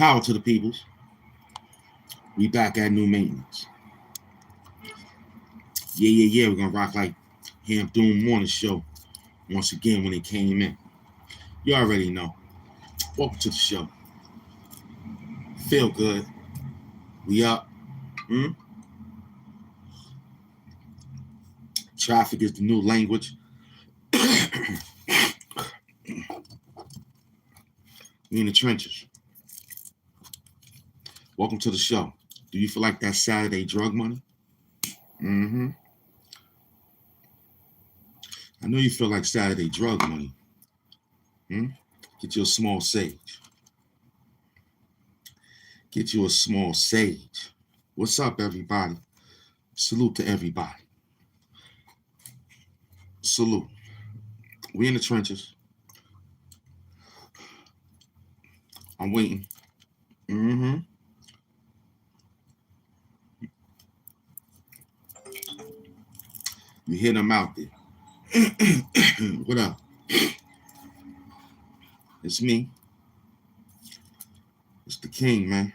Power to the peoples. We back at new maintenance. Yeah. We're gonna rock like Hamp Doom Morning Show once again when it came in. You already know. Welcome to the show. Feel good. We up. Traffic is the new language. We in the trenches. Welcome to the show. Do you feel like that Saturday drug money? I know you feel like Saturday drug money. Get you a small sage. Get you a small sage. What's up, everybody? Salute to everybody. Salute. We in the trenches. I'm waiting. You hear them out there. What up? It's me. It's the king, man.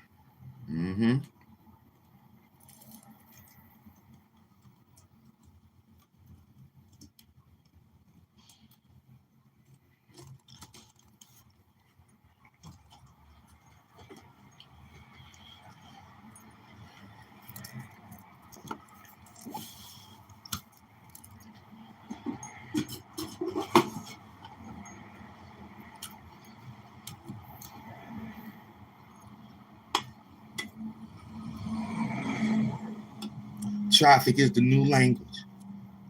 Traffic is the new language.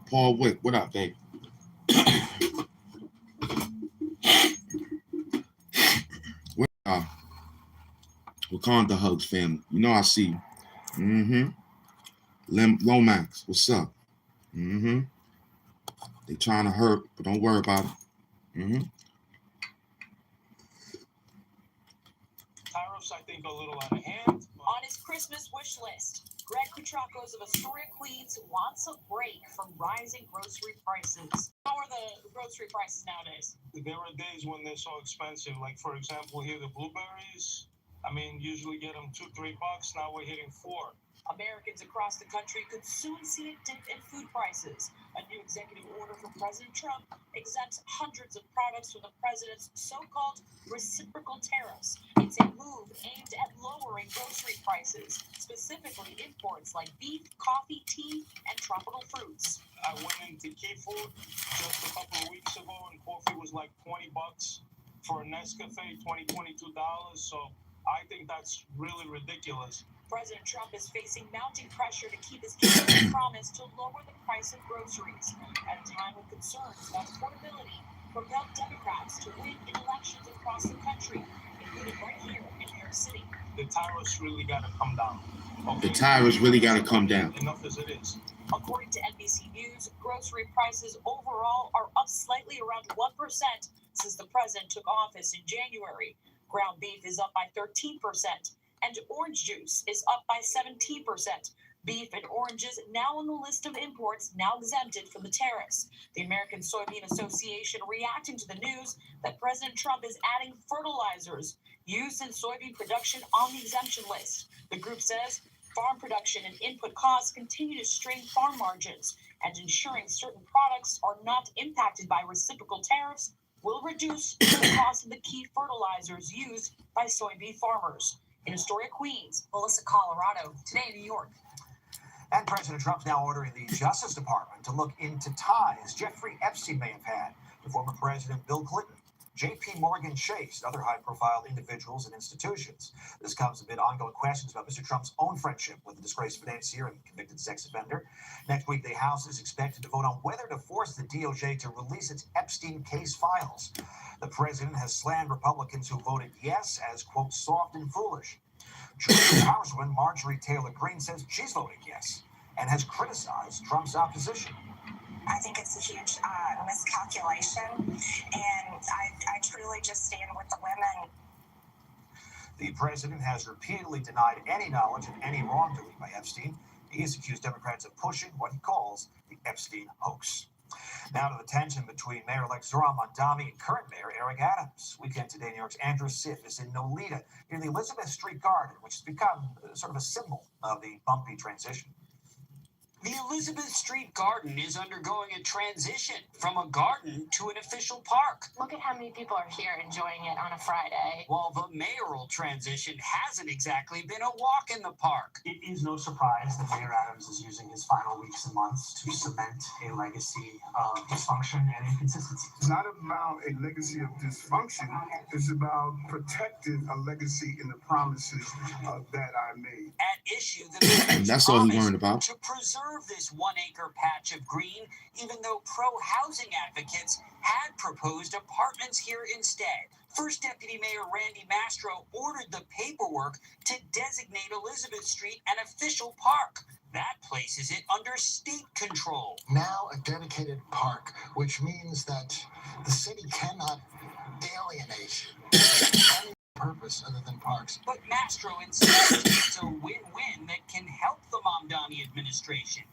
Paul Wick, what up, baby? What up? Wakanda Hugs family. You know I see you. Lomax, what's up? They trying to hurt, but don't worry about it. Tariffs, I think, a little out of hand. On his Christmas wish list, Greg Kutracos of Astoria, Queens wants a break from rising grocery prices. How are the grocery prices nowadays? There are days when they're so expensive. Like, for example, here the blueberries, usually get them $2-3. Now we're hitting $4. Americans across the country could soon see a dip in food prices. A new executive order from President Trump exempts hundreds of products from the president's so-called reciprocal tariffs. It's a move aimed at lowering grocery prices, specifically imports like beef, coffee, tea, and tropical fruits. I went into Key Food just a couple of weeks ago, and coffee was like $20 for a Nescafe, $22. So I think that's really ridiculous. President Trump is facing mounting pressure to keep his campaign promise to lower the price of groceries at a time when concerns about affordability propelled Democrats to win in elections across the country, including right here in New York City. The tariffs really got to come down. Okay? The tariffs really got to come down. Enough as it is. According to NBC News, grocery prices overall are up slightly around 1% since the president took office in January. Ground beef is up by 13%. And orange juice is up by 17%. Beef and oranges now on the list of imports now exempted from the tariffs. The American Soybean Association reacting to the news that President Trump is adding fertilizers used in soybean production on the exemption list. The group says farm production and input costs continue to strain farm margins, and ensuring certain products are not impacted by reciprocal tariffs will reduce the cost of the key fertilizers used by soybean farmers. In Astoria, Queens, Melissa, Colorado, today in New York. And President Trump's now ordering the Justice Department to look into ties Jeffrey Epstein may have had to former President Bill Clinton, J.P. Morgan Chase, and other high-profile individuals and institutions. This comes amid ongoing questions about Mr. Trump's own friendship with the disgraced financier and convicted sex offender. Next week, the House is expected to vote on whether to force the DOJ to release its Epstein case files. The president has slammed Republicans who voted yes as, quote, soft and foolish. Congresswoman Marjorie Taylor Greene says she's voting yes and has criticized Trump's opposition. I think it's a huge miscalculation, and I truly just stand with the women. The president has repeatedly denied any knowledge of any wrongdoing by Epstein. He has accused Democrats of pushing what he calls the Epstein hoax. Now to the tension between Mayor-elect Zoran Mondani and current Mayor Eric Adams. Weekend Today New York's Andrew Nthe is in Nolita near the Elizabeth Street Garden, which has become sort of a symbol of the bumpy transition. The Elizabeth Street Garden is undergoing a transition from a garden to an official park. Look at how many people are here enjoying it on a Friday. While the mayoral transition hasn't exactly been a walk in the park. It is no surprise that Mayor Adams is using his final weeks and months to cement a legacy of dysfunction and inconsistency. It's not about a legacy of dysfunction. It's about protecting a legacy in the promises that I made. At issue, the mayor's That's all he promise learned about. to preserve this 1 acre patch of green, even though pro-housing advocates had proposed apartments here instead. First Deputy Mayor Randy Mastro ordered the paperwork to designate Elizabeth Street an official park. That places it under state control. Now a dedicated park, which means that the city cannot alienate any purpose other than parks. But Mastro insists it's a win-win that can help the Mondani administration.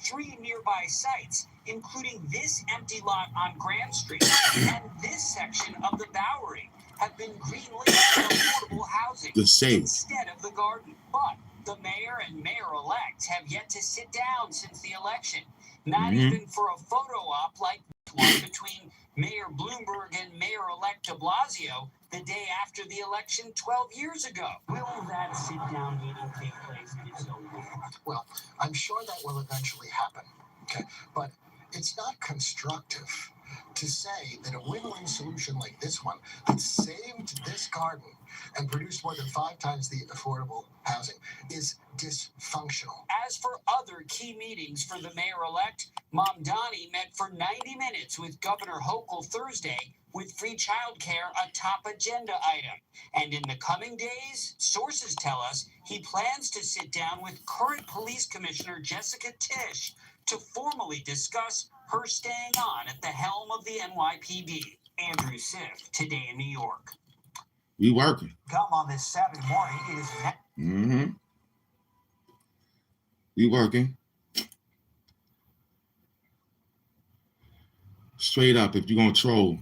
3 nearby sites, including this empty lot on Grand Street and this section of the Bowery, have been greenlit for affordable housing The same. instead of the garden. But the mayor and mayor-elect have yet to sit down since the election. Not even for a photo op like this one between Mayor Bloomberg and Mayor-elect de Blasio the day after the election 12 years ago. Will that sit-down meeting take place? And if so, when? Well, I'm sure that will eventually happen, okay? But it's not constructive to say that a win-win solution like this one that saved this garden and produced more than 5 times the affordable housing is dysfunctional. As for other key meetings for the mayor-elect, Mondani met for 90 minutes with Governor Hochul Thursday, with free childcare a top agenda item. And in the coming days, sources tell us he plans to sit down with current Police Commissioner Jessica Tisch to formally discuss her staying on at the helm of the NYPD. Andrew Nthe, Today in New York. We working. Come on this Saturday morning. It is We working. Straight up, if you're gonna troll,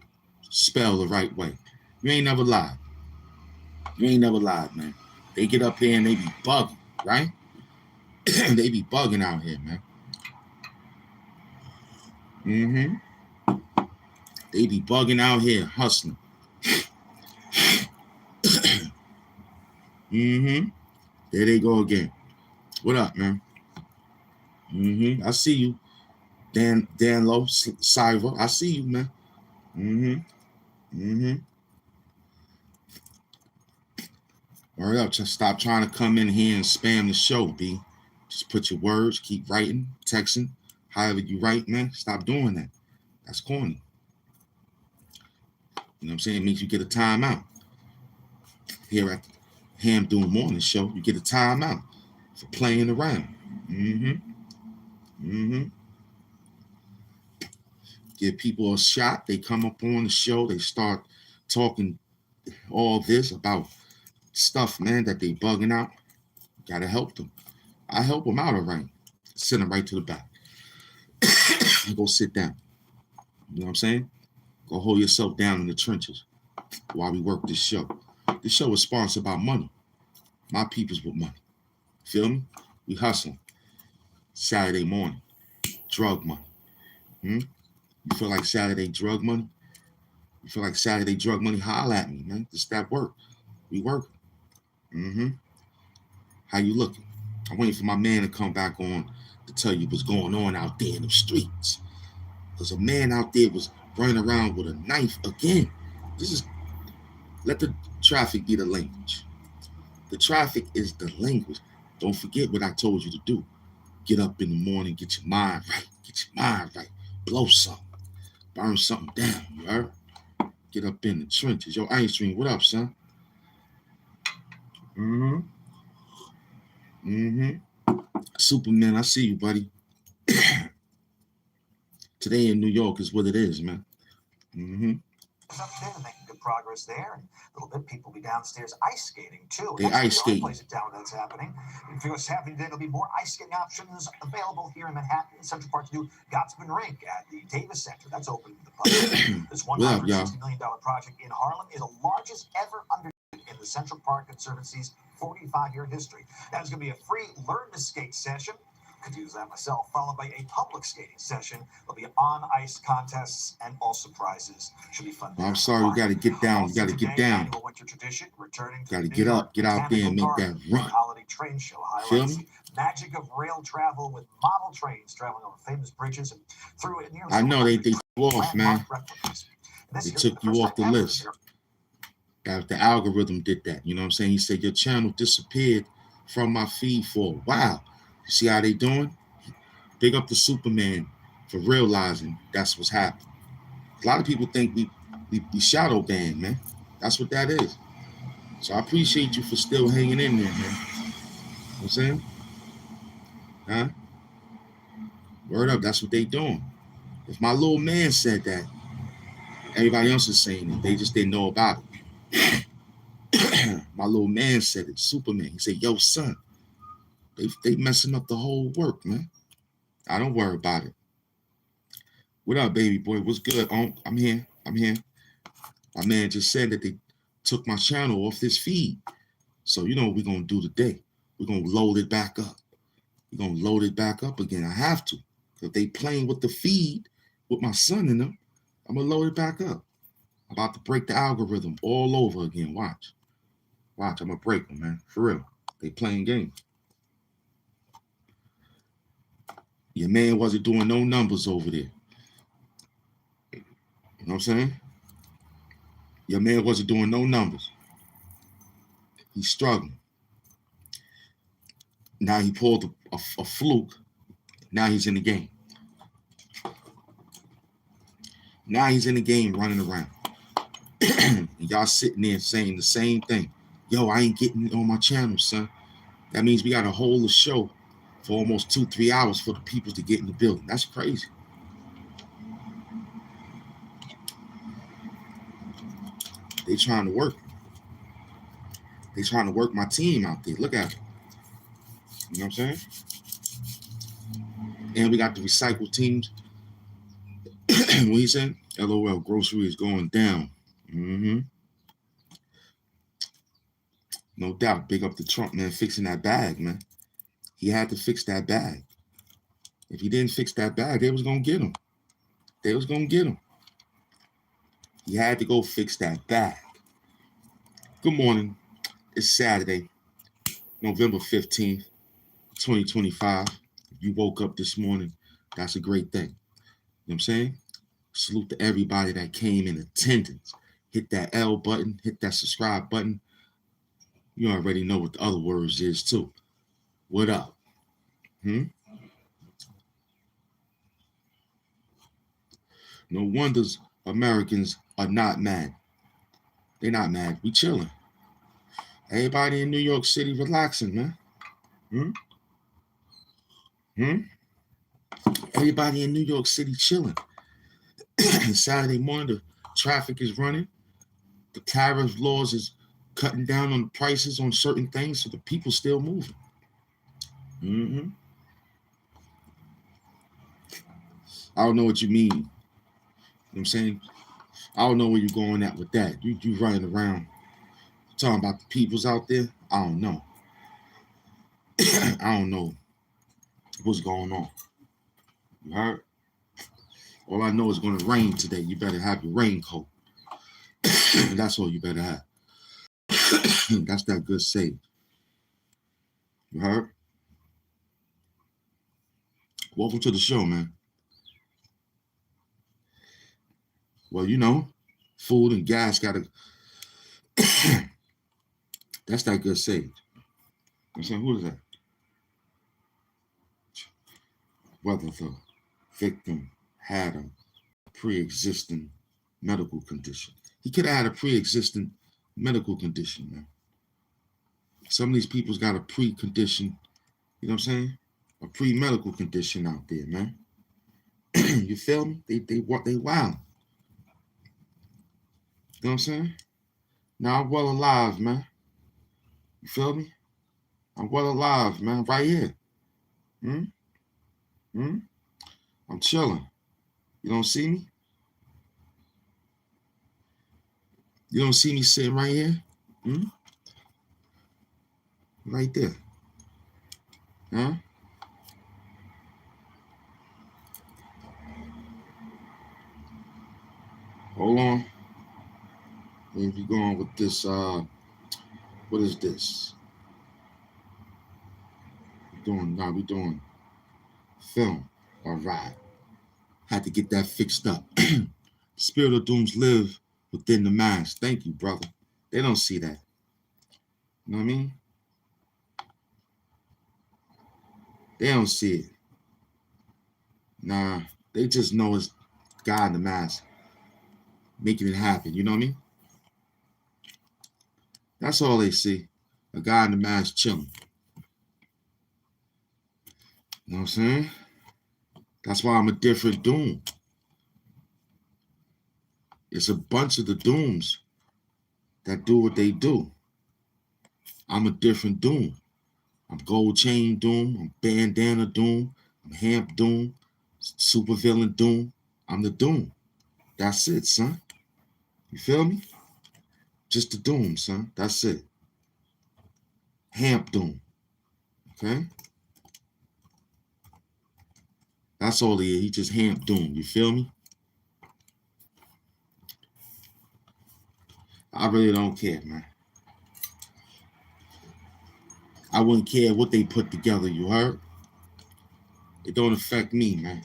spell the right way. You ain't never lied. You ain't never lied, man. They get up here and they be bugging, right? They be bugging out here, man. They be bugging out here, hustling. There they go again. What up, man? I see you. Dan Lowe, Cyber. I see you, man. Hurry up. Just stop trying to come in here and spam the show, B. Just put your words, keep writing, texting, however you write, man. Stop doing that. That's corny. You know what I'm saying? It makes you get a timeout. Here at Hamp doing morning show, you get a timeout for playing around. Give people a shot. They come up on the show. They start talking all this about stuff, man, that they bugging out. Gotta help them. I help them out, all right. Send them right to the back. And go sit down. You know what I'm saying? Go hold yourself down in the trenches while we work this show. This show is sponsored by money. My people's with money. Feel me? We hustling. Saturday morning. Drug money. You feel like Saturday drug money? You feel like Saturday drug money? Holla at me, man. It's that work. We working. How you looking? I'm waiting for my man to come back on to tell you what's going on out there in the streets. Because a man out there was running around with a knife again. Let the traffic be the language. The traffic is the language. Don't forget what I told you to do. Get up in the morning, get your mind right. Get your mind right. Blow something. Burn something down, you heard? Get up in the trenches. Yo, Ice Stream, what up, son? Superman, I see you, buddy. Today in New York is what it is, man. up there and making good progress there. And a little bit, people will be downstairs ice skating too. They ice skating. Place it down that's happening. If what's happening today, there'll be more ice skating options available here in Manhattan. Central Park's new Gotsman Rink at the Davis Center. That's open to the public. This $160 million project in Harlem is the largest ever undertaken in the Central Park Conservancy's 45-year history. Now, it's going to be a free learn to skate session. Could use that myself, followed by a public skating session. There'll be on-ice contests and also prizes. Should be fun. I'm sorry, we got to get down. We got to get down. Got to get up, get out there and make that run. Holiday train show highlights the magic of rail travel with model trains traveling over famous bridges and through it. I know they took you off, man. They took you off the list. The algorithm did that. You know what I'm saying? He said your channel disappeared from my feed for a while. You see how they doing? Big up the Superman for realizing that's what's happening. A lot of people think we shadow banned, man. That's what that is. So I appreciate you for still hanging in there, man. You know what I'm saying? Huh? Word up, that's what they doing. If my little man said that, everybody else is saying it. They just didn't know about it. My little man said it, Superman. He said, yo, son, they messing up the whole work, man. I don't worry about it. What up, baby boy? What's good? I'm here. My man just said that they took my channel off this feed. So you know what we're going to do today. We're going to load it back up. We're going to load it back up again. I have to. If they playing with the feed with my son in them, I'm going to load it back up. I'm about to break the algorithm all over again. Watch. I'm going to break them, man. For real. They playing games. Your man wasn't doing no numbers over there. You know what I'm saying? Your man wasn't doing no numbers. He's struggling. Now he pulled a fluke. Now he's in the game. Now he's in the game running around. And y'all sitting there saying the same thing. Yo, I ain't getting it on my channel, son. That means we got to hold the show for almost 2-3 hours for the people to get in the building. That's crazy. They trying to work. They trying to work my team out there. Look at it. You know what I'm saying? And we got the recycle teams. What he said? LOL, grocery is going down. No doubt. Big up to Trump, man, fixing that bag, man. He had to fix that bag. If he didn't fix that bag, they was going to get him. He had to go fix that bag. Good morning. It's Saturday, November 15th, 2025. If you woke up this morning, that's a great thing. You know what I'm saying? Salute to everybody that came in attendance. Hit that L button, hit that subscribe button. You already know what the other words is too. What up? No wonders Americans are not mad. They're not mad. We chilling. Everybody in New York City relaxing, man. Everybody in New York City chilling. Saturday morning, the traffic is running. The tariff laws is cutting down on the prices on certain things, so the people still moving. I don't know what you mean. You know what I'm saying? I don't know where you're going at with that. You running around talking about the peoples out there. I don't know. I don't know what's going on. You heard? All I know is going to rain today. You better have your raincoat. That's all you better have. That's that good save. You heard? Welcome to the show, man. Well, you know, food and gas gotta. That's that good sage. I'm saying, who is that? Whether the victim had a pre-existing medical condition. He could have had a pre-existing medical condition, man. Some of these people's got a pre-condition, you know what I'm saying? A pre-medical condition out there, man. You feel me? They wild. You know what I'm saying? Now I'm well alive, man. You feel me? I'm well alive, man. Right here. Hmm? Hmm? I'm chilling. You don't see me? You don't see me sitting right here? Hmm? Right there. Huh? Hold on. Let me go on with this. What is this? We doing film. All right. Had to get that fixed up. Spirit of dooms live within the mask. Thank you, brother. They don't see that. You know what I mean? They don't see it. Nah, they just know it's God in the mask making it happen. You know what I mean? That's all they see. A guy in the mask chilling. You know what I'm saying? That's why I'm a different doom. It's a bunch of the dooms that do what they do. I'm a different doom. I'm gold chain doom. I'm bandana doom. I'm Hamp doom. Supervillain doom. I'm the doom. That's it, son. You feel me? Just the doom, son. That's it. Hamp doom. Okay? That's all he is. He just Hamp doom. You feel me? I really don't care, man. I wouldn't care what they put together, you heard? It don't affect me, man.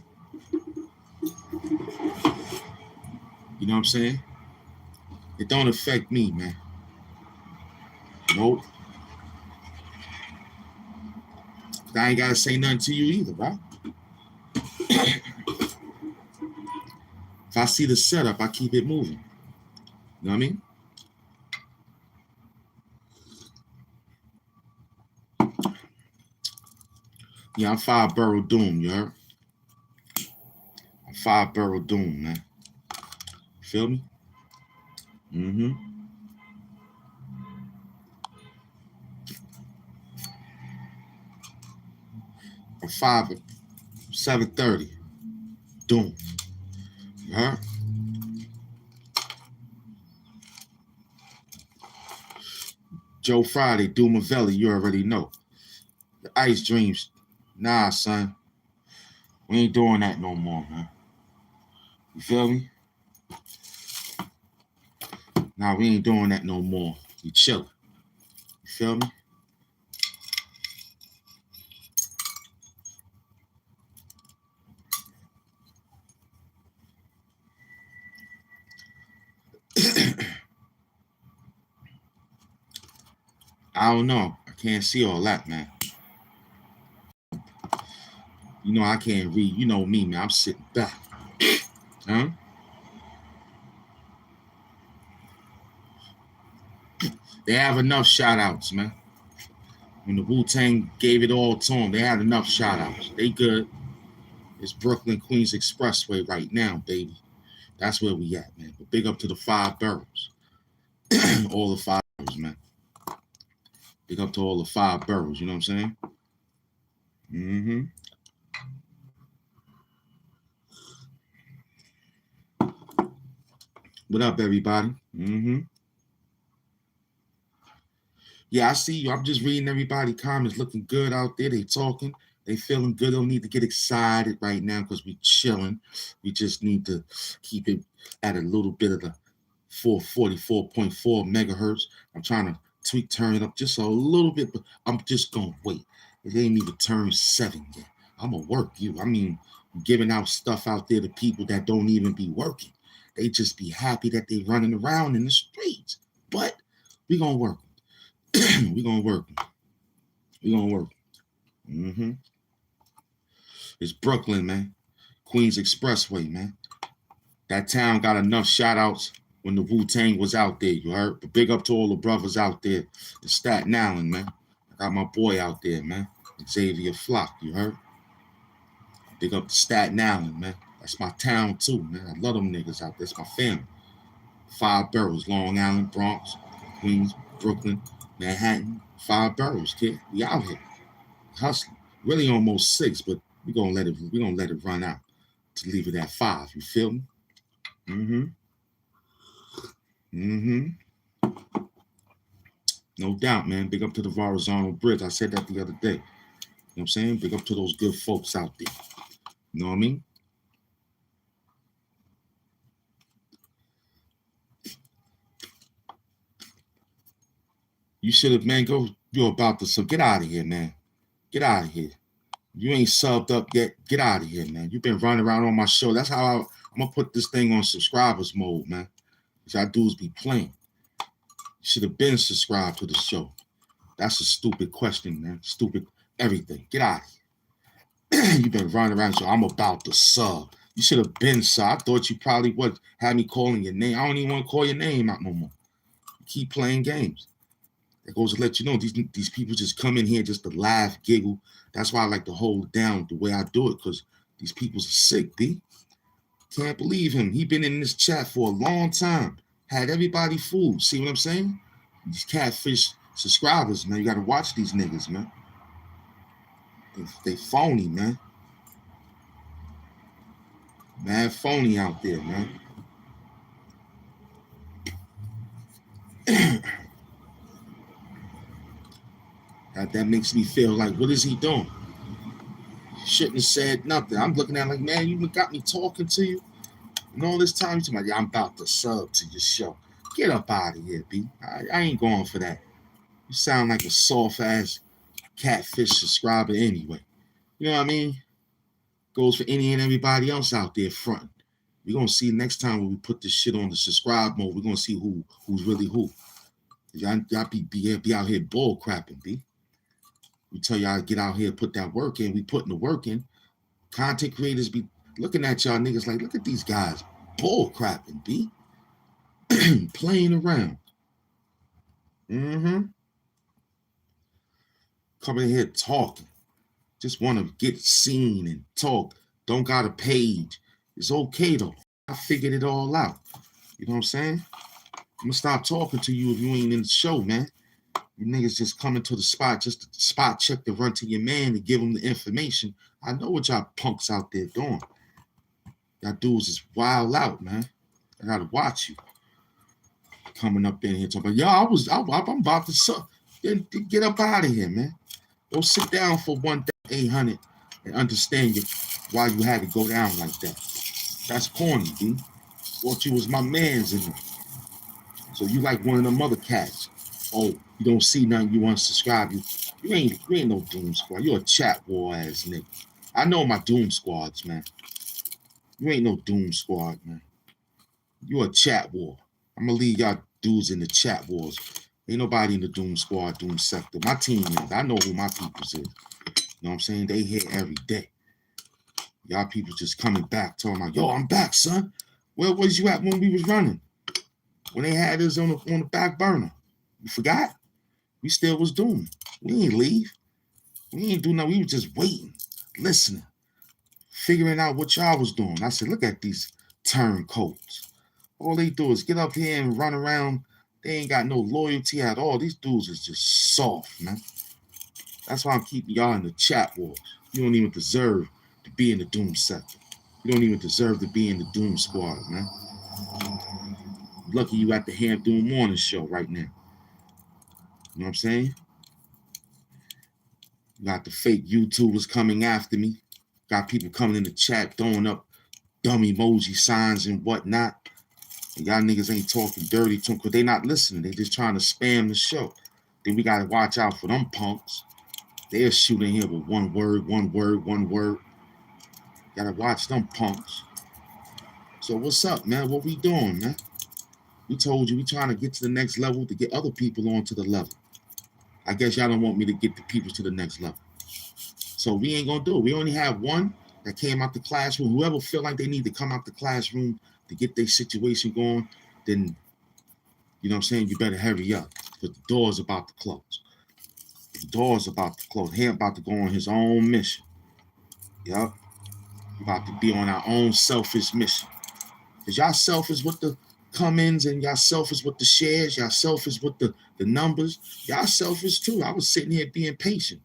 You know what I'm saying? It don't affect me, man. Nope. I ain't gotta say nothing to you either, right? If I see the setup, I keep it moving. You know what I mean? Yeah, I'm 5 Borough Doom, you heard? I'm 5 Borough Doom, man. You feel me? Mm-hmm. I'm 5 at 7:30. Doom. You heard? Joe Friday, Doomavelli, you already know. The Ice Dreams. Nah, son. We ain't doing that no more, man. You feel me? Nah, we ain't doing that no more. We chillin'. You feel me? I don't know. I can't see all that, man. You know I can't read. You know me, man. I'm sitting back. Huh? They have enough shout-outs, man. When the Wu-Tang gave it all to them, they had enough shout-outs. They good. It's Brooklyn Queens Expressway right now, baby. That's where we at, man. But big up to the 5 boroughs. All the 5 boroughs, man. Big up to all the 5 boroughs, you know what I'm saying? Mm-hmm. What up, everybody? Mm-hmm. Yeah, I see you. I'm just reading everybody comments. Looking good out there. They talking. They feeling good. Don't need to get excited right now because we chilling. We just need to keep it at a little bit of the 444.4 megahertz. I'm trying to turn it up just a little bit, but I'm just going to wait. It ain't even turned 7 yet. I'm going to work you. I mean, giving out stuff out there to people that don't even be working. They just be happy that they running around in the streets. But we going to work. We going to work. We going to work. Mm-hmm. It's Brooklyn, man. Queens Expressway, man. That town got enough shout-outs when the Wu-Tang was out there, you heard? But big up to all the brothers out there in Staten Island, man. I got my boy out there, man. Xavier Flock, you heard? Big up to Staten Island, man. That's my town, too, man. I love them niggas out there. That's my family. 5 boroughs: Long Island, Bronx, Queens, Brooklyn, Manhattan. 5 boroughs, kid. We out here hustling. Really almost 6, but we're gonna let it run out to leave it at 5. You feel me? No doubt, man. Big up to the horizontal bridge. I said that the other day. You know what I'm saying? Big up to those good folks out there. You know what I mean? You should have, man, you're about to, so get out of here, man. Get out of here. You ain't subbed up yet. Get out of here, man. You've been running around on my show. That's how I'm going to put this thing on subscribers mode, man. Y'all dudes be playing. You should have been subscribed to the show. That's a stupid question, man. Stupid everything. Get out of here. You've been running around, so I'm about to sub. You should have been sub. I thought you probably would have me calling your name. I don't even want to call your name out no more. You keep playing games. That goes to let you know these people just come in here just to laugh, giggle. That's why I like to hold down the way I do it, because these people's are sick, B. Can't believe him. He been in this chat for a long time. Had everybody fooled. See what I'm saying? These catfish subscribers, man. You got to watch these niggas, man. They phony, man. Mad phony out there, man. That makes me feel like, what is he doing? Shouldn't have said nothing. I'm looking at it like, man, you got me talking to you. And all this time, you're like, yeah, I'm about to sub to your show. Get up out of here, B. I ain't going for that. You sound like a soft-ass catfish subscriber anyway. You know what I mean? Goes for any and everybody else out there fronting. We're going to see next time when we put this shit on the subscribe mode, we're going to see who's really who. Y'all be out here bull crapping, B. We tell y'all to get out here, put that work in. We putting the work in. Content creators be looking at y'all niggas like, look at these guys bull crapping, B. Playing around. Coming here talking. Just want to get seen and talk. Don't got a page. It's okay though. I figured it all out. You know what I'm saying? I'm gonna stop talking to you if you ain't in the show, man. You niggas just coming to the spot, just to spot check to run to your man to give him the information. I know what y'all punks out there doing. Y'all dudes is wild out, man. I gotta watch you. Coming up in here talking about, yo, I'm about to suck. Then get up out of here, man. Go sit down for 1,800 and understand why you had to go down like that. That's corny, B. Thought you was my mans in there. So you like one of them other cats. Oh, you don't see nothing, you unsubscribe. You ain't no Doom Squad. You're a chat war ass nigga. I know my Doom Squads, man. You ain't no Doom Squad, man. You a chat war. I'm gonna leave y'all dudes in the chat wars. Ain't nobody in the Doom Squad, Doom Sector. My team is. I know who my peoples is. You know what I'm saying? They here every day. Y'all people just coming back, talking about, yo, I'm back, son. Where was you at when we was running? When they had us on the back burner. You forgot? We still was doing it. We ain't leave. We ain't do nothing. We was just waiting, listening, figuring out what y'all was doing. I said, look at these turncoats. All they do is get up here and run around. They ain't got no loyalty at all. These dudes is just soft, man. That's why I'm keeping y'all in the chat wars. You don't even deserve to be in the Doom Sector. You don't even deserve to be in the Doom Squad, man. Lucky you at the Hamp Doom Morning Show right now. You know what I'm saying? Got the fake YouTubers coming after me. Got people coming in the chat throwing up dumb emoji signs and whatnot. And y'all niggas ain't talking dirty to them because they not listening. They just trying to spam the show. Then we got to watch out for them punks. They're shooting here with one word. Got to watch them punks. So what's up, man? What we doing, man? We told you we trying to get to the next level to get other people onto the level. I guess y'all don't want me to get the people to the next level. So we ain't going to do it. We only have one that came out the classroom. Whoever feel like they need to come out the classroom to get their situation going, then, you know what I'm saying, you better hurry up because the door's about to close. The door's about to close. Hamp about to go on his own mission. Yup. About to be on our own selfish mission. Because y'all selfish with the come-ins and y'all selfish with the shares, y'all selfish with the numbers, y'all selfish too. I was sitting here being patient.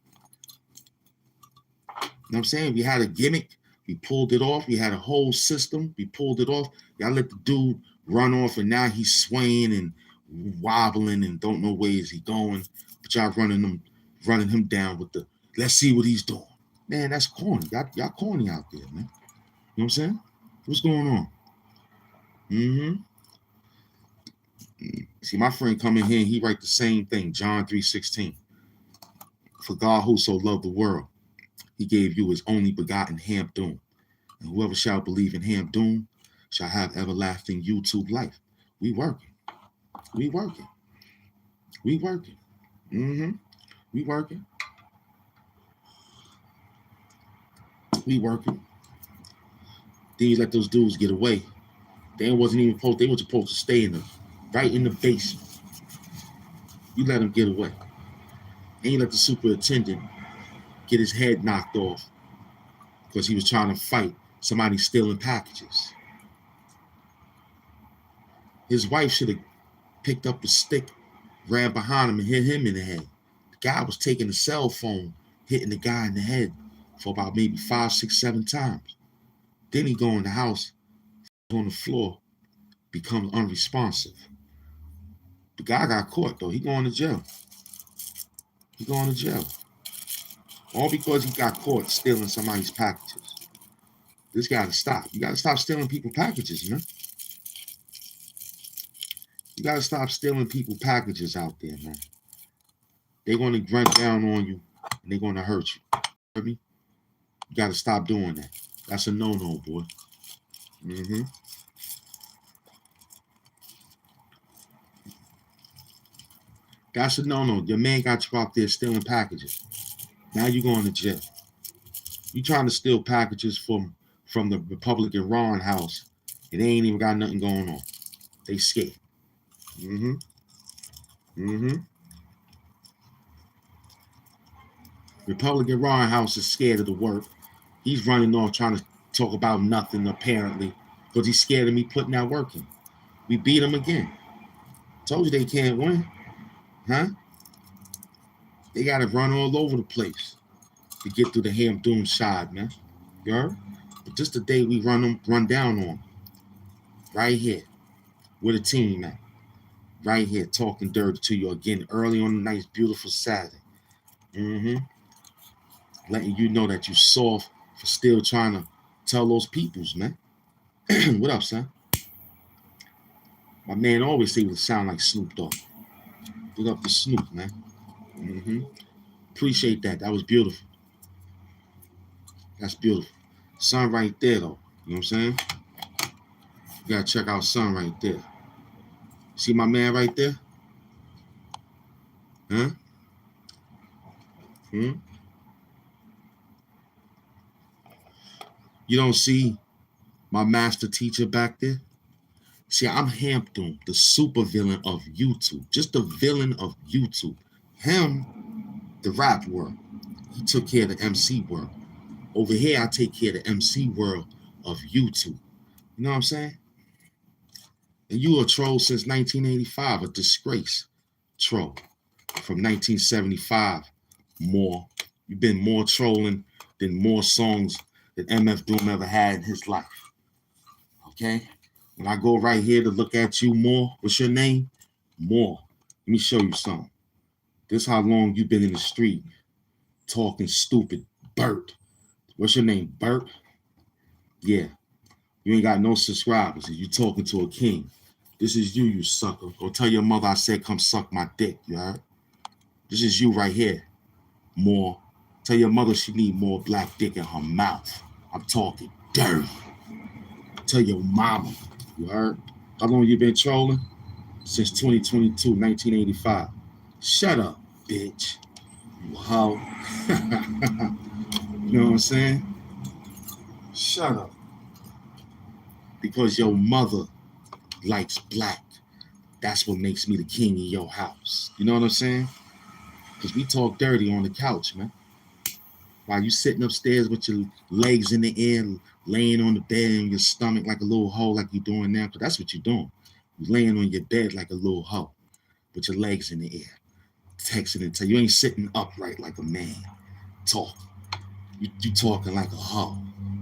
You know what I'm saying? We had a gimmick, we pulled it off. We had a whole system, we pulled it off. Y'all let the dude run off, and now he's swaying and wobbling and don't know where is he going. But y'all running him down with the let's see what he's doing. Man, that's corny. Y'all corny out there, man. You know what I'm saying? What's going on? See, my friend come in here and he write the same thing, John 3:16. For God who so loved the world, he gave you his only begotten Hamp, and whoever shall believe in Hamp shall have everlasting YouTube life. We working. We working. We working. We working. We working. Then you let those dudes get away. They were supposed to stay right in the basement. You let them get away. And you let the superintendent get his head knocked off because he was trying to fight somebody stealing packages. His wife should have picked up the stick, ran behind him, and hit him in the head. The guy was taking the cell phone, hitting the guy in the head for about maybe 5, 6, 7 times. Then he go in the house, on the floor, becomes unresponsive. The guy got caught, though. He going to jail. He going to jail. All because he got caught stealing somebody's packages. This got to stop. You got to stop stealing people's packages, man. You got to stop stealing people's packages out there, man. They're going to grunt down on you, and they're going to hurt you. You got to stop doing that. That's a no-no, boy. That's a no-no. Your man got you out there stealing packages. Now you're going to jail. You trying to steal packages from the Republican Ron house, and they ain't even got nothing going on. They scared. Republican Ron house is scared of the work. He's running off trying to talk about nothing, apparently, because he's scared of me putting that work in. We beat him again. Told you they can't win. Huh? They got to run all over the place to get through the Hamp side, man. You heard? But just the day we run down on them. Right here. With a team, man. Right here, talking dirty to you again early on a nice, beautiful Saturday. Letting you know that you soft for still trying to tell those peoples, man. What up, son? My man always say it sound like Snoop Dogg. Look up the Snoop, man. Appreciate that. That was beautiful. That's beautiful. Sun right there, though. You know what I'm saying? You gotta check out Sun right there. See my man right there? Huh? You don't see my master teacher back there? See, I'm Hamp, the super villain of YouTube. Just the villain of YouTube. Him, the rap world. He took care of the MC world. Over here, I take care of the MC world of YouTube. You know what I'm saying? And you a troll since 1985, a disgrace troll. From 1975, more. You've been more trolling than more songs that MF Doom ever had in his life. Okay? When I go right here to look at you more, what's your name? More. Let me show you something. This how long you've been in the street talking stupid. Bert. What's your name? Bert? Yeah. You ain't got no subscribers and you talking to a king. This is you sucker. Go tell your mother I said come suck my dick, you heard? This is you right here. More. Tell your mother she need more black dick in her mouth. I'm talking dirty. Tell your mama, you heard? How long you been trolling? Since 2022, 1985. Shut up, bitch. You hoe. You know what I'm saying? Shut up. Because your mother likes black. That's what makes me the king of your house. You know what I'm saying? Because we talk dirty on the couch, man. While you sitting upstairs with your legs in the air, laying on the bed in your stomach like a little hole like you're doing now, because that's what you're doing. You laying on your bed like a little hoe with your legs in the air, texting and you ain't sitting upright like a man. Talk. You talking like a hoe.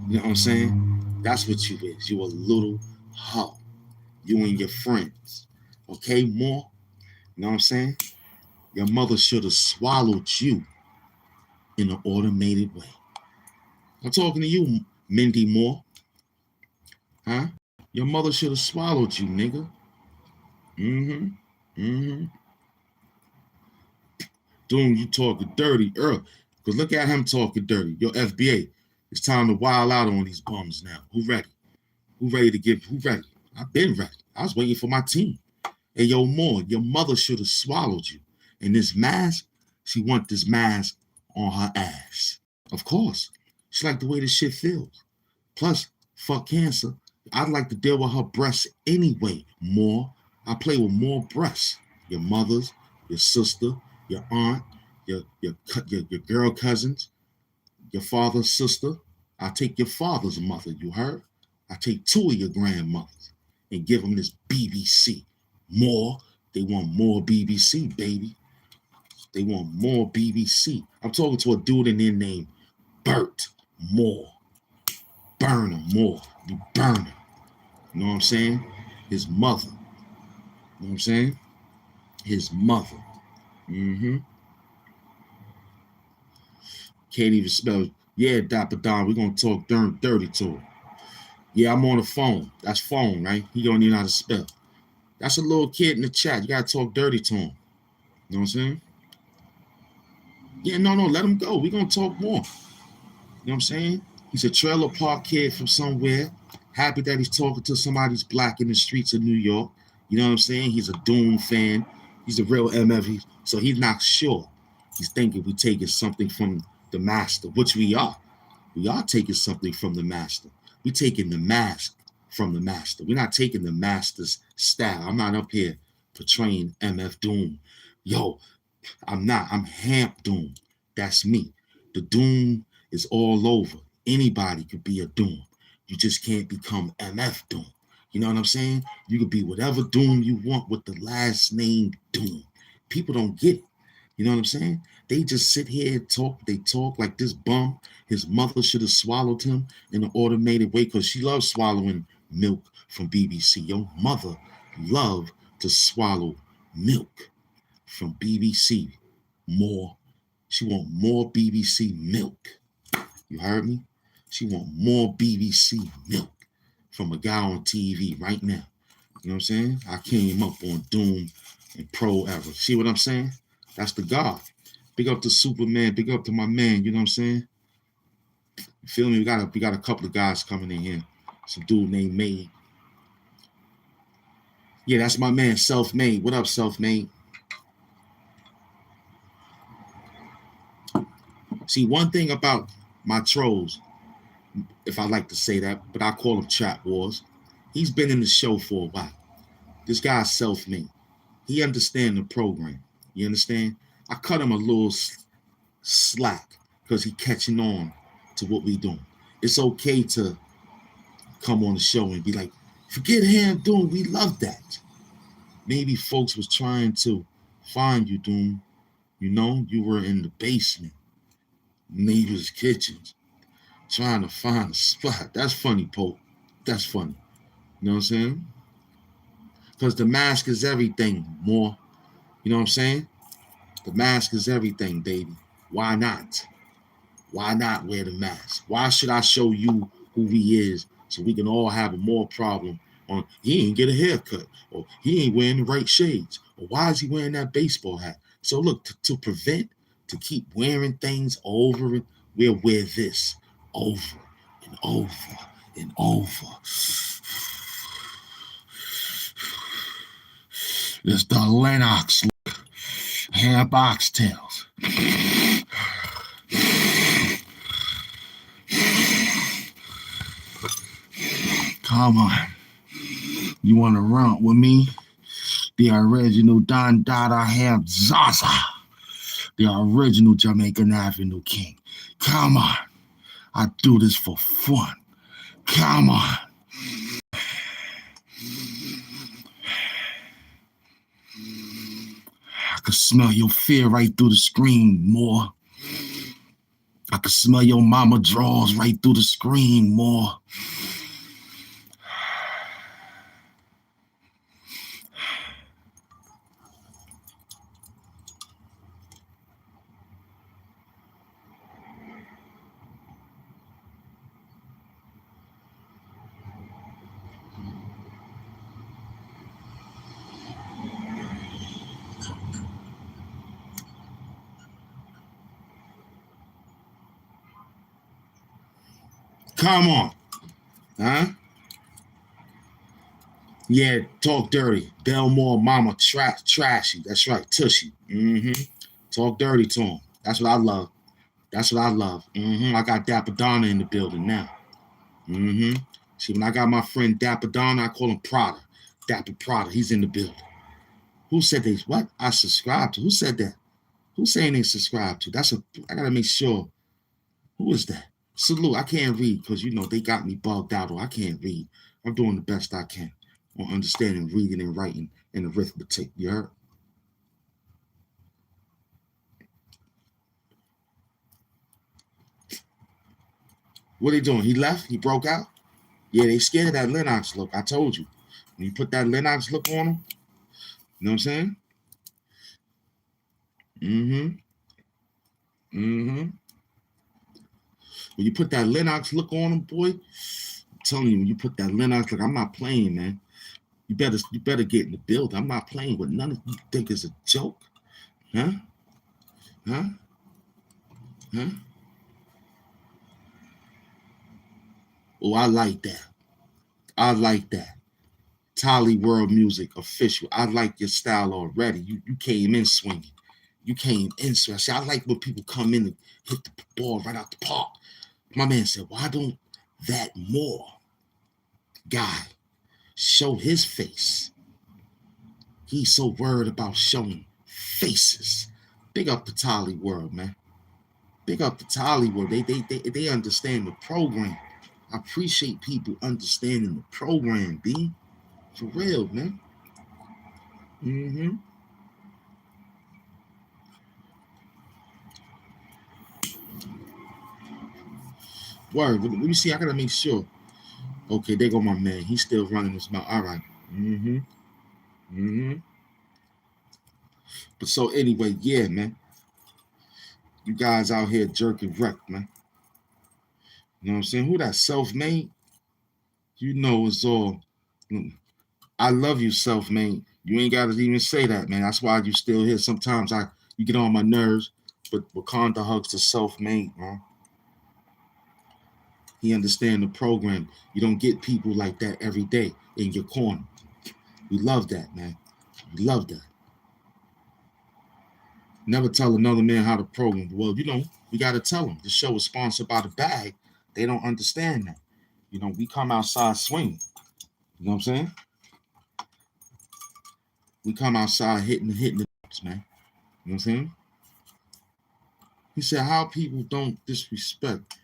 You know what I'm saying? That's what you is. You a little hoe. You and your friends. Okay, more? You know what I'm saying? Your mother should have swallowed you in an automated way. I'm talking to you, Mindy Moore. Huh? Your mother should have swallowed you, nigga. Doom, you talking dirty, Earl. Because look at him talking dirty. Yo, FBA, it's time to wild out on these bums now. Who ready? Who ready? I've been ready. I was waiting for my team. Hey, yo, Moore, your mother should have swallowed you. And this mask, she want this mask on her ass. Of course. She like the way this shit feels. Plus, fuck cancer. I'd like to deal with her breasts anyway. More. I play with more breasts. Your mother's, your sister, your aunt, your girl cousins, your father's sister. I take your father's mother, you heard? I take 2 of your grandmothers and give them this BBC. More. They want more BBC, baby. They want more BBC. I'm talking to a dude in there named Bert Moore. Burner Moore. You burner. You know what I'm saying? His mother. You know what I'm saying? His mother. Can't even spell. Yeah, Dapper Don, we're going to talk dirty to her. Yeah, I'm on the phone. That's phone, right? He don't even know how to spell. That's a little kid in the chat. You got to talk dirty to him. You know what I'm saying? Yeah, no, let him go. We're going to talk more. You know what I'm saying? He's a trailer park kid from somewhere. Happy that he's talking to somebody's black in the streets of New York. You know what I'm saying? He's a Doom fan. He's a real MF. So he's not sure. He's thinking we're taking something from the master, which we are. We are taking something from the master. We're taking the mask from the master. We're not taking the master's style. I'm not up here portraying MF Doom. Yo, I'm not. I'm Hamp Doom. That's me. The Doom is all over. Anybody could be a Doom. You just can't become MF Doom. You know what I'm saying? You could be whatever Doom you want with the last name Doom. People don't get it. You know what I'm saying? They just sit here and talk. They talk like this bum. His mother should have swallowed him in an automated way because she loves swallowing milk from BBC. Your mother loved to swallow milk from BBC. More. She want more BBC milk. You heard me? She want more BBC milk from a guy on TV right now. You know what I'm saying? I came up on Doom and Pro Era. See what I'm saying? That's the God. Big up to Superman. Big up to my man. You know what I'm saying? You feel me? We got a couple of guys coming in here. Some dude named Made. Yeah, that's my man, Self-Made. What up, Self-Made? See, one thing about my trolls, if I like to say that, but I call them Chat Wars. He's been in the show for a while. This guy's self-made. He understands the program. You understand? I cut him a little slack because he catching on to what we doing. It's okay to come on the show and be like, forget him, Doom. We love that. Maybe folks was trying to find you, Doom. You know, you were in the basement, neighbors' kitchens, trying to find a spot. That's funny, Pope. That's funny. You know what I'm saying? Because the mask is everything, more. You know what I'm saying? The mask is everything, baby. Why not? Why not wear the mask? Why should I show you who he is so we can all have a more problem on he ain't get a haircut or he ain't wearing the right shades or why is he wearing that baseball hat? So look, to prevent, to keep wearing things over and we'll wear this over and over and over. It's the Lennox look. Hamp oxtails. Come on. You want to run with me? The original Don Dada Hamp Zaza. The original Jamaican Avenue King. Come on. I do this for fun. Come on. I can smell your fear right through the screen, more. I can smell your mama drawers right through the screen, more. Come on. Huh? Yeah, talk dirty. Belmore mama trashy. That's right, tushy. Talk dirty to him. That's what I love. That's what I love. I got Dapper Donna in the building now. See, when I got my friend Dapper Donna, I call him Prada. Dapper Prada, he's in the building. Who said they, what? I subscribed to. Who said that? Who's saying they subscribe to? I gotta make sure. Who is that? Salute. I can't read because, they got me bugged out, or I can't read. I'm doing the best I can on understanding, reading, and writing and arithmetic. You heard? What they doing? He left? He broke out? Yeah, they scared of that Lennox look. I told you. When you put that Lennox look on him, you know what I'm saying? When you put that Lennox look on him, boy, I'm telling you, when you put that Lennox look, I'm not playing, man. You better get in the building. I'm not playing with none of you think it's a joke. Huh? Oh, I like that. Tolly World Music official. I like your style already. You came in swinging. See, I like when people come in and hit the ball right out the park. My man said, why don't that more guy show his face? He's so worried about showing faces. Big up the Tolly World, man. Big up the Tolly World. They understand the program. I appreciate people understanding the program, B. For real, man. Word. Let me see. I gotta make sure. Okay, there go my man. He's still running his mouth. All right. But so anyway, yeah, man. You guys out here jerking wreck, man. You know what I'm saying? Who that self-made? You know it's all. I love you, self-made. You ain't gotta even say that, man. That's why you still here. Sometimes you get on my nerves, but Wakanda hugs the self-made, man. He understand the program. You don't get people like that every day in your corner. We love that, man. We love that. Never tell another man how to program. Well, we got to tell them. The show is sponsored by the bag. They don't understand that. We come outside swinging. You know what I'm saying? We come outside hitting the ups, man. You know what I'm saying? He said, how people don't disrespect.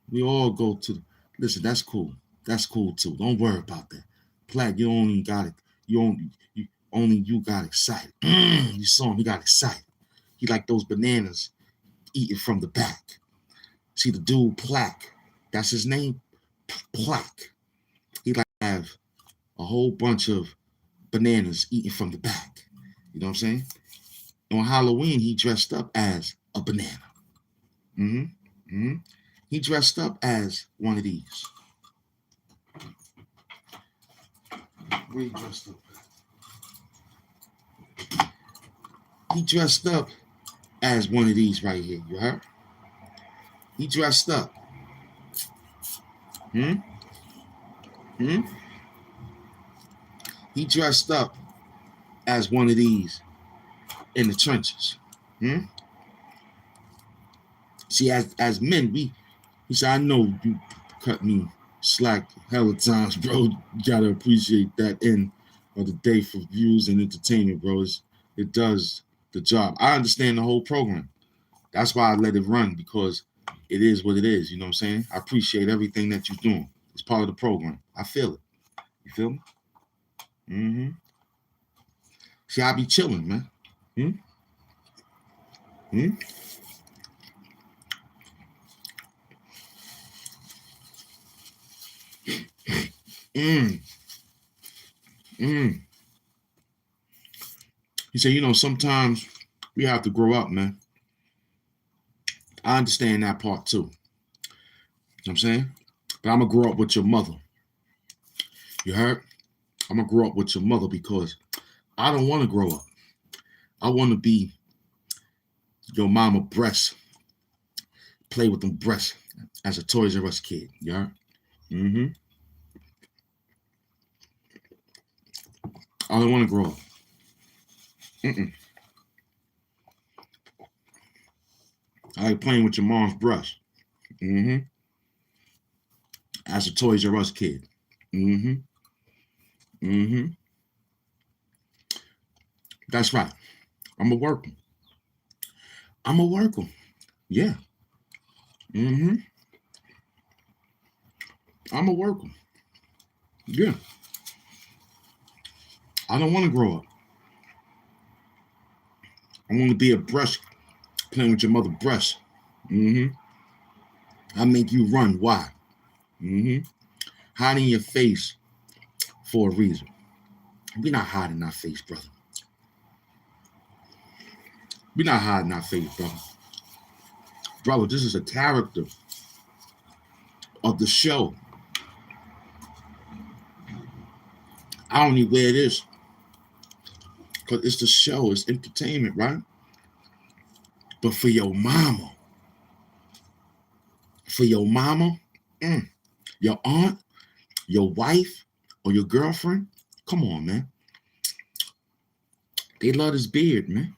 We all go to, listen, that's cool. That's cool too. Don't worry about that. Platt, you only got it. You got excited. You saw him, he got excited. He like those bananas eating from the back. See the dude Plaque, that's his name, Plaque. He like to have a whole bunch of bananas eating from the back. You know what I'm saying? On Halloween, he dressed up as a banana. He dressed up as one of these. Where he dressed up? He dressed up as one of these right here. You heard? He dressed up. He dressed up as one of these in the trenches. See, as men, he said, I know you cut me slack hella times, bro. You gotta appreciate that end of the day for views and entertainment, bro. It does the job. I understand the whole program. That's why I let it run, because it is what it is. You know what I'm saying? I appreciate everything that you're doing. It's part of the program. I feel it. You feel me? See, I be chilling, man. Hmm? Hmm? Mm. Mm. He said, sometimes we have to grow up, man. I understand that part too. You know what I'm saying? But I'm going to grow up with your mother. You heard? I'm going to grow up with your mother because I don't want to grow up. I want to be your mama breast. Play with them breasts as a Toys R Us kid. You heard? Mm-hmm. I don't want to grow up. Mm-mm. I like playing with your mom's breast. Mm-hmm. As a Toys R Us kid. Mm-hmm. Mm-hmm. That's right. I'm a worker. I'm a worker. Yeah. Mm-hmm. I'm a worker. Yeah. I don't want to grow up. I want to be a breast playing with your mother's breast. Mm-hmm. I make you run. Why? Mm-hmm. Hiding your face for a reason. We're not hiding our face, brother. We're not hiding our face, brother. Brother, this is a character of the show. I only wear this because it's the show. It's entertainment, right? But for your mama, your aunt, your wife, or your girlfriend, come on, man. They love this beard, man.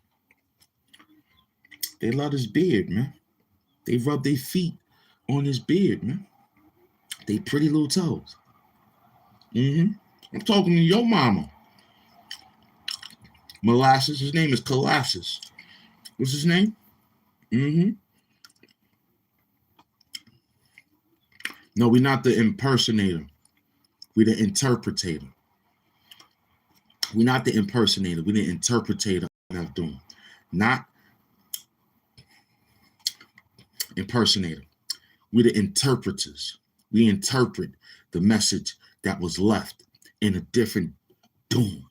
They love this beard, man. They rub their feet on his beard, man. They pretty little toes. Mm-hmm. I'm talking to your mama. Molasses. His name is Colossus. What's his name? Mm-hmm. No, we're not the impersonator. We're the interpretator. We're not the impersonator. We're the interpretator of doom. Not impersonator. We're the interpreters. We interpret the message that was left in a different doom.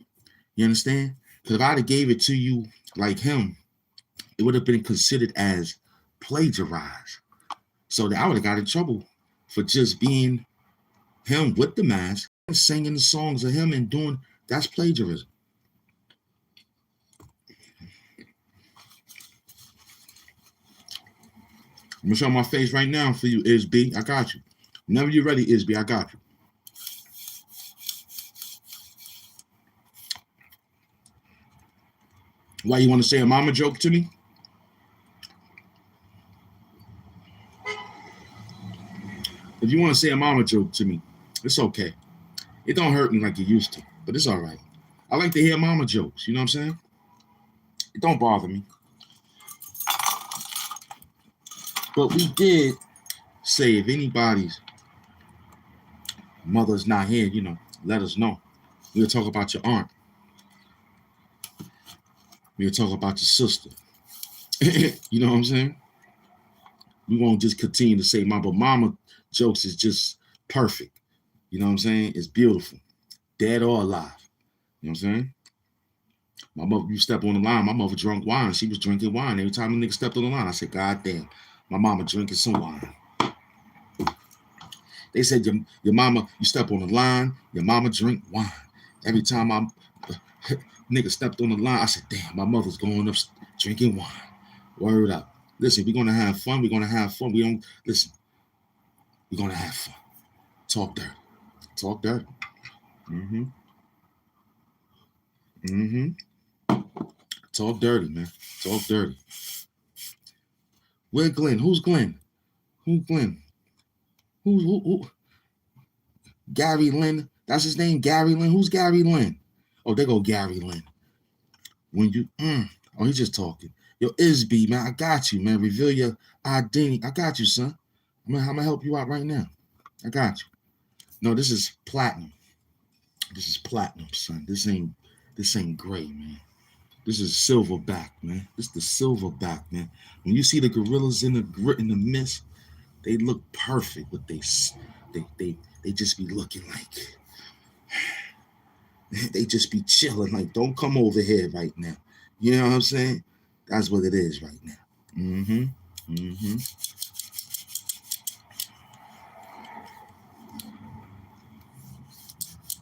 You understand? Because if I'd have gave it to you like him, it would have been considered as plagiarized. So that I would have got in trouble for just being him with the mask, singing the songs of him and doing, that's plagiarism. I'm gonna show my face right now for you, Isb. I got you. Whenever you're ready, Isb, I got you. Why, you want to say a mama joke to me? If you want to say a mama joke to me, it's okay. It don't hurt me like it used to, but it's all right. I like to hear mama jokes, you know what I'm saying? It don't bother me. But we did say if anybody's mother's not here, let us know. We'll talk about your aunt. We'll talk about your sister. You know what I'm saying? We won't just continue to say mama jokes is just perfect. You know what I'm saying? It's beautiful. Dead or alive. You know what I'm saying? My mother, you step on the line, my mother drunk wine. She was drinking wine. Every time a nigga stepped on the line, I said, God damn, my mama drinking some wine. They said, your mama, you step on the line, your mama drink wine. Every time nigga stepped on the line, I said, damn, my mother's going up drinking wine. Word up. Listen, we're going to have fun. We're going to have fun. We're going to have fun. Talk dirty. Talk dirty. Mm-hmm. Mm-hmm. Talk dirty, man. Talk dirty. Where Glenn? Who's Glenn? Who's Glenn? Who? Gary Lynn. That's his name, Gary Lynn. Who's Gary Lynn? Oh, there go Gary Lynn. When you, oh, he's just talking. Yo, Isb, man, I got you, man. Reveal your identity. I got you, son. I'm gonna help you out right now. I got you. No, this is platinum. This is platinum, son. This ain't gray, man. This is silverback, man. This is the silverback, man. When you see the gorillas in the mist, they look perfect, but they just be looking like they just be chilling, like, don't come over here right now. You know what I'm saying? That's what it is right now.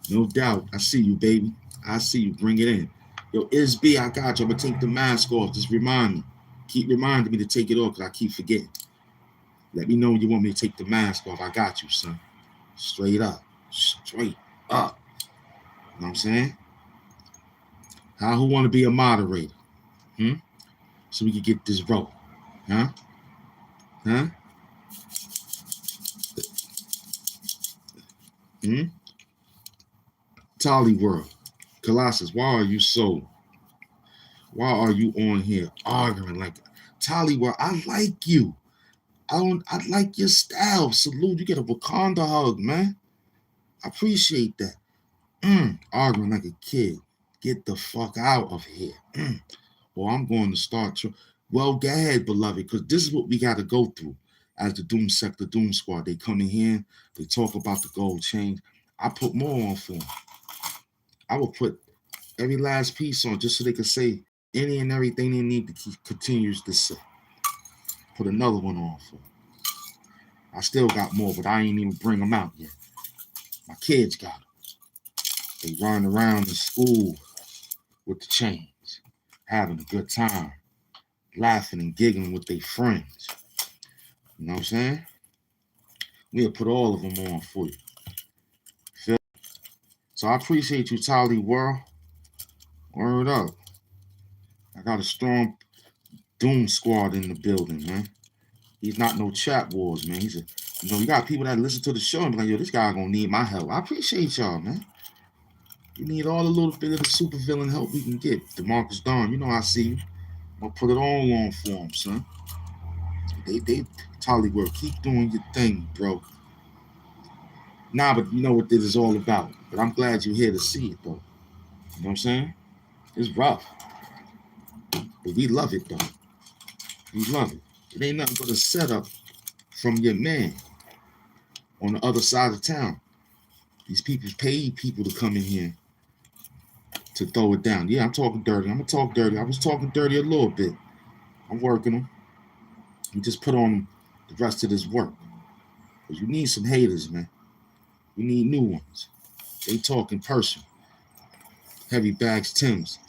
No doubt. I see you, baby. I see you. Bring it in. Yo, Isb, I got you. I'm going to take the mask off. Just remind me. Keep reminding me to take it off because I keep forgetting. Let me know when you want me to take the mask off. I got you, son. Straight up. Straight up. You know what I'm saying? Who want to be a moderator? So we can get this roll. Huh? Tolly World. Colossus, why are you on here arguing like Tolly World? I like you. I like your style. Salute. You get a Wakanda hug, man. I appreciate that. Arguing like a kid. Get the fuck out of here. Well, I'm going to start. Well, go ahead, beloved, because this is what we got to go through as the Doom Sector Doom Squad. They come in here. They talk about the gold chain. I put more on for them. I will put every last piece on just so they can say any and everything they need to keep continues to say. Put another one on for them. I still got more, but I ain't even bring them out yet. My kids got them. They run around in school with the chains, having a good time, laughing and giggling with their friends. You know what I'm saying? We'll put all of them on for you. Feel? So I appreciate you, Tolly World. Word up. I got a strong Doom Squad in the building, man. He's not no chat wars, man. You got people that listen to the show and be like, yo, this guy gonna need my help. I appreciate y'all, man. You need all the little bit of the supervillain help we can get. DeMarcus Dawn, you know I see you. I'm gonna put it all on for him, son. They Tolly World, keep doing your thing, bro. Nah, but you know what this is all about. But I'm glad you're here to see it, though. You know what I'm saying? It's rough. But we love it, though. We love it. It ain't nothing but a setup from your man on the other side of town. These people paid people to come in here to throw it down. Yeah, I'm talking dirty. I'm going to talk dirty. I was talking dirty a little bit. I'm working them. We just put on the rest of this work. Because you need some haters, man. We need new ones. They talk in person. Heavy bags Timbs.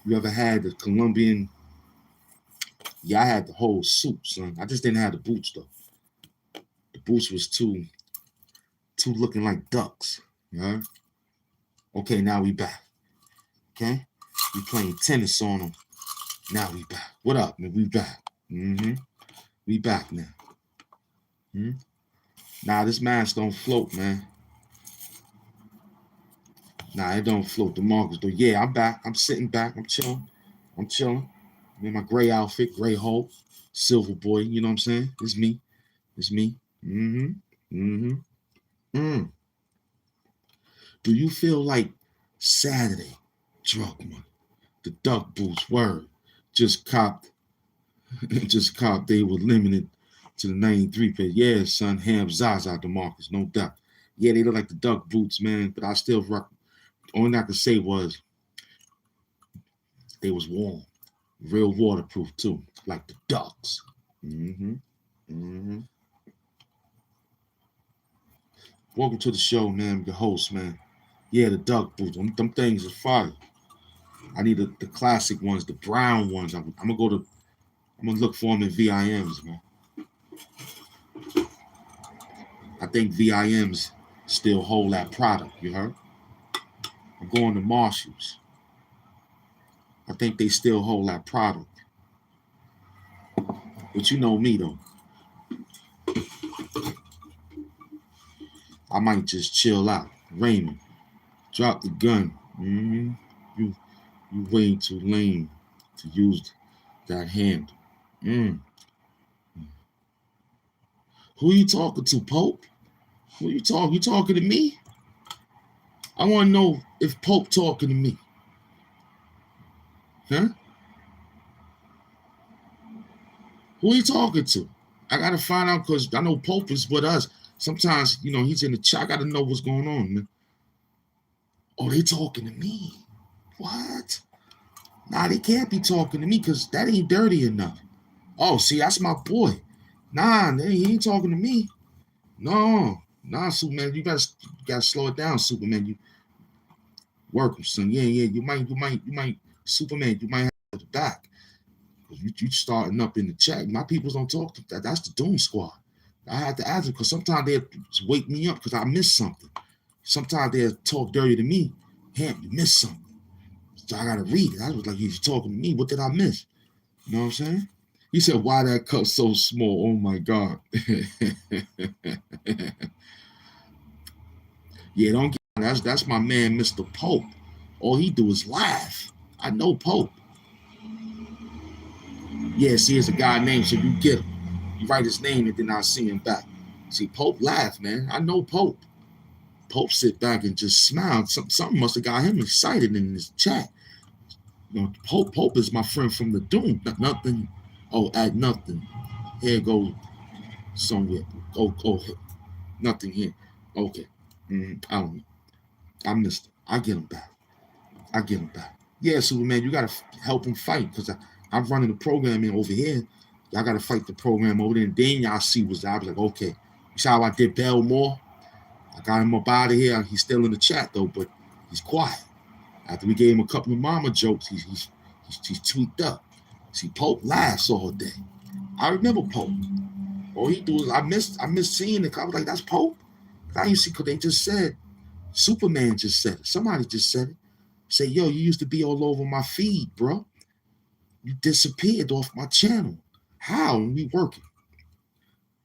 You ever had the Colombian? Yeah, I had the whole suit, son. I just didn't have the boots, though. The boots was too looking like ducks. You know? Okay, now we back. Okay? We playing tennis on them. Now we back. What up, man? We back. We back now. Nah, this mask don't float, man. Nah, it don't float. The markers though. Yeah, I'm back. I'm sitting back. I'm chilling. I'm in my gray outfit, gray Hulk, silver boy. You know what I'm saying? It's me. Do you feel like Saturday, drug money, the duck boots, word, just copped, they were limited to the 93 pair. Yeah, son, Hamp, Zaza, DeMarcus, no doubt. Yeah, they look like the duck boots, man, but I still rock. Only thing I could say was they was warm, real waterproof too, like the ducks. Welcome to the show, man. The host, man. Yeah, the duck boots. Them things are fire. I need the classic ones, the brown ones. I'm gonna look for them in VIMs, man. I think VIMs still hold that product. You heard? I'm going to Marshalls. I think they still hold that product. But you know me though. I might just chill out. Raymond, drop the gun. You way too lame to use that hand. Who you talking to, Pope? Who you talking? You talking to me? I want to know if Pope talking to me. Huh? Who he talking to? I gotta find out because I know Pope is with us. Sometimes, you know, he's in the chat. I gotta know what's going on, man. Oh, they talking to me. What? Nah, they can't be talking to me because that ain't dirty enough. Oh, see, that's my boy. Nah, he ain't talking to me. No, nah, Superman, you gotta slow it down, Superman. You work him, son. Yeah, you might, Superman, you might have to the back. You starting up in the chat. My peoples don't talk to that. That's the Doom Squad. I had to ask them because sometimes they'll wake me up because I missed something. Sometimes they'll talk dirty to me. Hamp, you missed something. So I gotta read it. I was like, he's talking to me. What did I miss? You know what I'm saying? He said, why that cup so small? Oh my God. Yeah, don't get that's my man, Mr. Pope. All he do is laugh. I know Pope. Yeah, see, it's a guy named, so you get him. You write his name and then I see him back. See, Pope laugh, man. I know Pope. Pope sit back and just smiled. Something must have got him excited in his chat. You know, Pope is my friend from the Doom. Nothing. Oh, at nothing. Here goes somewhere. Oh, nothing here. Okay. I don't know. I missed it. I get him back. Yeah, Superman, you gotta help him fight because I'm running the program in over here. Y'all gotta fight the program over there, and then y'all see what's I was like, okay. You saw how I did Belmore? I got him up out of here. He's still in the chat though, but he's quiet. After we gave him a couple of mama jokes, he's tweaked up. See, Pope laughs all day. I remember Pope. All he do is I missed seeing it. I was like, that's Pope. I didn't see because they just said Superman just said it. Somebody just said it. Say, yo, you used to be all over my feed, bro. You disappeared off my channel. How? When we working.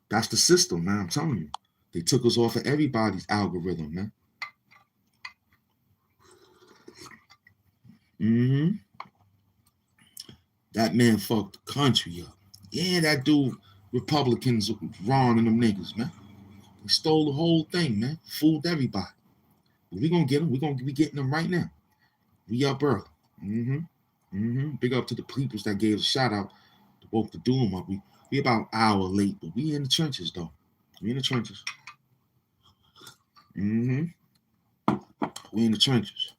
That's the system, man. I'm telling you. They took us off of everybody's algorithm, man. That man fucked the country up. Yeah, that dude, Republicans, Ron and them niggas, man. They stole the whole thing, man. Fooled everybody. But we gonna get them. We gonna be getting them right now. We up early. Big up to the peoples that gave us a shout out to woke the Doom up. We about an hour late, but we in the trenches though. We in the trenches. We in the trenches.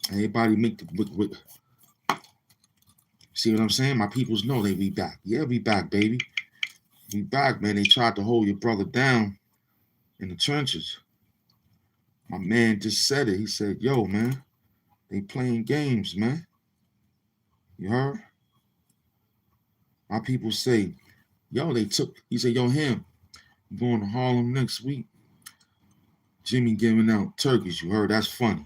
Everybody make the see what I'm saying? My peoples know they be back. Yeah, we back, baby. We back, man. They tried to hold your brother down in the trenches. My man just said it. He said, yo, man, they playing games, man. You heard? My people say, yo, he said, yo, Hamp, I'm going to Harlem next week. Jimmy giving out turkeys. You heard? That's funny.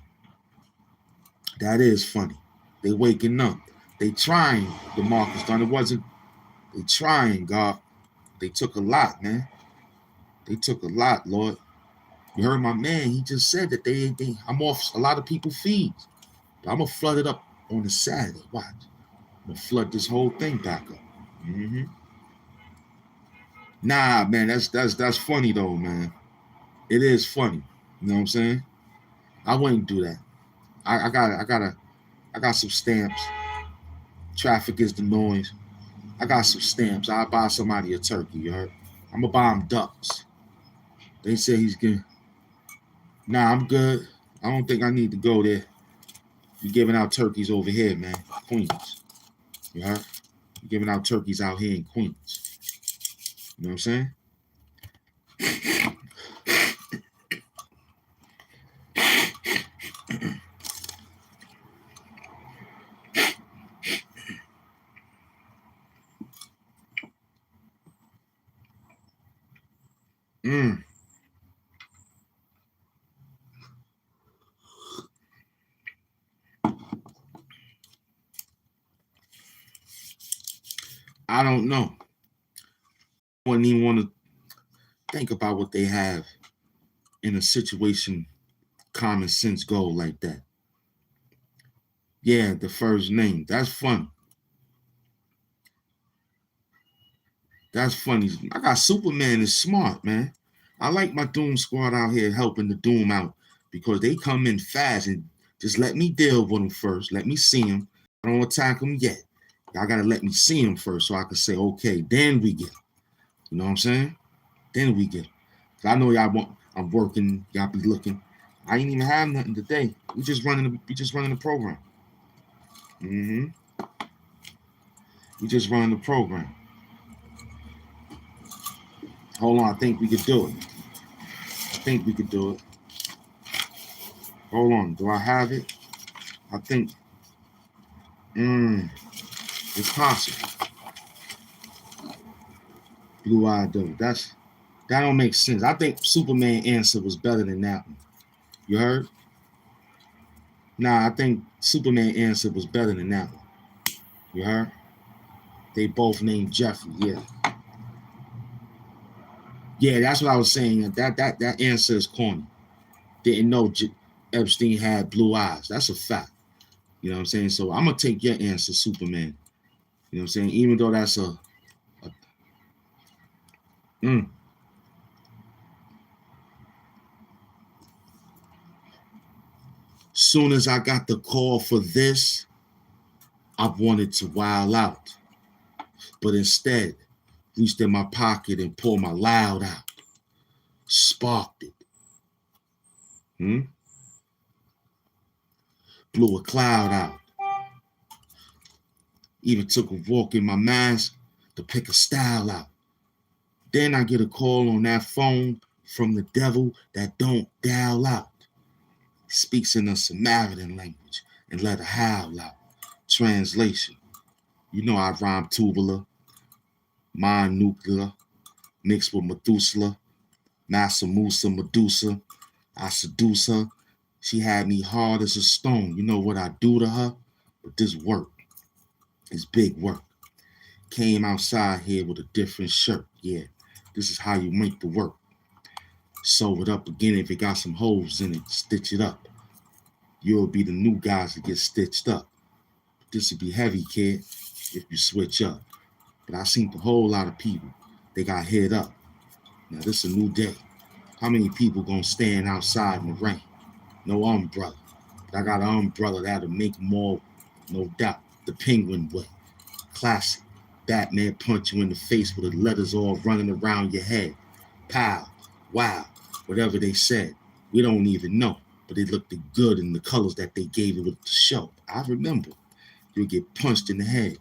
That is funny. They waking up. They trying, DeMarcus done. It wasn't, they trying, God. They took a lot, man. They took a lot, Lord. You heard my man. He just said that I'm off a lot of people feeds. But I'm going to flood it up on the Saturday. Watch. I'm going to flood this whole thing back up. Nah, man, that's funny though, man. It is funny. You know what I'm saying? I wouldn't do that. I got some stamps. Traffic is the noise. I got some stamps. I'll buy somebody a turkey, you heard? I'm gonna buy him ducks. They say he's good. Nah, I'm good. I don't think I need to go there. You're giving out turkeys over here, man. Queens. You heard? You're giving out turkeys out here in Queens. You know what I'm saying? I don't know. I wouldn't even want to think about what they have in a situation, common sense go like that. Yeah, the first name. That's funny. That's funny. I got Superman is smart, man. I like my Doom Squad out here helping the Doom out because they come in fast and just let me deal with them first. Let me see them. I don't attack them yet. I gotta let me see him first so I can say, okay, then we get him. You know what I'm saying? Then we get him. I know y'all want, I'm working, y'all be looking. I ain't even have nothing today. We just running the program. We just running the program. Hold on, I think we could do it. Hold on, do I have it? I think it's possible. Blue-eyed devil. That don't make sense. I think Superman answer was better than that one. You heard? Nah, I think Superman answer was better than that one. You heard? They both named Jeffrey. Yeah. Yeah, that's what I was saying. That answer is corny. Didn't know Epstein had blue eyes. That's a fact. You know what I'm saying? So I'm gonna take your answer, Superman. You know what I'm saying? Even though that's Soon as I got the call for this, I wanted to wild out. But instead, reached in my pocket and pulled my loud out. Sparked it. Blew a cloud out. Even took a walk in my mask to pick a style out. Then I get a call on that phone from the devil that don't dial out. Speaks in a Samaritan language and let a howl out. Translation. You know I rhyme tubular, mind nuclear, mixed with Methuselah, Massa Musa Medusa. I seduce her. She had me hard as a stone. You know what I do to her? But this work is big work. Came outside here with a different shirt. Yeah, this is how you make the work. Sew it up again if it got some holes in it. Stitch it up. You'll be the new guys that get stitched up. This would be heavy, kid, if you switch up. But I seen a whole lot of people. They got hit up. Now this is a new day. How many people gonna stand outside in the rain? No umbrella. But I got an umbrella that'll make them all, no doubt, the penguin way. Classic. Batman punch you in the face with the letters all running around your head. Pow, wow, whatever they said. We don't even know. But it looked good in the colors that they gave it with the show. I remember. You'll get punched in the head.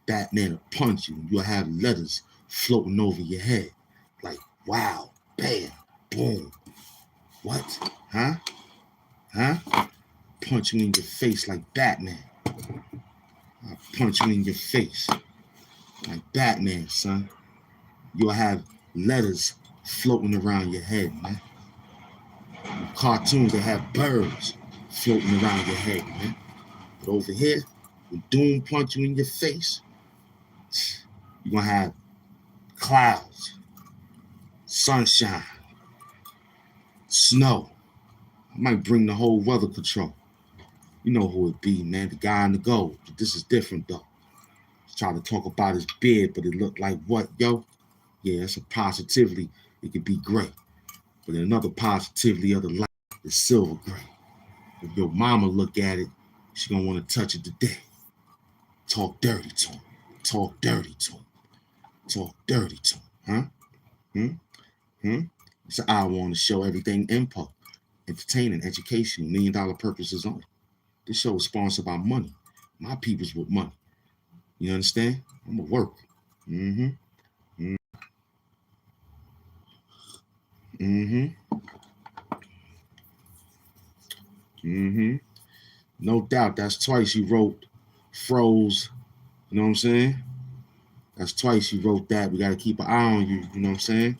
Batman will punch you. You'll have letters floating over your head. Like, wow, bam, boom. What? Huh? Punch you in your face like Batman. I'll punch you in your face like Batman, son. You'll have letters floating around your head, man. In cartoons, they have birds floating around your head, man. But over here, when Doom punch you in your face, you're going to have clouds, sunshine, snow. I might bring the whole weather control. You know who it be, man, the guy in the gold. But this is different, though. He's trying to talk about his beard, but it looked like what, yo? Yeah, it's a positively. It could be gray. But another positivity of the light is silver gray. If your mama look at it, she gonna want to touch it today. Talk dirty to him. Talk dirty to him. Talk dirty to him. Huh? It's an hour on the show, everything info. Entertaining, education, $1 million purposes only. This show is sponsored by money. My people's with money. You understand? I'm a worker. No doubt, that's twice you wrote froze. You know what I'm saying? That's twice you wrote that. We got to keep an eye on you. You know what I'm saying?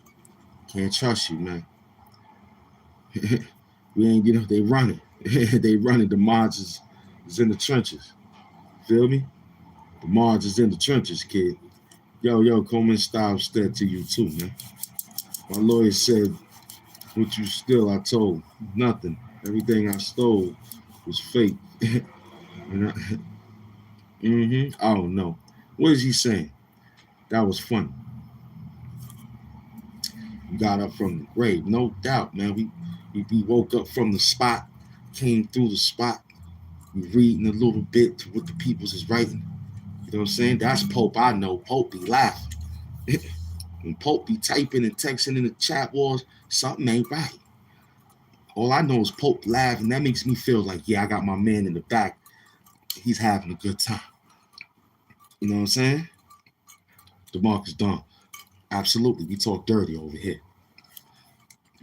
Can't trust you, man. We ain't, you know, they running. They running. The mods is in the trenches. Feel me? The mods is in the trenches, kid. Yo, Coleman style stead to you too, man. My lawyer said, what you still, I told, nothing. Everything I stole was fake. Oh, no. What is he saying? That was funny. We got up from the grave. No doubt, man. We woke up from the spot, came through the spot. We reading a little bit to what the peoples is writing. know what I'm saying? That's Pope. I know Pope be laughing. When Pope be typing and texting in the chat wars, something ain't right. All I know is Pope laughing. That makes me feel like, yeah, I got my man in the back. He's having a good time. You know what I'm saying? DeMarcus Dunn. Absolutely. We talk dirty over here.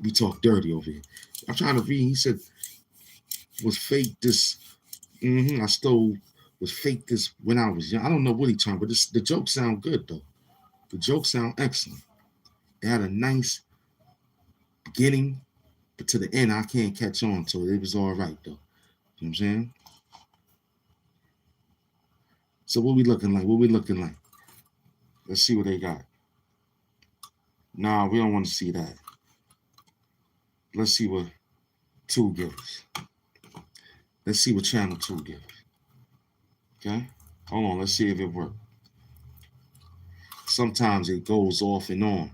We talk dirty over here. I'm trying to read. He said, was fake this. I stole, was fake this when I was young. I don't know what he trying, but the jokes sound good, though. The jokes sound excellent. They had a nice beginning, but to the end, I can't catch on to it. It was all right, though. You know what I'm saying? So what we looking like? What we looking like? Let's see what they got. Nah, we don't want to see that. Let's see what 2 gives us. Let's see what channel 2 gives. Okay? Hold on, let's see if it works. Sometimes it goes off and on.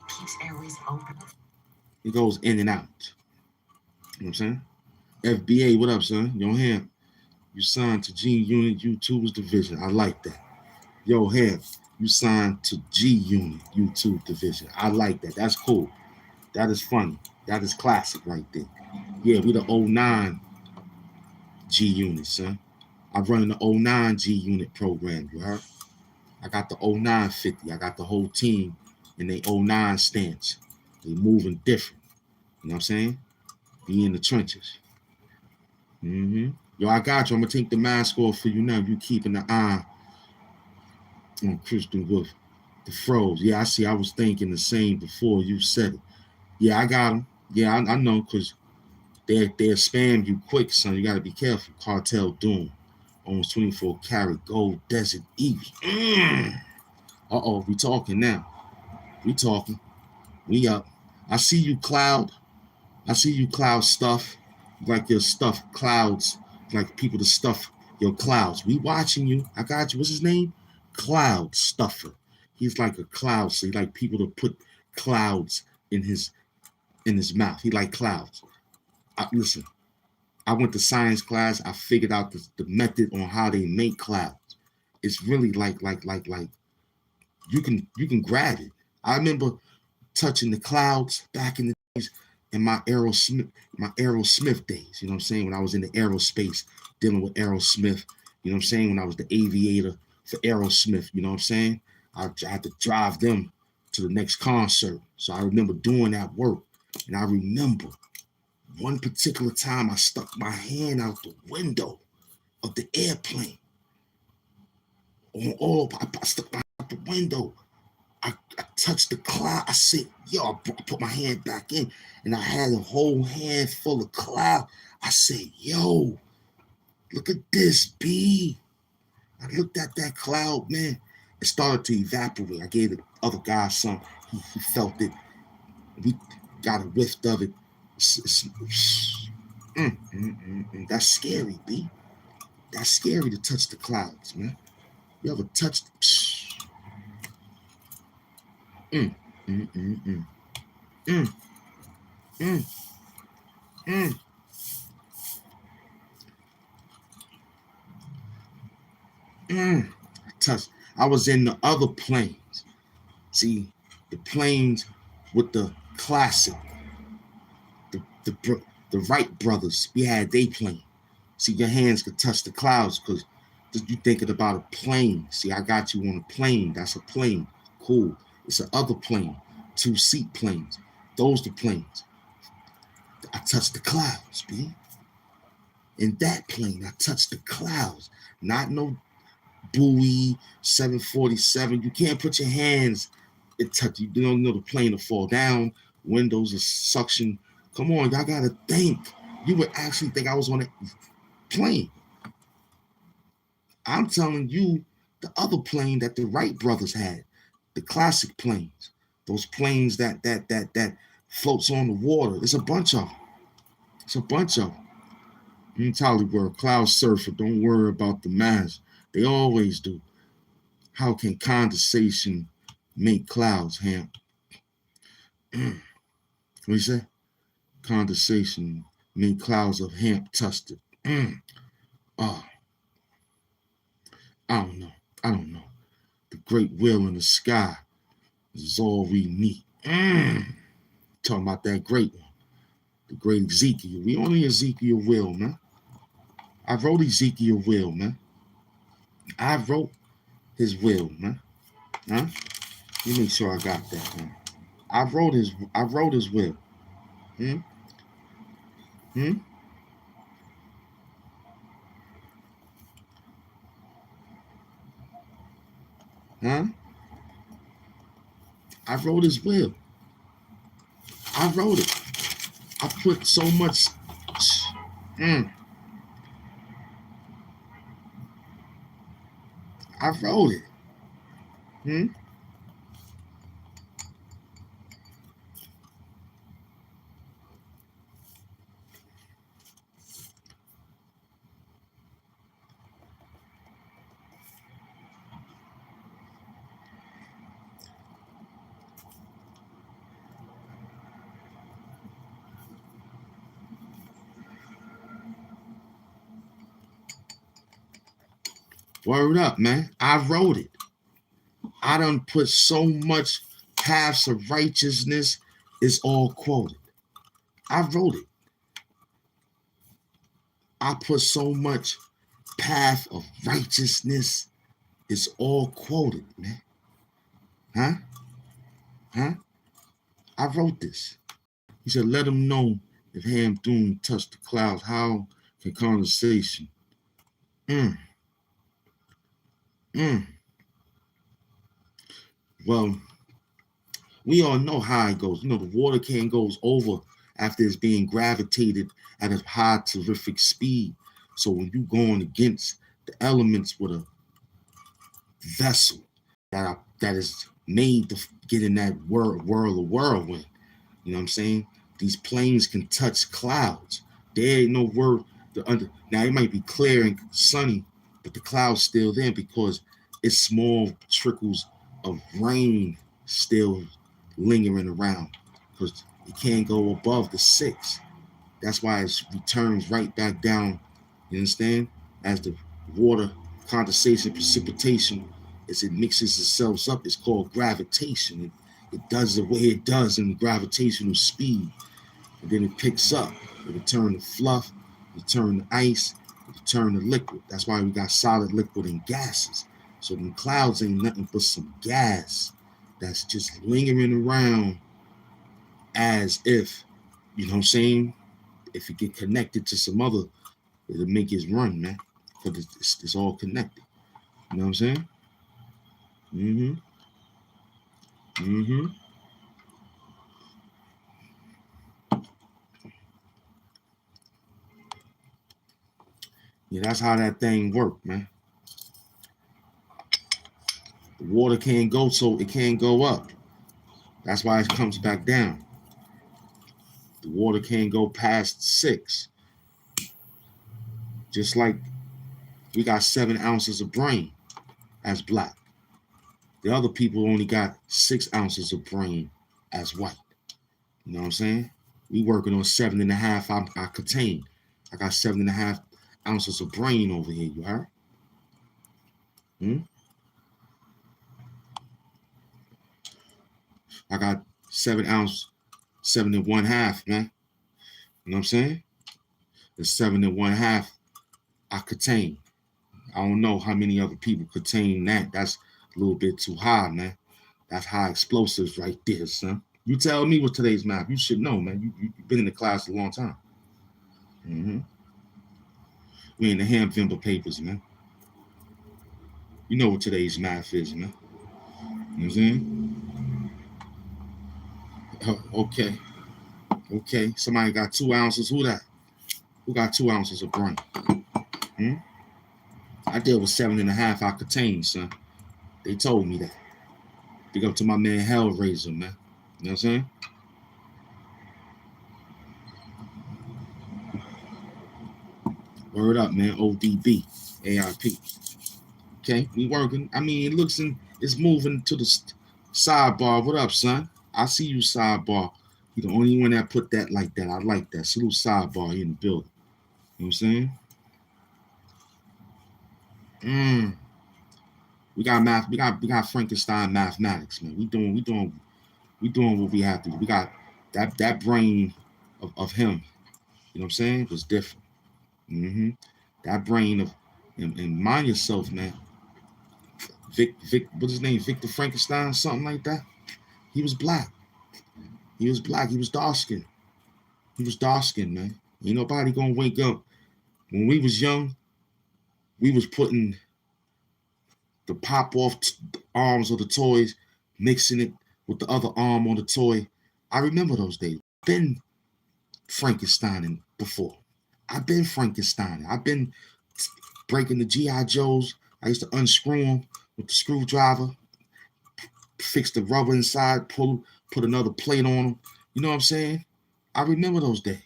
Keeps airways open. It goes in and out. You know what I'm saying? FBA, what up, son? Yo, Hamp, you signed to G Unit YouTube's division. I like that. Yo, Hamp, you signed to G Unit YouTube division. I like that. That's cool. That is funny. That is classic right there. Yeah, we the 09 G Unit, son. I'm running the 09 G Unit program, you heard? I got the 0950. I got the whole team in the 09 stance. They moving different. You know what I'm saying? Be in the trenches. Yo, I got you. I'm going to take the mask off for you now. You keeping the eye on Christian Wolf. The froze. Yeah, I see. I was thinking the same before you said it. Yeah, I got them. Yeah, I know, because they'll spam you quick, son. You got to be careful. Cartel Doom. Owns 24 karat gold Desert Eagle. Uh-oh, we talking now. We talking. We up. I see you, Cloud. I see you, Cloud stuff. Like your stuff, clouds. Like people to stuff your clouds. We watching you. I got you. What's his name? Cloud Stuffer. He's like a cloud. So he like people to put clouds in his mouth. He like clouds. Listen, I went to science class. I figured out the method on how they make clouds. It's really like you can grab it. I remember touching the clouds back in the days in my Aerosmith days. You know what I'm saying? When I was in the aerospace dealing with Aerosmith. You know what I'm saying? When I was the aviator for Aerosmith. You know what I'm saying? I had to drive them to the next concert. So I remember doing that work. And I remember one particular time I stuck my hand out the window of the airplane. I stuck my hand out the window. I touched the cloud. I said, yo, I put my hand back in and I had a whole hand full of cloud. I said, yo, look at this, B. I looked at that cloud, man. It started to evaporate. I gave the other guy some. He felt it. We got a whiff of it. That's scary, B. That's scary to touch the clouds, man. You ever touched? Touch. I was in the other planes. See, the planes with the classic, the Wright brothers. We had they plane. See, your hands could touch the clouds because you thinking about a plane. See, I got you on a plane. That's a plane. Cool. It's the other plane. 2-seat planes. Those the planes. I touched the clouds, B. In that plane, I touched the clouds. Not no buoy, 747. You can't put your hands and touch. You don't know the plane to fall down. Windows are suction. Come on, y'all gotta think. You would actually think I was on a plane. I'm telling you, the other plane that the Wright brothers had, the classic planes, those planes that floats on the water. It's a bunch of them. It's a bunch of them. Tollywood, Cloud Surfer, don't worry about the mass. They always do. How can condensation make clouds, Hamp? What you say? Condensation make clouds of Hamp twisted. I don't know. I don't know. The great will in the sky is all we need. Talking about that great one. The great Ezekiel. We only Ezekiel will, man. I wrote Ezekiel will, man. I wrote his will, man. Huh? Let me make sure I got that, man. I wrote his will. Hmm? Hmm? Huh? I wrote his will. I wrote it. I put so much. I wrote it. Hmm? Word up, man. I wrote it. I done put so much paths of righteousness. It's all quoted. I wrote it. I put so much path of righteousness. It's all quoted, man. Huh? Huh? I wrote this. He said, let them know if Hamp touched the clouds, how can conversation? Mm. Well, we all know how it goes. You know, the water can goes over after it's being gravitated at a high terrific speed. So when you going against the elements with a vessel that is made to get in that whirlwind, you know what I'm saying? These planes can touch clouds. There ain't no word. Now it might be clear and sunny, but the cloud's still there because it's small trickles of rain still lingering around because it can't go above the 6. That's why it returns right back down. You understand? As the water condensation, precipitation, as it mixes itself up, it's called gravitation. It does the way it does in the gravitational speed. And then it picks up. It return to fluff, return to ice, return to liquid. That's why we got solid, liquid, and gases. So the clouds ain't nothing but some gas that's just lingering around as if, you know what I'm saying? If it get connected to some other, it'll make it run, man. Because it's all connected. You know what I'm saying? Mm-hmm. Mm-hmm. Yeah, that's how that thing worked, man. The water can't go, so it can't go up. That's why it comes back down. The water can't go past 6. Just like we got 7 ounces of brain as black. The other people only got 6 ounces of brain as white. You know what I'm saying? We working on 7.5. I contain. I got 7.5 ounces of brain over here. You heard? I got 7 ounce, 7.5, man. You know what I'm saying? The 7.5 I contain. I don't know how many other people contain that. That's a little bit too high, man. That's high explosives right there, son. You tell me what today's math. You should know, man. You've been in the class a long time. Mm-hmm. We in the Hamp papers, man. You know what today's math is, man. You know what I'm saying? Okay. Okay. Somebody got 2 ounces. Who that? Who got 2 ounces of brain? I deal with 7.5 I contain, son. They told me that. Big up to my man Hellraiser, man. You know what I'm saying? Word up, man. ODB, AIP. Okay, we working. I mean, it's moving to the sidebar. What up, son? I see you, sidebar. You the only one that put that like that. I like that. Salute sidebar in the building. You know what I'm saying? We got math. We got Frankenstein mathematics, man. We doing what we have to do. We got that brain of him. You know what I'm saying? Was different. That brain of and mind yourself, man. Vic, what's his name? Victor Frankenstein, something like that. He was black. He was black. He was dark skinned. He was dark skinned, man. Ain't nobody gonna wake up. When we was young, we was putting the pop off arms of the toys, mixing it with the other arm on the toy. I remember those days. Been Frankensteining before. I've been Frankensteining. I've been breaking the G.I. Joes. I used to unscrew them with the screwdriver, fix the rubber inside, put another plate on them. You know what I'm saying? I remember those days.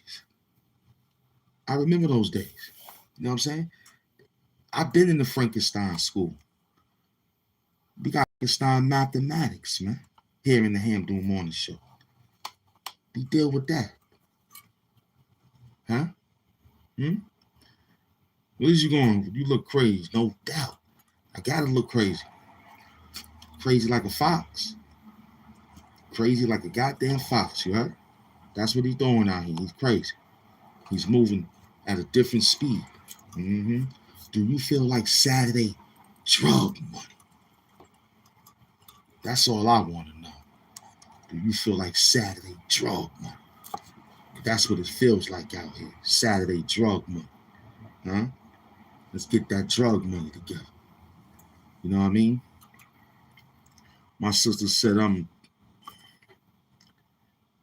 You know what I'm saying? I've been in the Frankenstein school. We got Frankenstein mathematics, man, here in the Hamp Morning Show. We deal with that. Huh? Where's you going? You look crazy, no doubt. I gotta look crazy. Crazy like a fox. Crazy like a goddamn fox, you heard? That's what he's doing out here. He's crazy. He's moving at a different speed. Do you feel like Saturday drug money? That's all I want to know. Do you feel like Saturday drug money? That's what it feels like out here. Saturday drug money. Huh? Let's get that drug money together. You know what I mean? My sister said,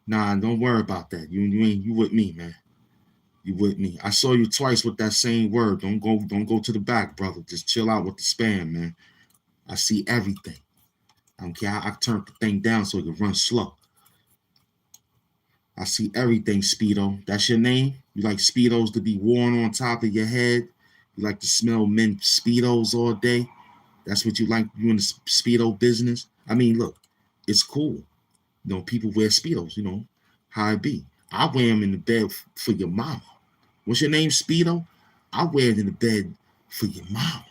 nah, don't worry about that. You with me, man. You with me. I saw you twice with that same word. Don't go to the back, brother. Just chill out with the spam, man. I see everything. I don't care. I turned the thing down so it could run slow. I see everything, Speedo. That's your name? You like Speedos to be worn on top of your head? You like to smell men's Speedos all day? That's what you like? You in the Speedo business? I mean, look, it's cool. You know, people wear Speedos, you know, how it be. I wear them in the bed for your mama. What's your name, Speedo? I wear it in the bed for your mama.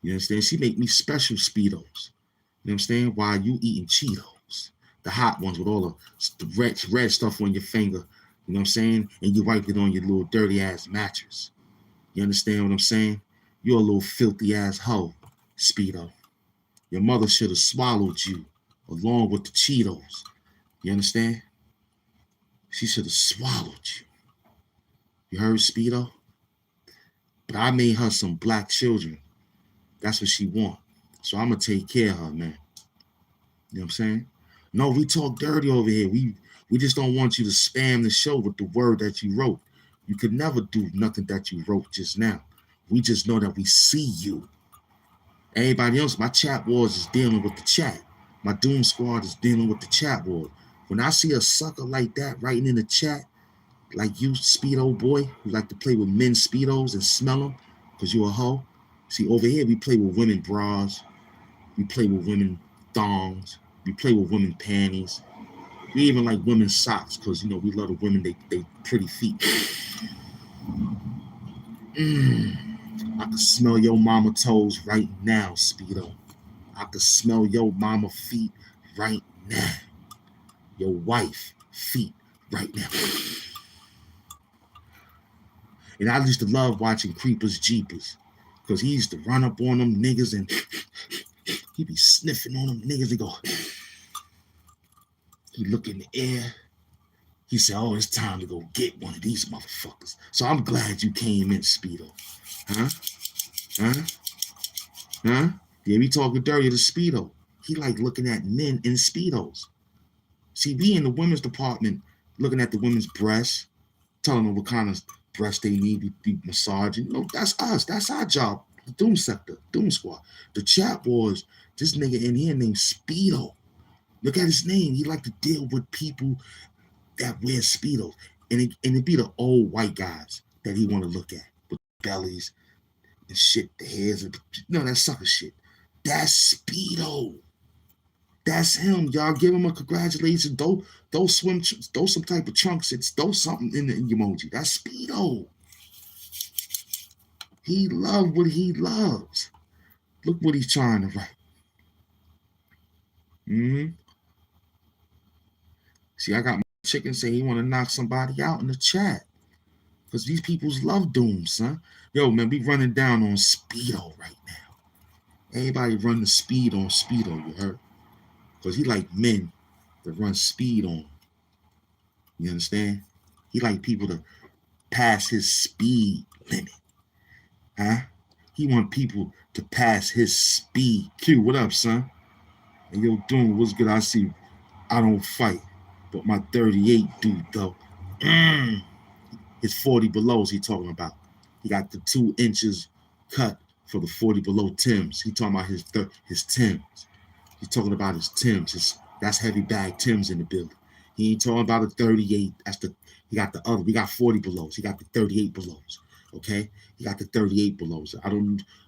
You understand? She make me special Speedos. You know what I'm saying? While you eating Cheetos. The hot ones with all the red stuff on your finger. You know what I'm saying? And you wipe it on your little dirty ass mattress. You understand what I'm saying? You're a little filthy ass hoe, Speedo. Your mother should have swallowed you along with the Cheetos. You understand? She should have swallowed you. You heard, Speedo? But I made her some black children. That's what she want. So I'm going to take care of her, man. You know what I'm saying? No, we talk dirty over here. We just don't want you to spam the show with the word that you wrote. You could never do nothing that you wrote just now. We just know that we see you. Everybody else, my chat wars is dealing with the chat. My Doom Squad is dealing with the chat wars. When I see a sucker like that writing in the chat, like you, Speedo boy, who like to play with men's Speedos and smell them because you're a hoe. See, over here, we play with women bras. We play with women thongs. We play with women panties. We even like women's socks because, you know, we love the women, they pretty feet. I can smell your mama toes right now, Speedo. I can smell your mama feet right now. Your wife feet right now. And I used to love watching Creepers Jeepers because he used to run up on them niggas and he be sniffing on them niggas. He go, he look in the air. He said, oh, it's time to go get one of these motherfuckers. So I'm glad you came in, Speedo. Huh? Yeah, we talking dirty to Speedo. He like looking at men in Speedos. See, we in the women's department looking at the women's breasts, telling them what kind of breasts they need to be massaging. You know, that's us. That's our job. The Doom Sector, Doom Squad. The chat wars, this nigga in here named Speedo. Look at his name. He like to deal with people that wear Speedos. And it be the old white guys that he want to look at with bellies and shit, the hairs, and that sucker shit. That's Speedo. That's him. Y'all give him a congratulations. Those some type of trunks. Those something in the emoji. That's Speedo. He loves what he loves. Look what he's trying to write. See, I got my chicken saying he want to knock somebody out in the chat. Because these people's love Doom, son. Yo, man, we running down on Speedo right now. Everybody run the speed on Speedo, you heard? Because he like men to run speed on. You understand? He like people to pass his speed limit. Huh? He want people to pass his speed. Q, what up, son? And yo, Doom, what's good? I see I don't fight, but my 38 dude, though. His 40 belows he talking about. He got the 2 inches cut for the 40 below Tims. He talking about his Tims. He's talking about his Tims. That's heavy bag Tims in the building. He ain't talking about a 38. He got the other. We got 40 belows. He got the 38 belows. Okay? He got the 38 belows.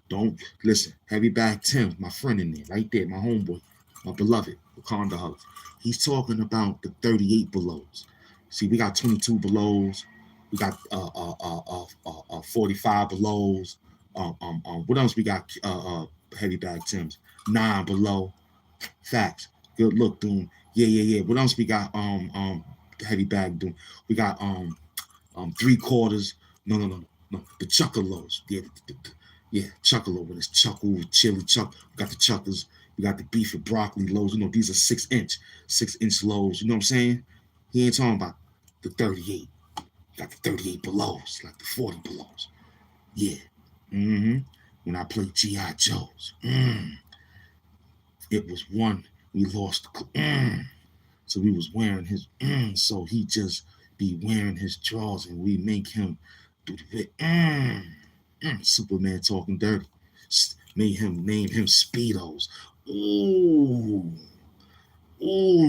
Don't listen. Heavy bag Tims, my friend in there, right there, my homeboy, my beloved, Wakanda Hugs. He's talking about the 38 belows. See, we got 22 belows. We got 45 belows. What else we got? Heavy bag Tims, 9 below. Facts. Good look, Doom. Yeah. What else we got? Heavy bag Doom. We got 3/4. No. The chuckalows. Yeah, chuckalo with his chuckle, chili chuck. We got the chuckers. We got the beef with broccoli loaves. These are 6-inch loaves. You know what I'm saying? He ain't talking about the 38. Got the 38 belows, like the 40 belows. Yeah. When I played G.I. Joes. It was one. We lost. So we was wearing his. So he just be wearing his drawers and we make him do the Superman talking dirty. Made him name him Speedos. Ooh,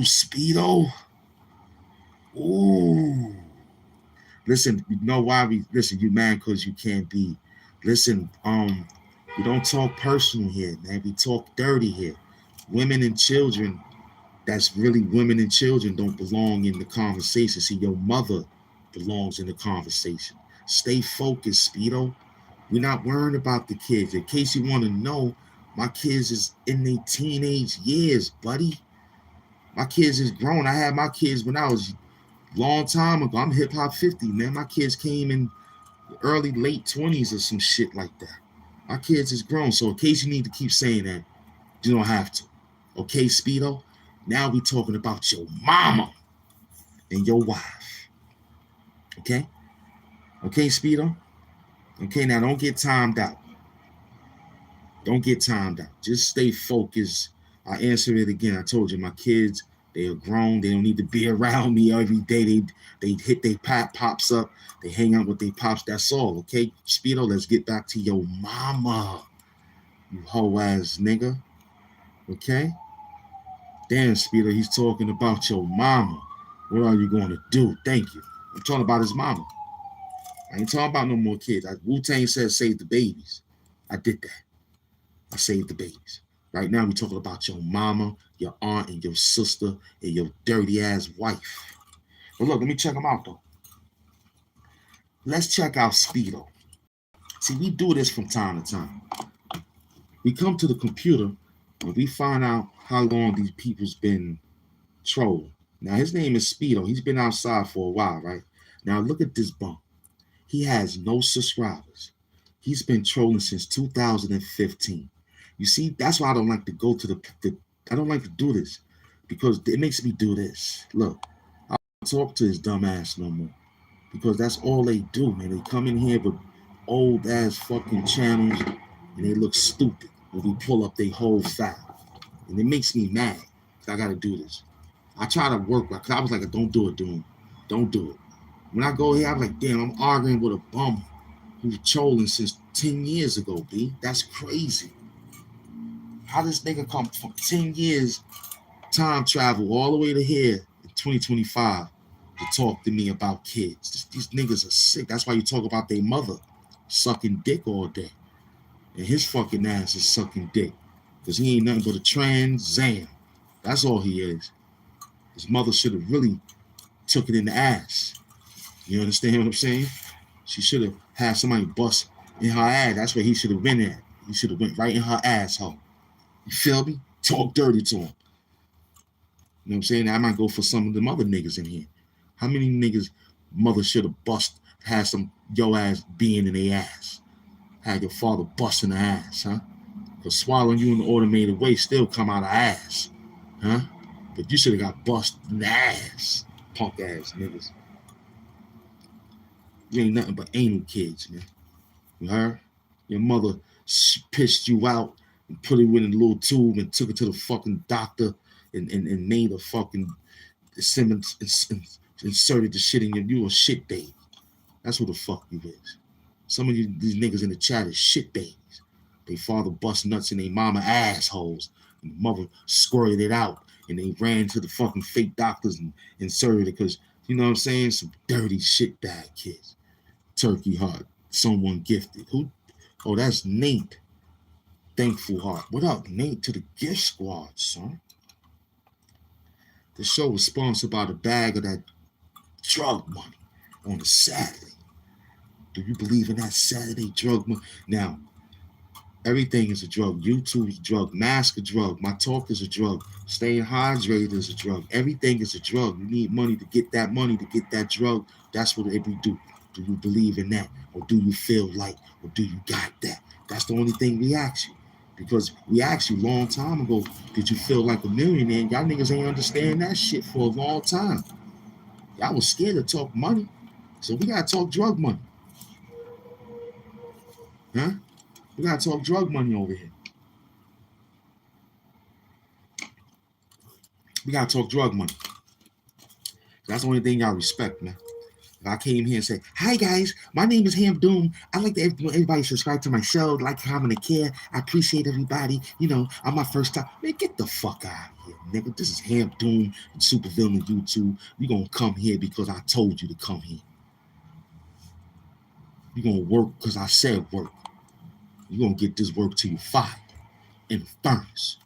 Speedo. Ooh. Listen, you know why you mad because you can't be. Listen, we don't talk personal here, man. We talk dirty here. Women and children, that's really women and children don't belong in the conversation. See, your mother belongs in the conversation. Stay focused, Speedo. We're not worrying about the kids. In case you want to know, my kids is in their teenage years, buddy. My kids is grown. I had my kids when I was long time ago. I'm hip hop 50, man. My kids came in early, late 20s or some shit like that. My kids is grown. So in case you need to keep saying that, you don't have to. Okay, Speedo? Now we talking about your mama and your wife. Okay? Okay, Speedo? Okay, now don't get timed out. Don't get timed out. Just stay focused. I answer it again. I told you, my kids, they are grown. They don't need to be around me every day. They hit their pops up. They hang out with their pops. That's all, okay? Speedo, let's get back to your mama, you hoe-ass nigga. Okay? Damn, Speedo, he's talking about your mama. What are you going to do? Thank you. I'm talking about his mama. I ain't talking about no more kids. Wu-Tang said save the babies. I did that. I saved the babies. Right now, we're talking about your mama, your aunt, and your sister, and your dirty-ass wife. But look, let me check them out, though. Let's check out Speedo. See, we do this from time to time. We come to the computer, and we find out how long these people's been trolling. Now, his name is Speedo. He's been outside for a while, right? Now, look at this bum. He has no subscribers. He's been trolling since 2015. You see, that's why I don't like to go to I don't like to do this because it makes me do this. Look, I don't talk to his dumb ass no more because that's all they do, man. They come in here with old ass fucking channels and they look stupid when we pull up their whole file. And it makes me mad because I got to do this. I try to work because I was like, don't do it, dude. Don't do it. When I go here, I'm like, damn, I'm arguing with a bum who's trolling since 10 years ago, B. That's crazy. How this nigga come from 10 years time travel all the way to here in 2025 to talk to me about kids? These niggas are sick. That's why you talk about their mother sucking dick all day. And his fucking ass is sucking dick because he ain't nothing but a trans Zam. That's all he is. His mother should have really took it in the ass. You understand what I'm saying? She should have had somebody bust in her ass. That's where he should have been at. You should have went right in her asshole. You feel me? Talk dirty to him. You know what I'm saying? I might go for some of them other niggas in here. How many niggas mother should have had some yo ass being in their ass? Had your father busting the ass, huh? Because swallowing you in the automated way still come out of ass, huh? But you should have got busted in the ass, punk ass niggas. You ain't nothing but anal kids, man. You heard? Your mother pissed you out and put it in a little tube and took it to the fucking doctor and made a fucking inserted the shit in you a shit baby. That's what the fuck you is. Some of these niggas in the chat is shit babies. They father bust nuts in their mama assholes. And the mother squirted it out. And they ran to the fucking fake doctors and inserted it because, you know what I'm saying? Some dirty shit bag kids. Turkey heart. Someone gifted. Who? Oh, that's Nate. Thankful heart. What up, Nate, to the gift squad, son? The show was sponsored by the bag of that drug money on a Saturday. Do you believe in that Saturday drug money? Now, everything is a drug. YouTube is a drug. Mask a drug. My talk is a drug. Staying hydrated is a drug. Everything is a drug. You need money to get that money, to get that drug. That's what we do. Do you believe in that? Or do you feel like, or do you got that? That's the only thing we ask you. Because we asked you a long time ago, did you feel like a millionaire? And y'all niggas ain't understand that shit for a long time. Y'all was scared to talk money. So we gotta talk drug money. Huh? We gotta talk drug money over here. We gotta talk drug money. That's the only thing y'all respect, man. If I came here and said, hi guys, my name is Hamp Doom. I'd like to everybody subscribe to my show, like, comment, and care. I appreciate everybody. You know, I'm my first time. Man, get the fuck out of here, nigga. This is Hamp Doom and Supervillain YouTube. You gonna come here because I told you to come here. You gonna work because I said work. You gonna get this work till you fired in the furnace.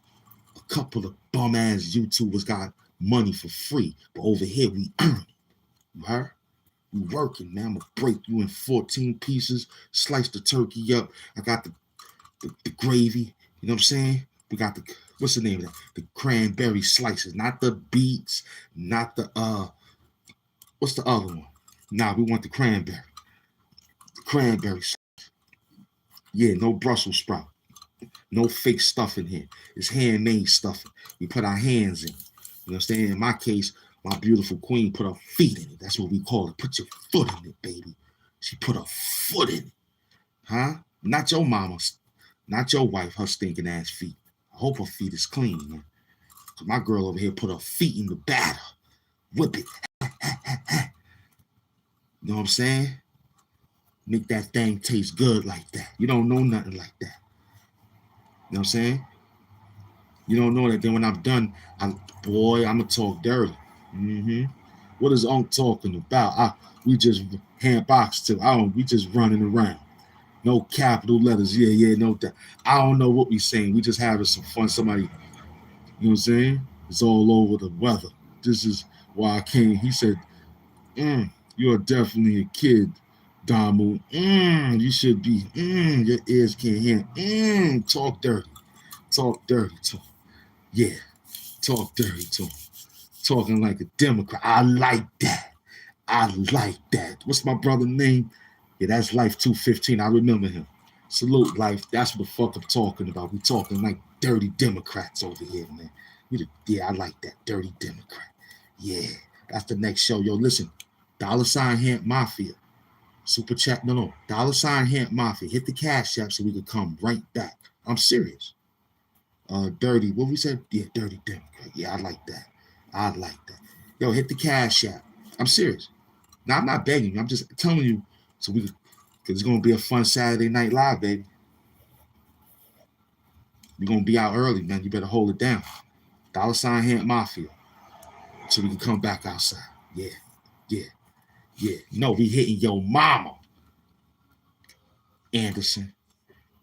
A couple of bum ass YouTubers got money for free, but over here we earn it. You heard? You working, man. I'm gonna break you in 14 pieces, slice the turkey up. I got the gravy, you know what I'm saying? We got the, what's the name of that? The cranberry slices, not the beets, not the what's the other one? Nah, we want the cranberry. The cranberry slice. Yeah, no Brussels sprout. No fake stuff in here. It's handmade stuffing. We put our hands in. You know what I'm saying? In my case, my beautiful queen put her feet in it. That's what we call it. Put your foot in it, baby. She put her foot in it. Huh? Not your mama's. Not your wife, her stinking ass feet. I hope her feet is clean, man. Cause my girl over here put her feet in the batter. Whip it. You know what I'm saying? Make that thing taste good like that. You don't know nothing like that. You know what I'm saying? You don't know that. Then when I'm done, I'm gonna talk dirty. What is Unc talking about? We just hand box to. We just running around. No capital letters. Yeah, no that. I don't know what we saying. We just having some fun. Somebody, you know what I'm saying? It's all over the weather. This is why I came. He said, you're definitely a kid, Damu. You should be. Your ears can't hear. Talk dirty. Talk dirty to him. Yeah. Talk dirty to him. Talking like a Democrat. I like that. What's my brother's name? Yeah, that's Life 215. I remember him. Salute, Life. That's what the fuck I'm talking about. We talking like dirty Democrats over here, man. Yeah, I like that. Dirty Democrat. Yeah, that's the next show. Yo, listen. $ Hamp Mafia. Super chat. No. $ Hamp Mafia. Hit the Cash App so we can come right back. I'm serious. Dirty. What we said? Yeah, dirty Democrat. Yeah, I like that. Yo, hit the Cash App. I'm serious. Now, I'm not begging you. I'm just telling you so we could, because it's going to be a fun Saturday Night Live, baby. We're going to be out early, man. You better hold it down. $ Hamp Mafia. So we can come back outside. Yeah. No, we hitting your mama, Anderson.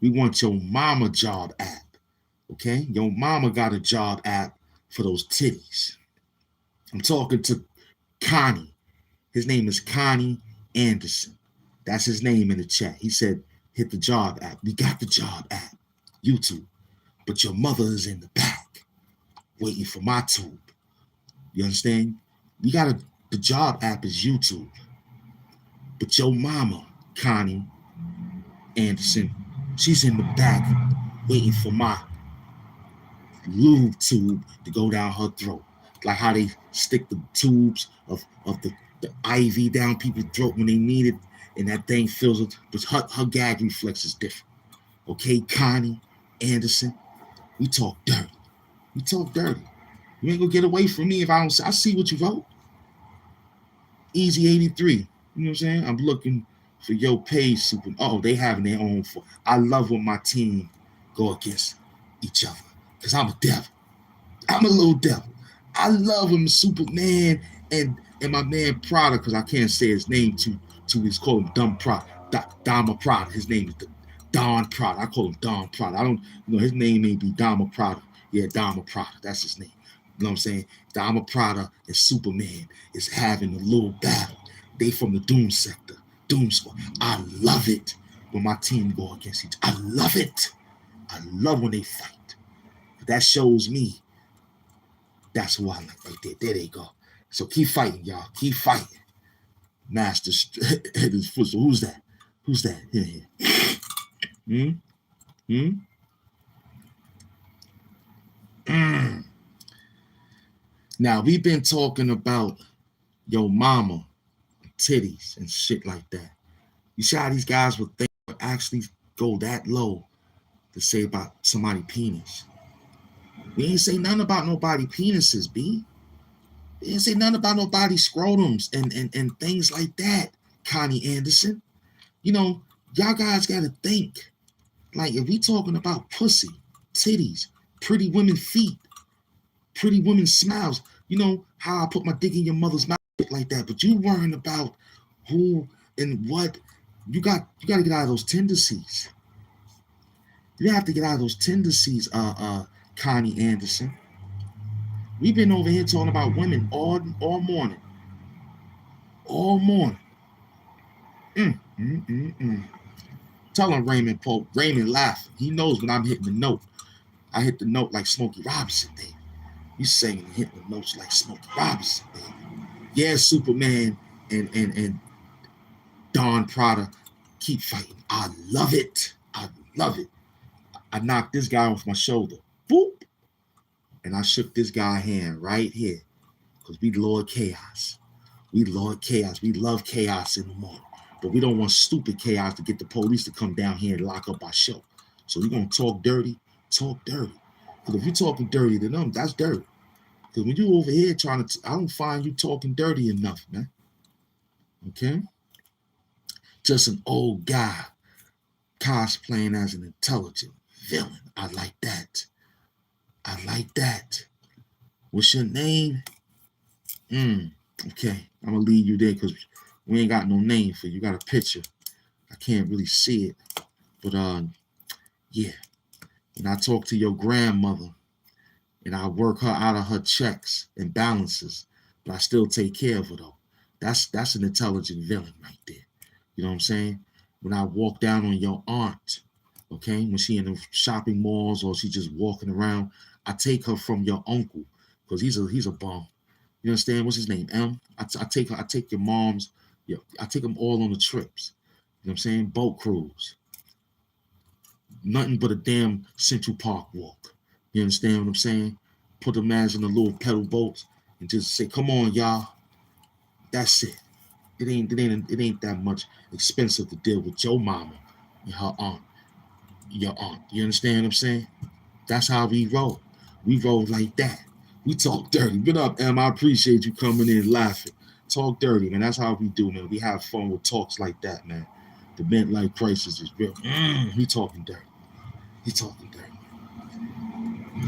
We want your mama job app. Okay? Your mama got a job app for those titties. I'm talking to Connie. His name is Connie Anderson. That's his name in the chat. He said, hit the job app. We got the job app. YouTube. But your mother is in the back waiting for my tube. You understand? The job app is YouTube. But your mama, Connie Anderson, she's in the back waiting for my lube tube to go down her throat. Like how they stick the tubes of the IV down people's throat when they need it, and that thing fills it. But her gag reflex is different. Okay, Connie Anderson, we talk dirty. We talk dirty. You ain't gonna get away from me if I don't. I see what you wrote. Easy 83. You know what I'm saying? I'm looking for your page super. Oh, they having their own. I love when my team go against each other because I'm a devil. I'm a little devil. I love him, Superman and my man Prada, because I can't say his name to his call him Dumb Prada. Dama Prada. His name is Don Prada. I call him Don Prada. I don't his name may be Dama Prada. Yeah, Dama Prada. That's his name. You know what I'm saying? Dama Prada and Superman is having a little battle. They from the Doom sector. Doom Squad. I love it when my team go against each other. I love it. I love when they fight. That shows me that's who I like right there. There they go. So keep fighting, y'all. Keep fighting. Master at his foot. So who's that? Who's that? Here. Now, we've been talking about your mama, titties, and shit like that. You see how these guys would think would actually go that low to say about somebody's penis. We ain't say nothing about nobody penises, B. We ain't say nothing about nobody scrotums and things like that, Connie Anderson. You know, y'all guys got to think. Like, if we talking about pussy, titties, pretty women feet, pretty women smiles, you know how I put my dick in your mother's mouth like that, but you worrying about who and what. You got to get out of those tendencies. You have to get out of those tendencies, Connie Anderson. We've been over here talking about women all morning. All morning. Tell him Raymond Pope. Raymond laughing. He knows when I'm hitting the note. I hit the note like Smokey Robinson did. He's singing and hitting the notes like Smokey Robinson did. Yeah, Superman and Don Prada keep fighting. I love it. I love it. I knocked this guy off my shoulder. Boop. And I shook this guy's hand right here. Because we Lord Chaos. We Lord Chaos. We love chaos in the morning. But we don't want stupid chaos to get the police to come down here and lock up our show. So we're going to talk dirty. Talk dirty. Because if you're talking dirty to them, that's dirty. Because when you over here trying to, I don't find you talking dirty enough, man. Okay? Just an old guy cosplaying as an intelligent villain. I like that. I like that. What's your name? Okay. I'm going to leave you there because we ain't got no name for you. You got a picture. I can't really see it. But, yeah. And I talk to your grandmother and I work her out of her checks and balances, but I still take care of her, though. That's an intelligent villain right there. You know what I'm saying? When I walk down on your aunt, okay, when she in the shopping malls or she just walking around, I take her from your uncle because he's a bum. You understand? What's his name? M. I take your mom's. Yeah, I take them all on the trips. You know what I'm saying? Boat cruise. Nothing but a damn Central Park walk. You understand what I'm saying? Put them as in the little pedal boats and just say, "Come on, y'all." That's it. It ain't that much expensive to deal with your mama and her aunt. Your aunt. You understand what I'm saying? That's how we roll. We roll like that. We talk dirty. Get up, Em. I appreciate you coming in laughing. Talk dirty, man. That's how we do, man. We have fun with talks like that, man. The midlife crisis is real. We talking dirty. He talking dirty.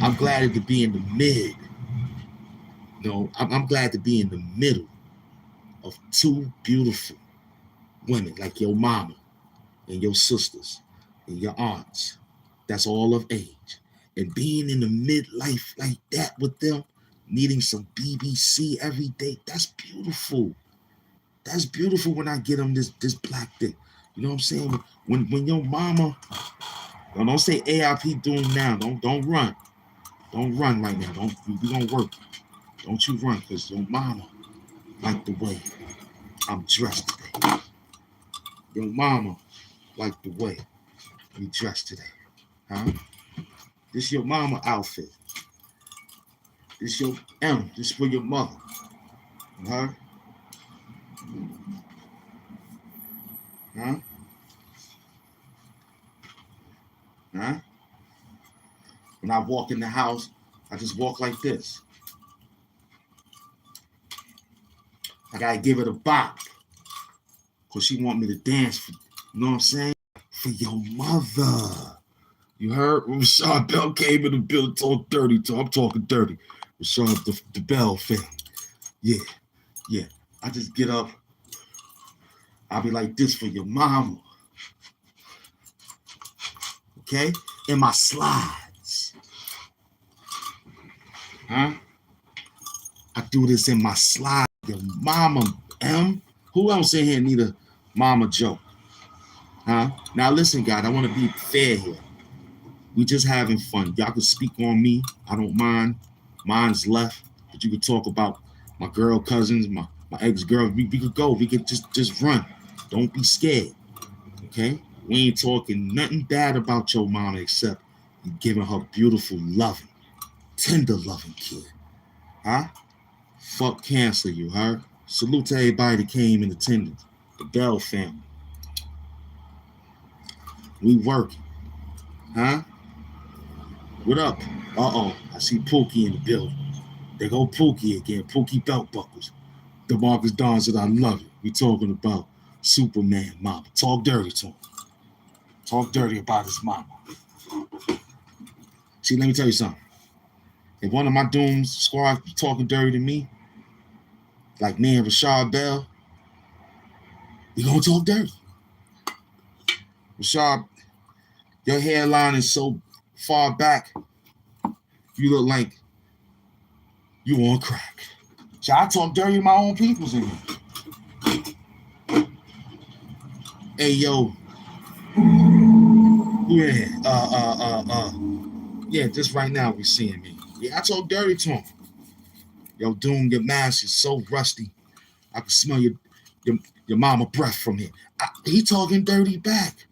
I'm glad to be in the mid. No, I'm glad to be in the middle of two beautiful women like your mama and your sisters and your aunts. That's all of age. And being in the midlife like that with them, needing some BBC every day, that's beautiful. That's beautiful when I get them this black dick. You know what I'm saying? When your mama Don't say AIP doing now. Don't run. Don't run right now. We gonna work. Don't you run, because your mama like the way I'm dressed today. Your mama like the way we dressed today. Huh? This your mama outfit. This your M. This for your mother. Huh? Huh? Huh? When I walk in the house, I just walk like this. I gotta give it a bop. Because she want me to dance for, you know what I'm saying? For your mother. You heard? When Rashad Bell came in the building, talk dirty. I'm talking dirty. Rashad, the Bell family. Yeah. I just get up. I'll be like this for your mama. Okay? In my slides. Huh? I do this in my slide. Your mama, M. Who else in here need a mama joke? Huh? Now listen, guys, I want to be fair here. We just having fun. Y'all can speak on me. I don't mind. Mine's left. But you could talk about my girl cousins, my ex-girl. We could go. We could just run. Don't be scared. Okay? We ain't talking nothing bad about your mama except you giving her beautiful, loving, tender loving kid. Huh? Fuck cancer, you heard? Salute to everybody that came in attendance. The Bell family. We working. Huh? What up? Uh-oh. I see Pookie in the building. There go Pookie again. Pookie belt buckles. DeMarcus Don said, I love it. We talking about Superman mama. Talk dirty to him. Talk dirty about his mama. See, let me tell you something. If one of my Dooms squad talking dirty to me, like me and Rashad Bell, we gonna talk dirty. Rashad, your hairline is so far back, you look like you on crack. So I talk dirty to my own peoples in here. Hey, yo. Yeah, just right now we seeing me. Yeah, I talk dirty to him. Yo, Doom, your mask is so rusty. I can smell your mama breath from here. He talking dirty back.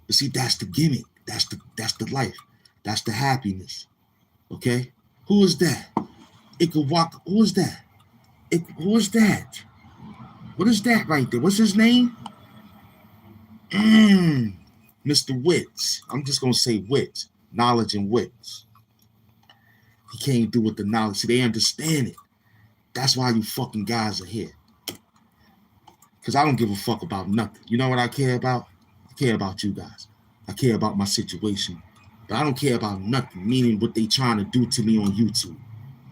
But see, that's the gimmick. That's the life. That's the happiness. Okay? Who is that? It could walk. Who is that? Who is that? What is that right there? What's his name? Mr. Wits. I'm just gonna say Wits. Knowledge and wits. He came through with the knowledge. See, they understand it. That's why you fucking guys are here. Because I don't give a fuck about nothing. You know what I care about? I care about you guys. I care about my situation. But I don't care about nothing, meaning what they trying to do to me on YouTube.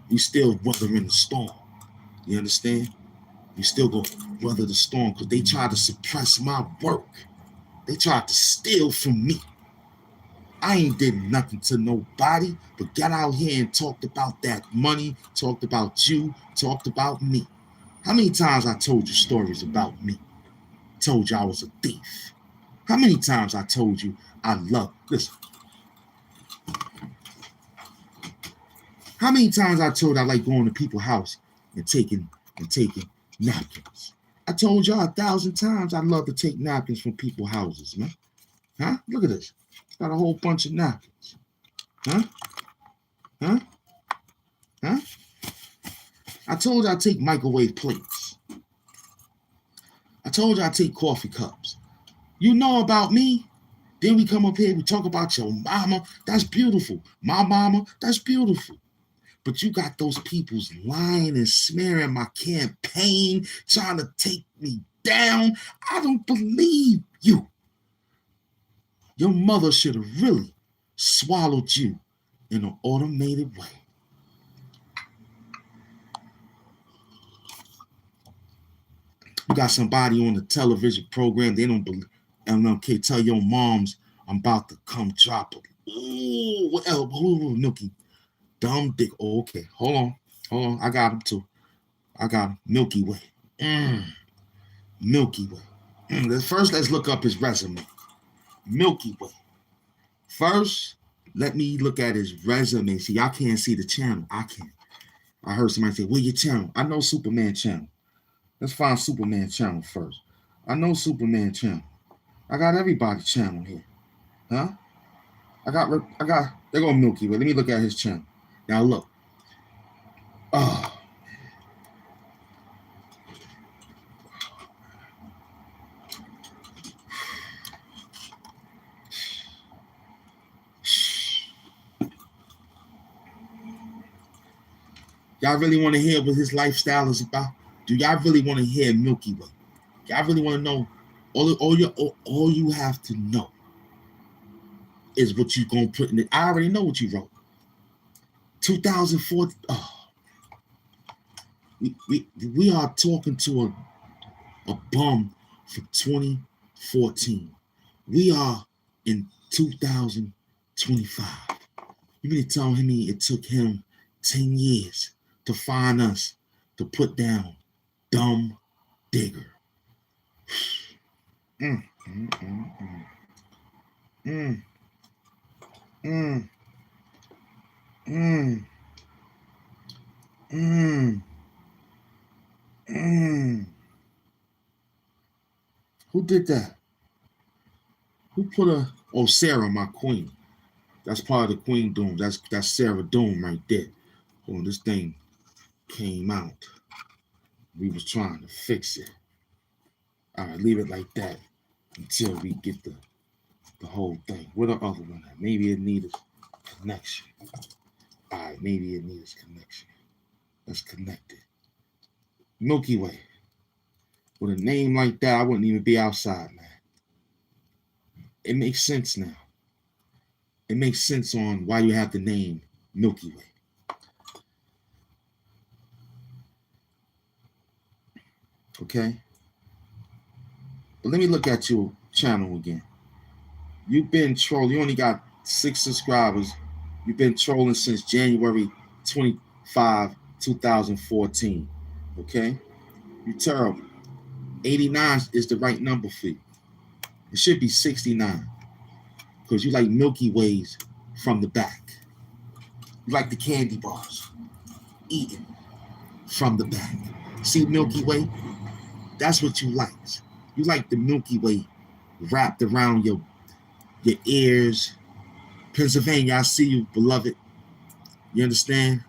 We still weathering the storm. You understand? We still go weather the storm because they tried to suppress my work. They tried to steal from me. I ain't did nothing to nobody, but got out here and talked about that money, talked about you, talked about me. How many times I told you stories about me? Told you I was a thief. How many times I told you I love, listen. How many times I told I like going to people's house and taking napkins? I told y'all 1,000 times I love to take napkins from people's houses, man. Huh? Look at this. Got a whole bunch of napkins. Huh? Huh? Huh? I told you I take microwave plates. I told you I take coffee cups. You know about me. Then we come up here, we talk about your mama. That's beautiful. My mama, that's beautiful. But you got those people's lying and smearing my campaign, trying to take me down. I don't believe you. Your mother should have really swallowed you in an automated way. You got somebody on the television program, they don't believe, MLK, tell your moms I'm about to come drop them. Ooh, what else? Ooh, Nookie. Dumb dick. Oh, okay. Hold on. I got him too. I got him. Milky Way. Milky Way. First, let's look up his resume. Milky Way. First, let me look at his resume. See, y'all can't see the channel. I can. I heard somebody say, where your channel? I know Superman channel. Let's find Superman channel first. I know Superman channel. I got everybody channel here. Huh? There go Milky Way. Let me look at his channel. Now look. Oh. Y'all really want to hear what his lifestyle is about? Do y'all really want to hear Milky Way? Y'all really want to know? All you have to know is what you gonna put in it. I already know what you wrote. 2004. Oh, we are talking to a bum for 2014. We are in 2025. You mean to tell me it took him 10 years to find us to put down Dumb Digger? Mm, mm, mm, mm. Mm, mm, mm, mm. Who did that? Who put Sarah, my queen. That's part of the Queen Doom. That's Sarah Doom right there. When this thing came out, we was trying to fix it. All right, leave it like that until we get the whole thing. What the other one? Maybe it needs connection. All right, maybe it needs connection. Let's connect it. Milky Way. With a name like that, I wouldn't even be outside, man. It makes sense now. It makes sense on why you have the name Milky Way. Okay? But let me look at your channel again. You've been trolling. You only got 6 subscribers. You've been trolling since January 25, 2014. Okay? You're terrible. 89 is the right number for you. It should be 69. Because you like Milky Ways from the back. You like the candy bars. Eating from the back. See Milky Way? That's what you like. You like the Milky Way wrapped around your ears. Pennsylvania, I see you, beloved. You understand?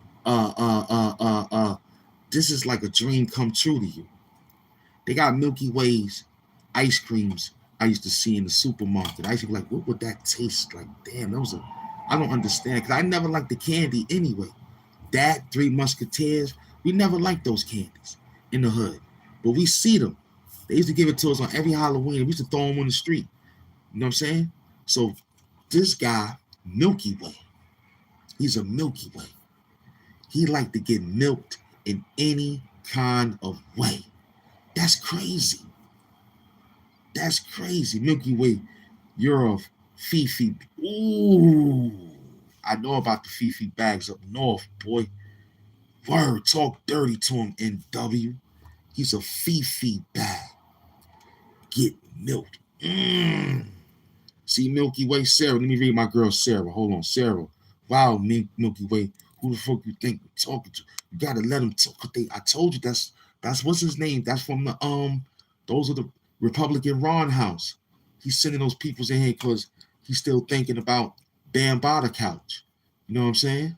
This is like a dream come true to you. They got Milky Ways ice creams I used to see in the supermarket. I used to be like, what would that taste like? Damn, I don't understand, because I never liked the candy anyway. That, Three Musketeers, we never liked those candies in the hood. But we see them. They used to give it to us on every Halloween. We used to throw them on the street. You know what I'm saying? So this guy, Milky Way, he's a Milky Way. He like to get milked in any kind of way. That's crazy. That's crazy. Milky Way, you're a Fifi. Ooh, I know about the Fifi bags up north, boy. Word, talk dirty to him, NW. He's a Fifi bag. Get milked. See, Milky Way, Sarah. Let me read my girl, Sarah. Hold on, Sarah. Wow, Milky Way. Who the fuck you think you're talking to? You gotta let him talk. I told you that's what's his name. That's from the those are the Republican Ron House. He's sending those peoples in here because he's still thinking about Bam Bada couch. You know what I'm saying?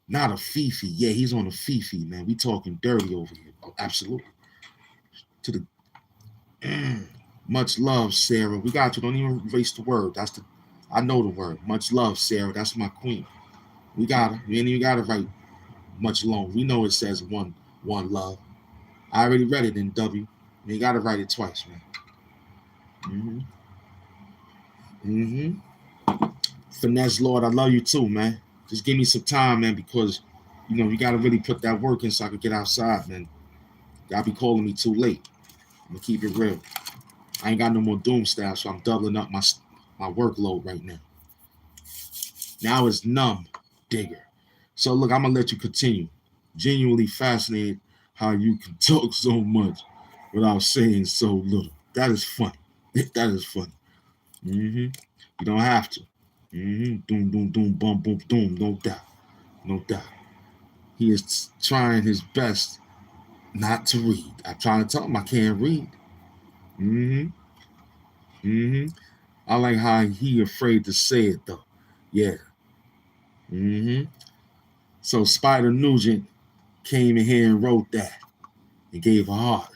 Not a Fifi. Yeah, he's on a Fifi, man. We talking dirty over here. Oh, absolutely. To the much love, Sarah. We got you. Don't even erase the word. I know the word. Much love, Sarah. That's my queen. We got her. We ain't even got to write much long. We know it says one love. I already read it in W. You got to write it twice, man. Finesse Lord, I love you too, man. Just give me some time, man, because you got to really put that work in so I can get outside, man. Y'all be calling me too late. I'm gonna keep it real. I ain't got no more Doom staff, so I'm doubling up my workload right now. Now it's Numb Digger. So look, I'm gonna let you continue. Genuinely fascinated how you can talk so much without saying so little. That is funny. That is funny. You don't have to. Doom, boom, boom, boom, boom, boom. No doubt. No doubt. He is trying his best not to read. I'm trying to tell him I can't read. I like how he afraid to say it though. Yeah. So Spider Nugent came in here and wrote that and gave a heart.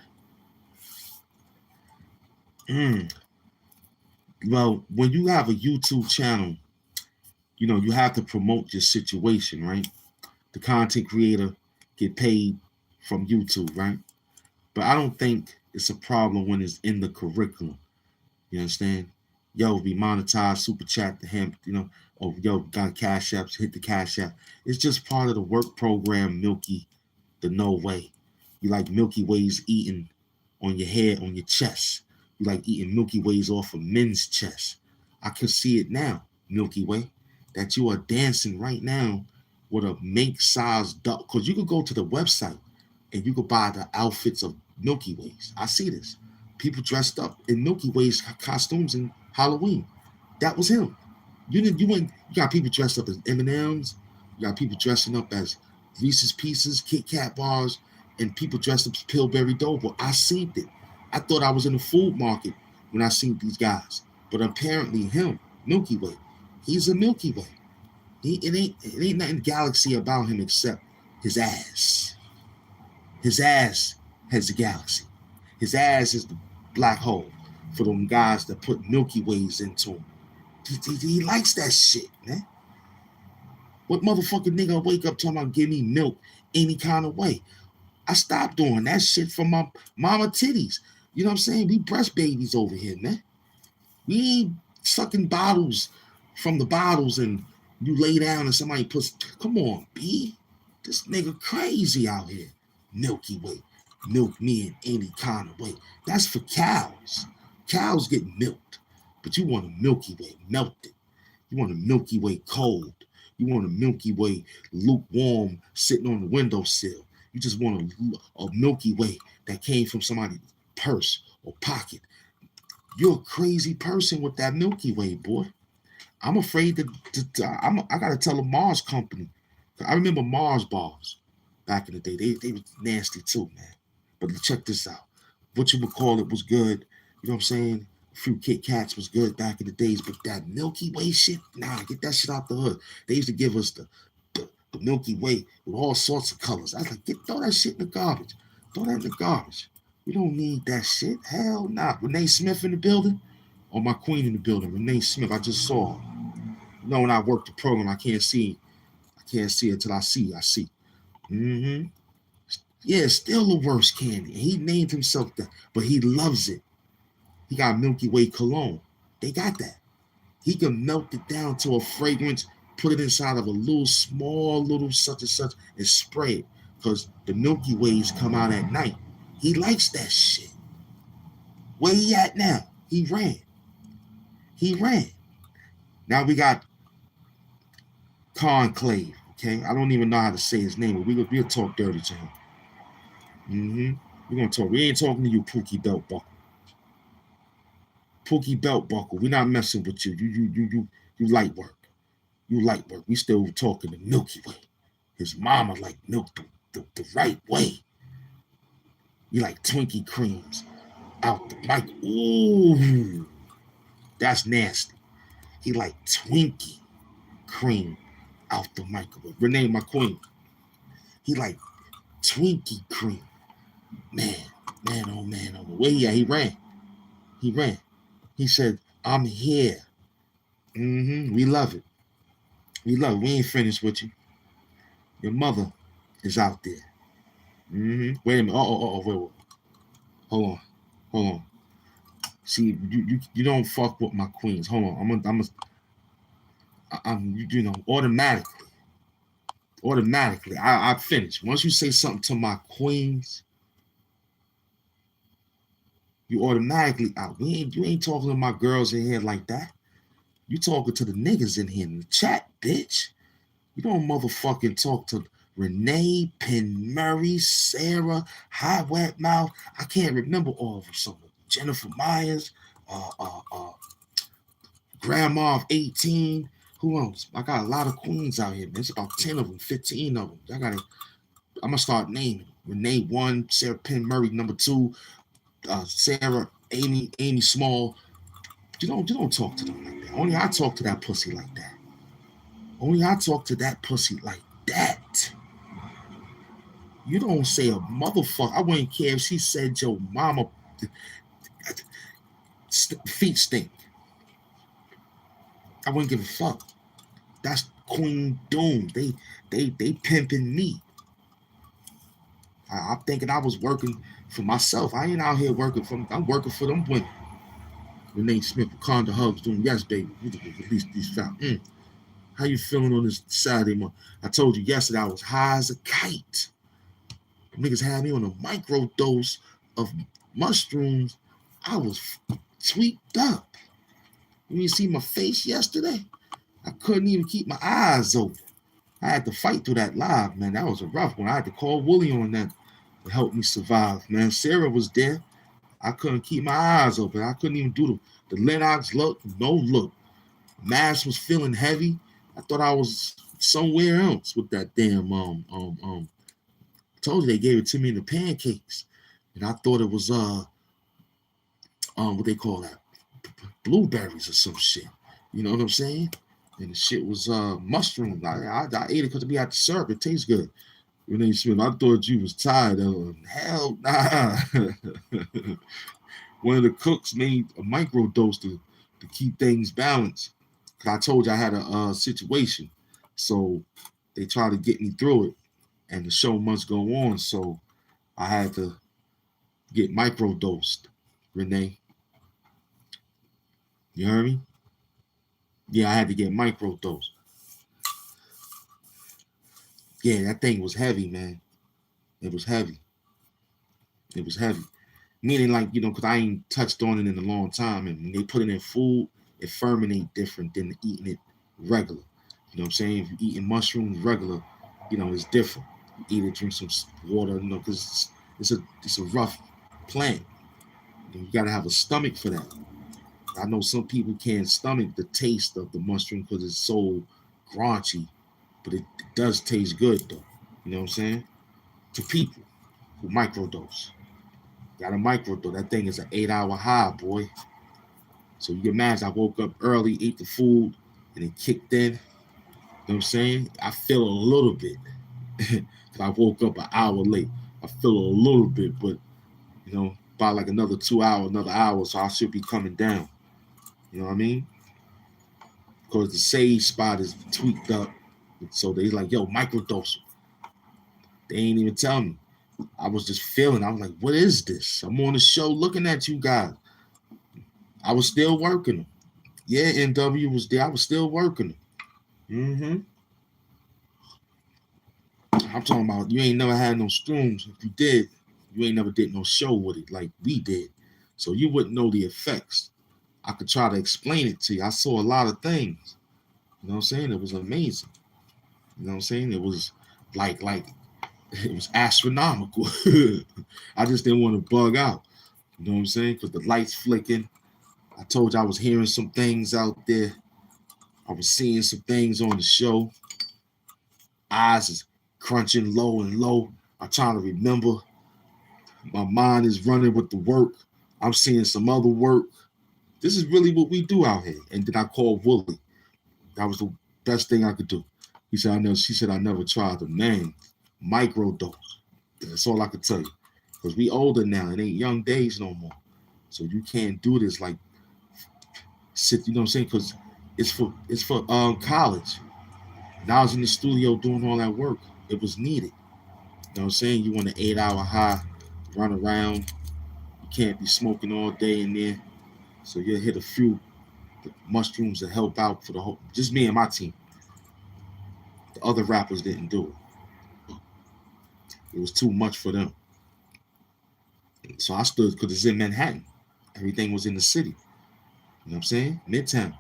Well, when you have a YouTube channel, you have to promote your situation, right? The content creator get paid from YouTube, right? But I don't think it's a problem when it's in the curriculum. You understand? Yo, be monetized, super chat to him, oh, yo, got cash apps, hit the cash app. It's just part of the work program, Milky, the no way. You like Milky Ways eating on your head, on your chest. You like eating Milky Ways off of men's chest. I can see it now, Milky Way, that you are dancing right now with a mink-sized duck. Because you could go to the website and you could buy the outfits of Milky Ways. I see this. People dressed up in Milky Ways costumes in Halloween. That was him. You got people dressed up as M&Ms. You got people dressing up as Reese's Pieces, Kit Kat bars, and people dressed up as Pillsbury Doughboy. I seen it. I thought I was in the food market when I seen these guys. But apparently him, Milky Way, he's a Milky Way. It ain't nothing galaxy about him except his ass. His ass has a galaxy. His ass is the black hole for them guys that put Milky Ways into him. He likes that shit, man. What motherfucking nigga wake up talking about give me milk any kind of way? I stopped doing that shit from my mama titties. You know what I'm saying? We breast babies over here, man. We ain't sucking bottles from the bottles and you lay down and somebody puts, come on, B. This nigga crazy out here. Milky Way. Milk me in any kind of way. That's for cows. Cows get milked. But you want a Milky Way melted. You want a Milky Way cold. You want a Milky Way lukewarm sitting on the windowsill. You just want a Milky Way that came from somebody's purse or pocket. You're a crazy person with that Milky Way, boy. I'm afraid I got to tell a Mars company. I remember Mars bars back in the day. They were nasty too, man. But check this out. What you would call it was good. You know what I'm saying? A few Kit Kats was good back in the days, but that Milky Way shit, nah, get that shit out the hood. They used to give us the Milky Way with all sorts of colors. I was like, throw that shit in the garbage. Throw that in the garbage. We don't need that shit. Hell nah. Renee Smith in the building? Or my queen in the building? Renee Smith, I just saw her. You know, when I work the program, I can't see it until I see. Yeah, still the worst candy. He named himself that, but he loves it. He got Milky Way cologne. They got that. He can melt it down to a fragrance, put it inside of a small little such and such, and spray it. Because the Milky Ways come out at night. He likes that shit. Where he at now? He ran. Now we got Conclave. Okay, I don't even know how to say his name, but we'll talk dirty to him. We're gonna talk. We ain't talking to you, Pookie Belt Buckle. Pookie Belt Buckle. We're not messing with you. You light work. You light work. We still talking the Milky Way. His mama like milk the right way. You like Twinkie creams out the mic. Ooh, that's nasty. He like Twinkie cream out the microwave. Renee, my queen. He like Twinkie cream. Man, oh man. Where he at? He ran. He said, I'm here. We love it. We ain't finished with you. Your mother is out there. Wait a minute. Wait. Hold on. See, you don't fuck with my queens. Hold on. I'm automatically. I finish. Once you say something to my queens, you automatically out. You ain't talking to my girls in here like that. You talking to the niggas in here in the chat, bitch. You don't motherfucking talk to Renee, Penn Murray, Sarah, High Wet Mouth. I can't remember all of them. Some Jennifer Myers, Grandma of 18. Who else? I got a lot of queens out here, man. It's about 10 of them, 15 of them. I'm gonna start naming. Renee 1, Sarah Penn Murray number 2, Sarah, Amy Small. You don't talk to them like that. Only I talk to that pussy like that. Only I talk to that pussy like that. You don't say a motherfucker. I wouldn't care if she said your mama feet stink. I wouldn't give a fuck. That's Queen Doom. They pimping me. I'm thinking I was working for myself. I ain't out here working for. I'm working for them women. Renee Smith, Conda Hugs, doing yes, baby. Release these foul. How you feeling on this Saturday morning? I told you yesterday I was high as a kite. Niggas had me on a micro dose of mushrooms. I was tweaked up. You didn't see my face yesterday? I couldn't even keep my eyes open. I had to fight through that live, man. That was a rough one. I had to call Wooly on that to help me survive, man. Sarah was there. I couldn't keep my eyes open. I couldn't even do the Lennox look, no look. Mask was feeling heavy. I thought I was somewhere else with that damn I told you they gave it to me in the pancakes. And I thought it was what they call that? Blueberries or some shit. You know what I'm saying? And the shit was mushroom. I ate it because we had to serve. It tastes good. Renee Smith, I thought you was tired of them. Hell nah. One of the cooks made a micro dose to keep things balanced. Cause I told you I had a situation. So they tried to get me through it. And the show must go on. So I had to get micro dosed. Renee. You heard me? Yeah, I had to get micro dosed. Yeah, that thing was heavy, man. It was heavy. It was heavy. Meaning, like, you know, because I ain't touched on it in a long time. And when they put it in food, it fermentate different than eating it regular. You know what I'm saying? If you're eating mushrooms regular, you know, it's different. You eat it, drink some water, you know, because it's a rough plant. You got to have a stomach for that. I know some people can't stomach the taste of the mushroom because it's so crunchy, but it does taste good, though. You know what I'm saying? To people who microdose. Got a microdose. That thing is an 8-hour high, boy. So you can imagine I woke up early, ate the food, and it kicked in. You know what I'm saying? I feel a little bit. I woke up an hour late. I feel a little bit, but, you know, about like another 2 hours, another hour, so I should be coming down. You know what I mean? Because the sage spot is tweaked up. So they like, yo, microdose. They ain't even tell me. I was just feeling. I was like, what is this? I'm on the show looking at you guys. I was still working them. Yeah, NW was there. I was still working them. I'm talking about you ain't never had no shrooms. If you did, you ain't never did no show with it like we did. So you wouldn't know the effects. I could try to explain it to you. I saw a lot of things. You know what I'm saying? It was amazing. You know what I'm saying? It was like it was astronomical. I just didn't want to bug out. You know what I'm saying? Because the lights flicking. I told you I was hearing some things out there. I was seeing some things on the show. Eyes is crunching low and low. I'm trying to remember. My mind is running with the work. I'm seeing some other work. This is really what we do out here. And then I called Wooly. That was the best thing I could do. He said, I know. She said, I never tried them. Man, microdose. That's all I could tell you. Because we older now. It ain't young days no more. So you can't do this like sit, you know what I'm saying? Because it's for college. And I was in the studio doing all that work. It was needed. You know what I'm saying? You want an 8-hour high, run around. You can't be smoking all day in there. So you'll hit a few mushrooms to help out for the whole, just me and my team. The other rappers didn't do it. It was too much for them. So I stood, because it's in Manhattan. Everything was in the city. You know what I'm saying? Midtown.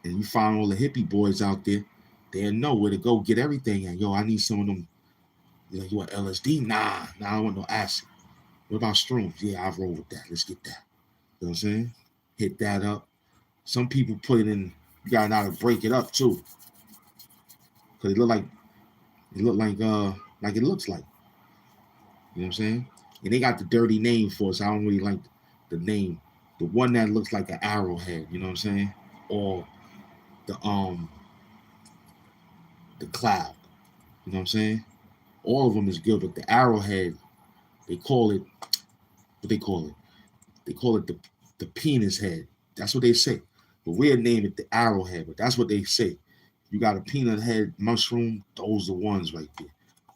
And you find all the hippie boys out there, they'll know where to go get everything. And yo, I need some of them. You're like, you want LSD? Nah, I don't want no acid. What about shrooms? Yeah, I'll roll with that. Let's get that. You know what I'm saying? Hit that up. Some people put it in You gotta know how to break it up too. Cause it look like it looks like. You know what I'm saying? And they got the dirty name for us. I don't really like the name. The one that looks like an arrowhead, you know what I'm saying? Or the cloud. You know what I'm saying? All of them is good, but the arrowhead, they call it what they call it. They call it the penis head. That's what they say. But we'll name it the arrowhead, but that's what they say. You got a peanut head mushroom, those the ones right there.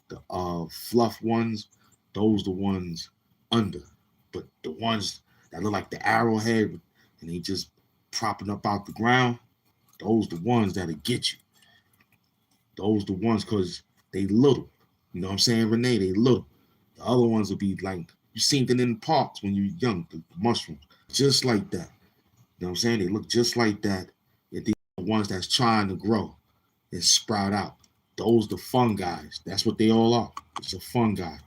The fluff ones, those the ones under. But the ones that look like the arrowhead and they just propping up out the ground, those the ones that'll get you. Those the ones because they little. You know what I'm saying, Renee? They little. The other ones will be like, you seen them in the parks when you're young, the mushrooms. Just like that. You know what I'm saying? They look just like that. And these are the ones that's trying to grow and sprout out. Those the fun guys. That's what they all are. It's a fun guy. You know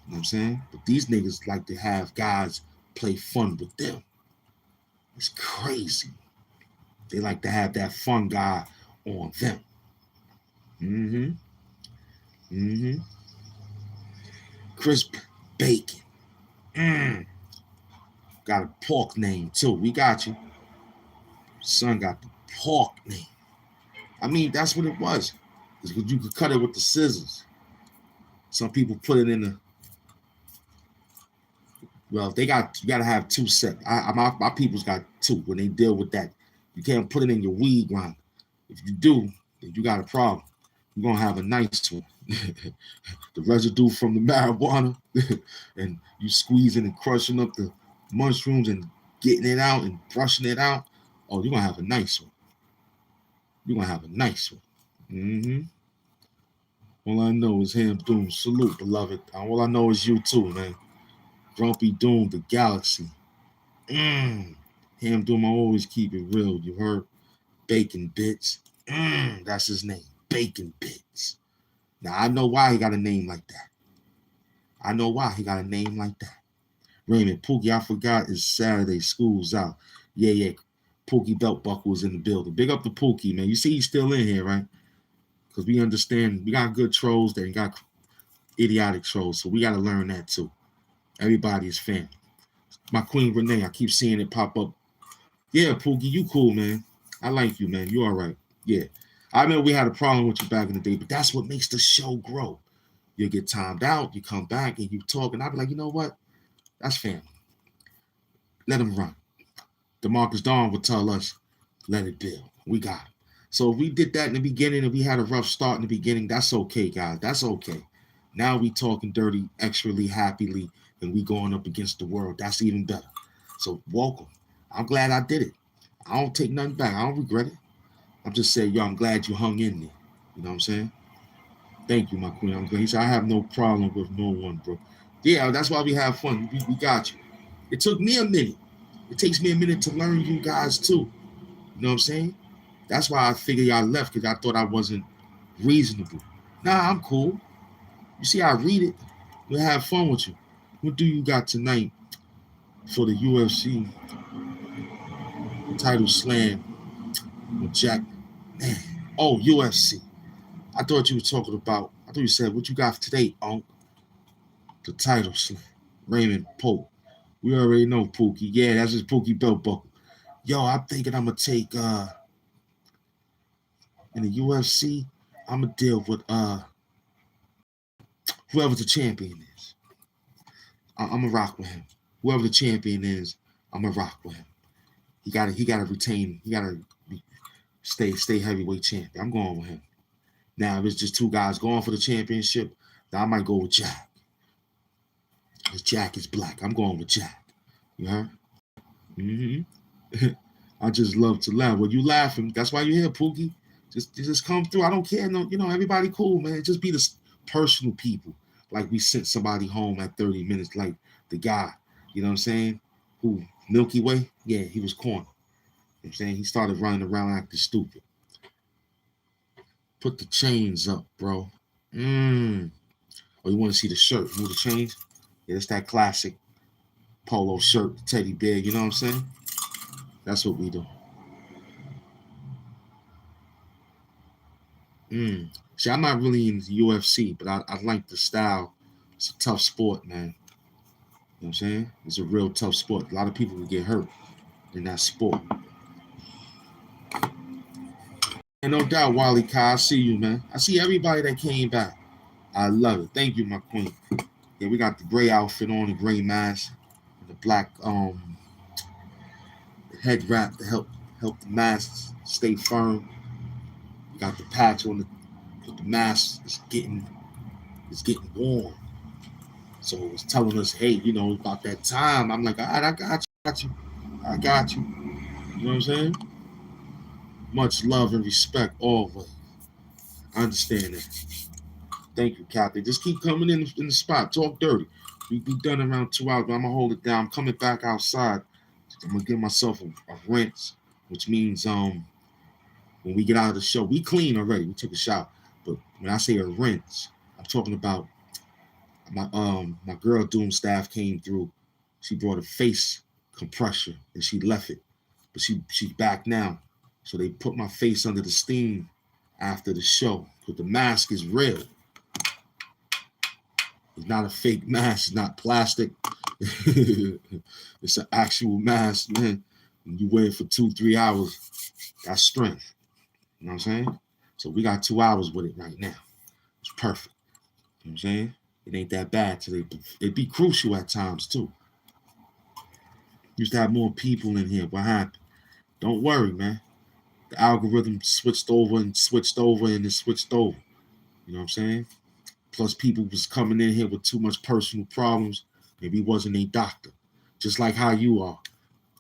what I'm saying? But these niggas like to have guys play fun with them. It's crazy. They like to have that fun guy on them. Mm-hmm. Mm-hmm. Crisp bacon. Got a pork name too. We got you. Son got the pork name. I mean, that's what it was. Because you could cut it with the scissors. Some people put it in the. Well, you gotta have two sets. My people's got two when they deal with that. You can't put it in your weed grinder. If you do, then you got a problem. You're gonna have a nice one. The residue from the marijuana, and you squeezing and crushing up the mushrooms and getting it out and brushing it out. Oh, you're gonna have a nice one. You're gonna have a nice one. Mm-hmm. All I know is Hamp Doom. Salute, beloved. All I know is you too, man. Grumpy Doom, the galaxy. Ham Doom, I always keep it real. You heard? Bacon Bits. That's his name. Bacon Bits. Now, I know why he got a name like that. I know why he got a name like that. Raymond, Pookie, I forgot it's Saturday. School's out. Yeah. Pookie Belt Buckle is in the building. Big up to Pookie, man. You see he's still in here, right? Because we understand we got good trolls that got idiotic trolls. So we got to learn that too. Everybody is family. My queen Renee, I keep seeing it pop up. Yeah, Pookie, you cool, man. I like you, man. You all right. Yeah. I know we had a problem with you back in the day, but that's what makes the show grow. You get timed out, you come back, and you talk, and I'll be like, you know what? That's family. Let them run. DeMarcus Dawn would tell us, let it build. We got it. So if we did that in the beginning and we had a rough start in the beginning, that's okay, guys. That's okay. Now we talking dirty, extrally, happily, and we going up against the world. That's even better. So welcome. I'm glad I did it. I don't take nothing back. I don't regret it. I'm just saying, yo, I'm glad you hung in there. You know what I'm saying? Thank you, my queen. I'm glad. He said, I have no problem with no one, bro. Yeah, that's why we have fun. We got you. It took me a minute. It takes me a minute to learn you guys, too. You know what I'm saying? That's why I figured y'all left, because I thought I wasn't reasonable. Nah, I'm cool. You see, I read it. We'll have fun with you. What do you got tonight for the UFC title slam with Jack? Man. Oh, UFC. I thought you said, what you got today, Unc? The title slam. Raymond Pope. We already know Pookie. Yeah, that's his Pookie belt buckle. Yo, I'm thinking I'm going to take, in the UFC, I'm going to deal with whoever the champion is. I'm going to rock with him. Whoever the champion is, I'm going to rock with him. He got to retain. He got to stay heavyweight champion. I'm going with him. Now, if it's just two guys going for the championship, then I might go with Jack. Because Jack is black. I'm going with Jack. You heard? Mm-hmm. I just love to laugh. Well, you laughing. That's why you're here, Pookie. Just come through. I don't care. No, everybody cool, man. Just be the personal people. Like we sent somebody home at 30 minutes, like the guy, you know what I'm saying? Who, Milky Way? Yeah, he was corny. You know what I'm saying? He started running around acting stupid. Put the chains up, bro. Oh, you want to see the shirt? Move the chains? Yeah, it's that classic polo shirt, teddy bear, you know what I'm saying? That's what we do. See, I'm not really in the UFC, but I like the style. It's a tough sport, man. You know what I'm saying? It's a real tough sport. A lot of people will get hurt in that sport. And no doubt, Wally Kai, I see you, man. I see everybody that came back. I love it. Thank you, my queen. Yeah, we got the gray outfit on, the gray mask, the black head wrap to help the mask stay firm. We got the patch on the mask. It's getting warm. So it was telling us, hey, you know, about that time. I'm like, all right, I got you. I got you. You know what I'm saying? Much love and respect always. I understand that. Thank you, Captain. Just keep coming in the spot. Talk dirty. We be done around 2 hours, but I'm gonna hold it down. I'm coming back outside. I'm gonna give myself a rinse, which means when we get out of the show, we clean already. We took a shower. But when I say a rinse, I'm talking about my girl Doom staff came through. She brought a face compressor and she left it. But she's back now. So they put my face under the steam after the show. But the mask is real. It's not a fake mask. It's not plastic. It's an actual mask, man. When you wear it for 2-3 hours, that's strength. You know what I'm saying? So we got 2 hours with it right now. It's perfect. You know what I'm saying? It ain't that bad. So it'd be crucial at times too. Used to have more people in here. What happened? Don't worry, man. The algorithm switched over and it switched over. You know what I'm saying? Plus, people was coming in here with too much personal problems. Maybe wasn't a doctor. Just like how you are,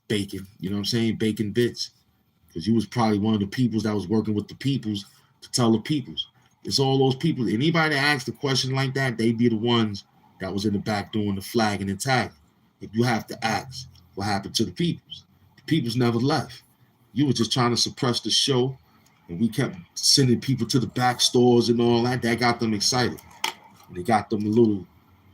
Bacon. You know what I'm saying? Bacon Bits. Because you was probably one of the peoples that was working with the peoples to tell the peoples. It's all those people. Anybody that asks a question like that, they be the ones that was in the back doing the flagging and tagging. If you have to ask what happened to the peoples. The peoples never left. You were just trying to suppress the show, and we kept sending people to the back stores and all that. That got them excited. And they got them a little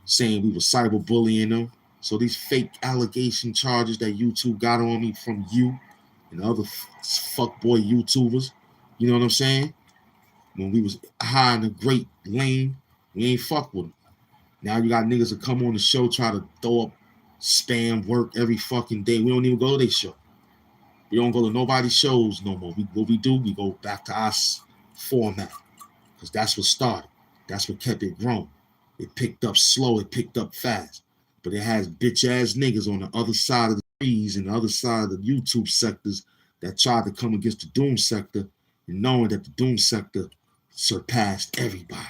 saying we were cyberbullying them. So these fake allegation charges that YouTube got on me from you and other fuckboy YouTubers, you know what I'm saying? When we was high in the great lane, we ain't fuck with them. Now you got niggas that come on the show try to throw up spam work every fucking day. We don't even go to their show. We don't go to nobody's shows no more. What we do, we go back to our format because that's what started. That's what kept it growing. It picked up slow. It picked up fast. But it has bitch-ass niggas on the other side of the trees and the other side of the YouTube sectors that tried to come against the Doom sector and knowing that the Doom sector surpassed everybody.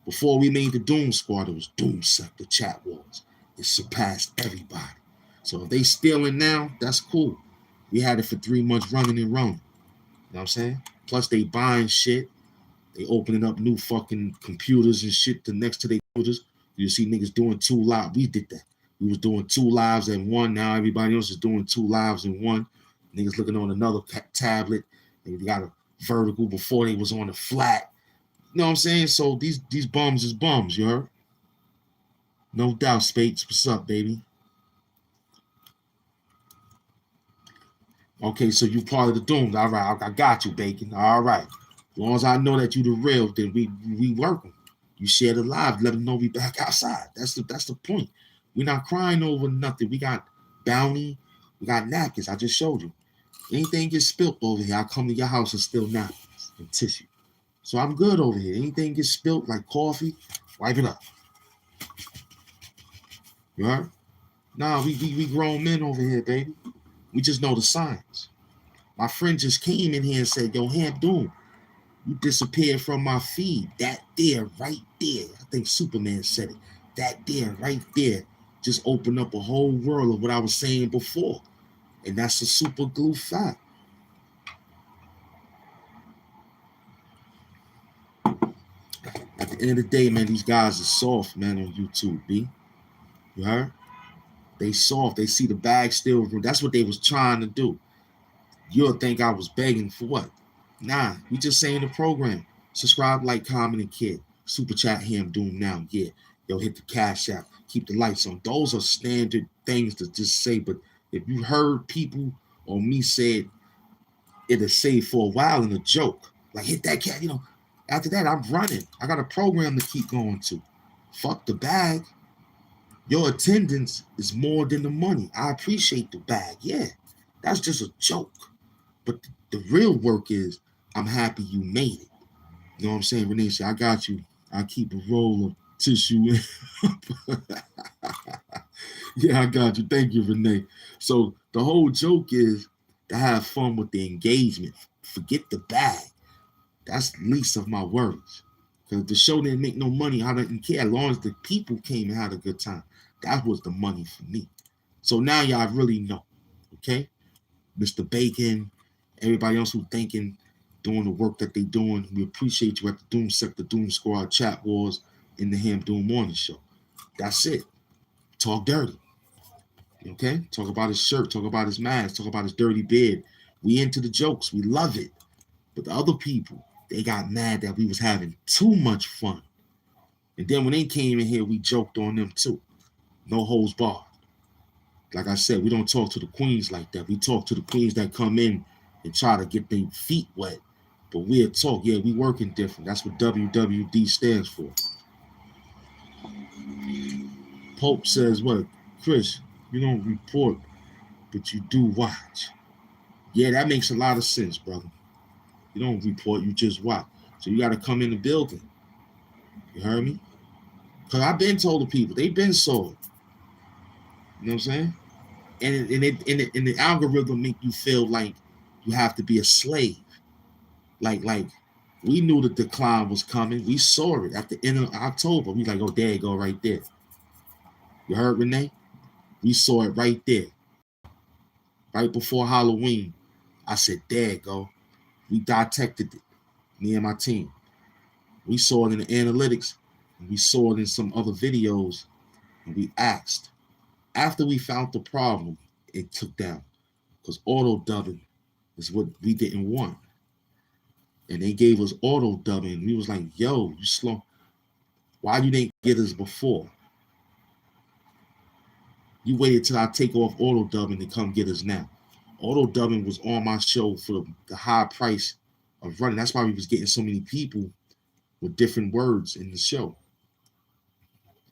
Before we made the Doom Squad, it was Doom sector chat wars. It surpassed everybody. So if they stealing now, that's cool. We had it for 3 months running and running. You know what I'm saying? Plus they buying shit. They opening up new fucking computers and shit to next to their computers. You see niggas doing 2 live. We did that. We was doing 2 lives in one. Now everybody else is doing 2 lives in one. Niggas looking on another tablet. And we got a vertical before they was on a flat. You know what I'm saying? So these bums is bums, you heard? No doubt, Spates. What's up, baby? Okay, so you part of the Dooms. All right, I got you, Bacon. All right. As long as I know that you the real, then we working. You share the live, let them know we back outside. That's the point. We're not crying over nothing. We got bounty, we got napkins. I just showed you. Anything gets spilt over here, I come to your house and steal napkins and tissue. So I'm good over here. Anything gets spilt like coffee, wipe it up. You heard? Nah, we grown men over here, baby. We just know the signs. My friend just came in here and said, yo, Hamp Doom, you disappeared from my feed. That there, right there. I think Superman said it. That there, right there, just opened up a whole world of what I was saying before. And that's a super glue fact. At the end of the day, man, these guys are soft, man, on YouTube, B. You heard? They soft. They see the bag still. That's what they was trying to do. You'll think I was begging for what? Nah, we just saying the program. Subscribe, like, comment, and kid. Super chat Hamp Doom now. Yeah. Yo, hit the cash app. Keep the lights on. Those are standard things to just say. But if you heard people or me say it'll say for a while in a joke, like hit that cat, you know, After that, I'm running. I got a program to keep going to. Fuck the bag. Your attendance is more than the money. I appreciate the bag. Yeah, that's just a joke. But the real work is, I'm happy you made it. You know what I'm saying? Renee said, I got you. I keep a roll of tissue. Yeah, I got you. Thank you, Renee. So the whole joke is to have fun with the engagement. Forget the bag. That's the least of my worries. Because the show didn't make no money, I didn't care. As long as the people came and had a good time. That was the money for me. So now y'all really know. Okay? Mr. Bacon, everybody else who thinking, doing the work that they doing. We appreciate you at the Doom Sector Doom Squad Chat Wars in the Ham Doom Morning Show. That's it. Talk dirty. Okay? Talk about his shirt, talk about his mask, talk about his dirty beard. We into the jokes. We love it. But the other people, they got mad that we was having too much fun. And then when they came in here, we joked on them too. No holds barred. Like I said, we don't talk to the queens like that. We talk to the queens that come in and try to get their feet wet. But we'll talk. Yeah, we working different. That's what WWD stands for. Pope says, what? Chris, you don't report, but you do watch. Yeah, that makes a lot of sense, brother. You don't report, you just watch. So you got to come in the building. You heard me? Because I've been told the people, they've been sold. You know what I'm saying? And the algorithm make you feel like you have to be a slave. Like we knew the decline was coming. We saw it at the end of October. We like, oh, there you go right there. You heard, Renee? We saw it right there. Right before Halloween. I said, there you go. We detected it, me and my team. We saw it in the analytics, and we saw it in some other videos, and we asked. After we found the problem, it took down. Because auto dubbing is what we didn't want. And they gave us auto dubbing. We was like, yo, you slow. Why you didn't get us before? You waited till I take off auto dubbing to come get us now. Auto dubbing was on my show for the high price of running. That's why we was getting so many people with different words in the show.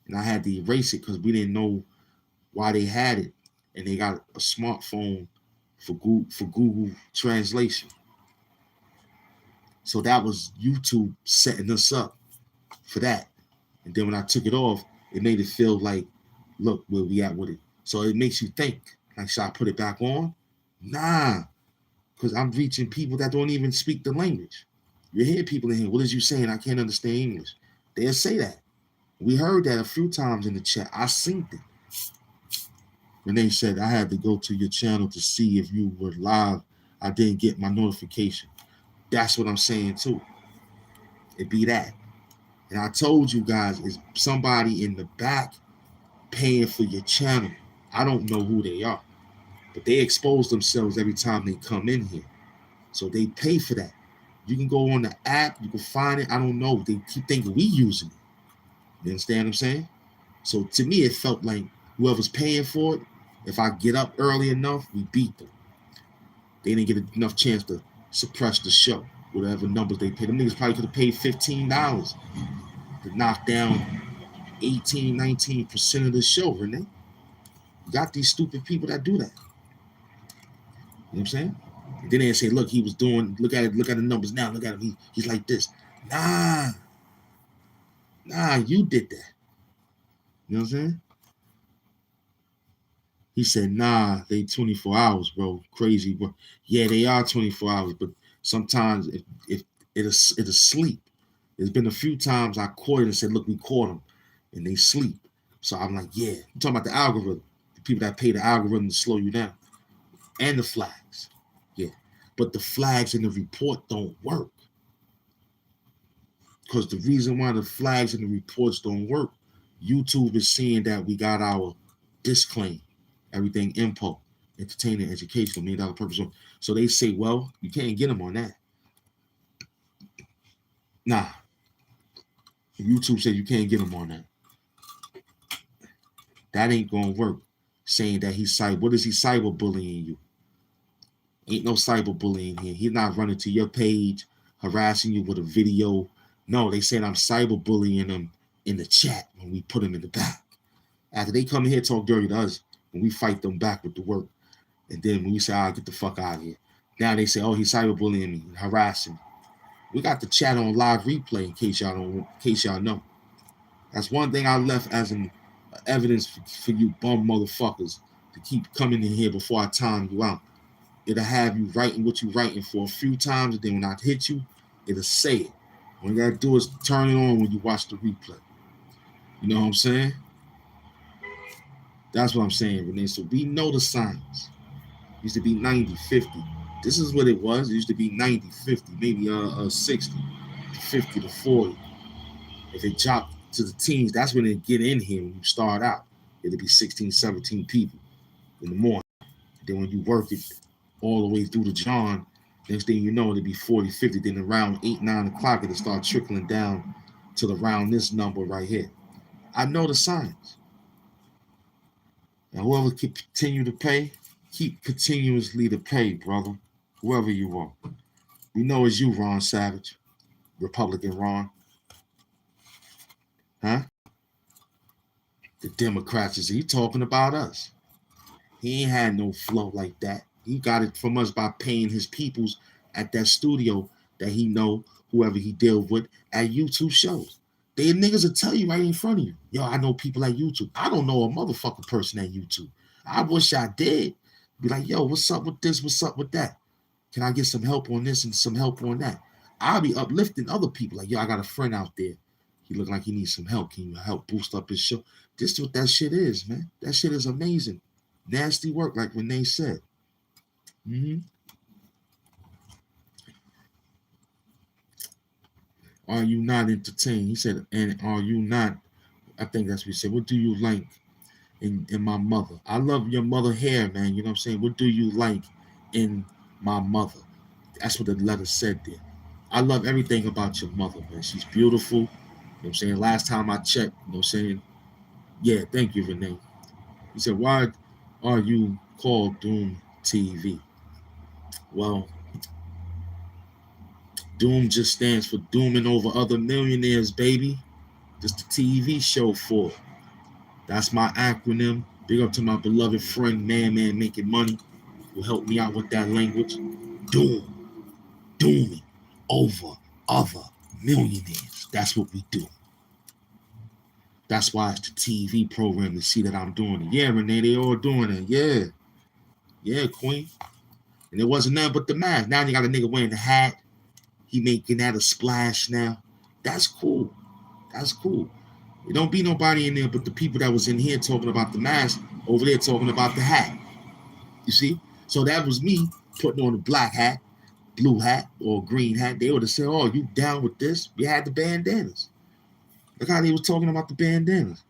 And I had to erase it because we didn't know why they had it. And they got a smartphone for Google translation. So that was YouTube setting us up for that. And then when I took it off, it made it feel like, look where we at with it. So it makes you think, like, should I put it back on? Nah, because I'm reaching people that don't even speak the language. You hear people in here, what is you saying? I can't understand English. They'll say that. We heard that a few times in the chat. I synced it. When they said, I had to go to your channel to see if you were live. I didn't get my notification. That's what I'm saying too. It be that. And I told you guys, it's somebody in the back paying for your channel. I don't know who they are, but they expose themselves every time they come in here. So they pay for that. You can go on the app, you can find it. I don't know. They keep thinking we using it. You understand what I'm saying? So to me, it felt like whoever's paying for it, if I get up early enough, we beat them. They didn't get enough chance to suppress the show. Whatever numbers they paid. Them niggas probably could have paid $15 to knock down 18, 19% of the show, Renee. You got these stupid people that do that. You know what I'm saying? And then they say, look, he was doing, look at it, look at the numbers now, look at him, he's like this. Nah, you did that. You know what I'm saying? He said, nah, they 24 hours, bro. Crazy, bro. Yeah, they are 24 hours, but sometimes if it'll sleep. There's been a few times I caught it and said, look, we caught them, and they sleep. So I'm like, yeah. I'm talking about the algorithm, the people that pay the algorithm to slow you down, and the flags. Yeah, but the flags in the report don't work. Because the reason why the flags in the reports don't work, YouTube is seeing that we got our disclaim, everything info, entertaining, educational, $1 million purpose. So they say, well, you can't get them on that. Nah. YouTube said you can't get them on that. That ain't gonna work. Saying that he's what is he cyberbullying you? Ain't no cyberbullying here. He's not running to your page, harassing you with a video No, they said I'm cyberbullying them in the chat when we put them in the back. After they come here talk dirty to us, when we fight them back with the work, and then when we say, "All right, get the fuck out of here," now they say, "Oh, he's cyberbullying me, harassing me." We got the chat on live replay in case y'all know. That's one thing I left as an evidence for you bum motherfuckers to keep coming in here before I time you out. It'll have you writing what you writing for a few times, and then when I hit you, it'll say it. All you gotta do is turn it on when you watch the replay. You know what I'm saying? That's what I'm saying, Renee. So we know the signs. It used to be 90-50. This is what it was. It used to be 90-50, maybe 60 to 50 to 40. If it dropped to the teens, that's when it get in here when you start out. It'll be 16, 17 people in the morning. Then when you work it all the way through to John, next thing you know, it'll be 40, 50. Then around 8, 9 o'clock, it'll start trickling down to around this number right here. I know the signs. And whoever can continue to pay, keep continuously to pay, brother. Whoever you are. We know it's you, Ron Savage. Republican Ron. Huh? The Democrats is he talking about us. He ain't had no flow like that. He got it from us by paying his peoples at that studio that he know, whoever he deal with, at YouTube shows. They niggas will tell you right in front of you. Yo, I know people at YouTube. I don't know a motherfucking person at YouTube. I wish I did. Be like, yo, what's up with this? What's up with that? Can I get some help on this and some help on that? I'll be uplifting other people. Like, yo, I got a friend out there. He look like he needs some help. Can you help boost up his show? This is what that shit is, man. That shit is amazing. Nasty work, like Renee said. Are you not entertained? He said, and are you not? I think that's what he said. What do you like in my mother? I love your mother hair, man. You know what I'm saying? What do you like in my mother? That's what the letter said there. I love everything about your mother, man. She's beautiful. You know what I'm saying? Last time I checked, you know what I'm saying? Yeah, thank you, Renee. He said, why are you called Doom TV? Well, Doom just stands for dooming over other millionaires, baby. Just a TV show for it. That's my acronym. Big up to my beloved friend, Man Making Money, who helped me out with that language. Dooming over other millionaires. That's what we do. That's why it's the TV program to see that I'm doing it. Yeah, Renee, they all doing it. Yeah. Yeah, Queen. And it wasn't nothing but the mask. Now you got a nigga wearing the hat. He making that a splash now. That's cool. That's cool. There don't be nobody in there but the people that was in here talking about the mask, over there talking about the hat. You see? So that was me putting on a black hat, blue hat, or green hat. They would have said, oh, you down with this? We had the bandanas. Look how they was talking about the bandanas.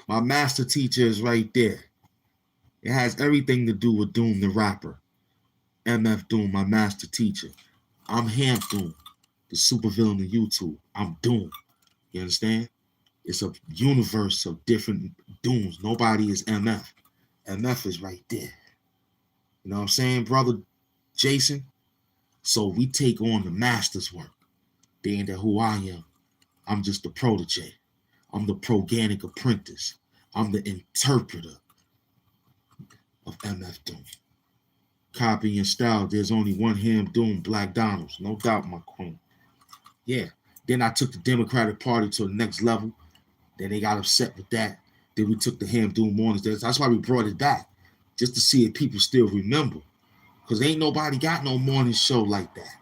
My master teacher is right there. It has everything to do with Doom the rapper. MF Doom, my master teacher. I'm Hamp Doom, the supervillain of YouTube. I'm Doom. You understand? It's a universe of different Dooms. Nobody is MF. MF is right there. You know what I'm saying, brother Jason? So we take on the master's work. Being that who I am, I'm just the protege. I'm the proganic apprentice. I'm the interpreter of MF Doom. Copy and style, there's only one Hamp Doom, Black Donalds. No doubt, my queen. Yeah. Then I took the Democratic Party to the next level. Then they got upset with that. Then we took the Hamp Doom mornings. That's why we brought it back. Just to see if people still remember. Because ain't nobody got no morning show like that.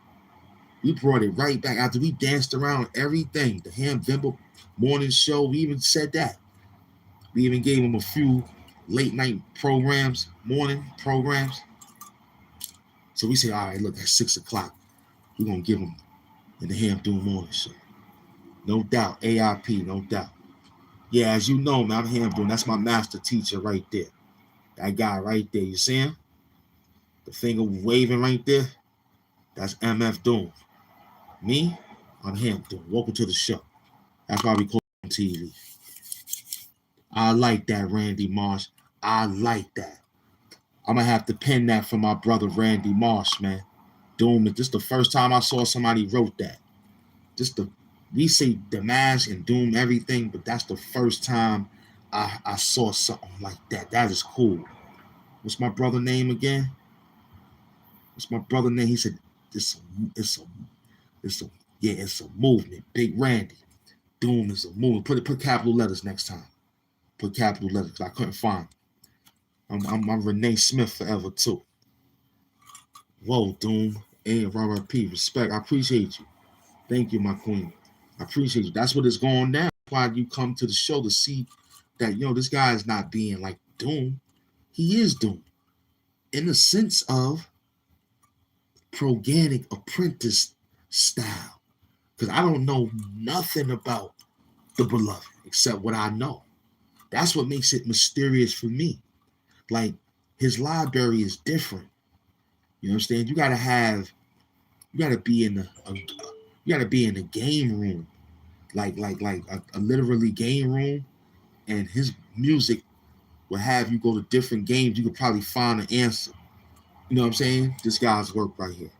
We brought it right back after we danced around everything. The Hamp Vimble morning show, we even said that. We even gave them a few late night programs, morning programs. So we say, all right, look, at 6 o'clock, we're going to give them in the Hamp Doom morning show. No doubt. AIP, no doubt. Yeah, as you know, man, I'm Hamp Doom. That's my master teacher right there. That guy right there. You see him? The finger waving right there. That's MF Doom. Me, I'm Hamp Doom. Welcome to the show. That's why we call him TV. I like that, Randy Marsh. I like that. I'm gonna have to pen that for my brother Randy Marsh, man. Doom. This the first time I saw somebody wrote that. We say the mask and Doom everything, but that's the first time I saw something like that. That is cool. What's my brother name again? What's my brother name? He said it's a movement. Big Randy. Doom is a movement. Put capital letters next time. Put capital letters. I couldn't find it. I'm Renee Smith forever too. Whoa, Doom. And Robert P. Respect. I appreciate you. Thank you, my queen. I appreciate you. That's what it's going down. That's why you come to the show to see that, this guy is not being like Doom. He is Doom. In the sense of Proganic apprentice style. Because I don't know nothing about the beloved except what I know. That's what makes it mysterious for me. Like, his library is different. You understand? You gotta be in the game room, like a literally game room, and his music will have you go to different games. You could probably find an answer. You know what I'm saying? This guy's work right here.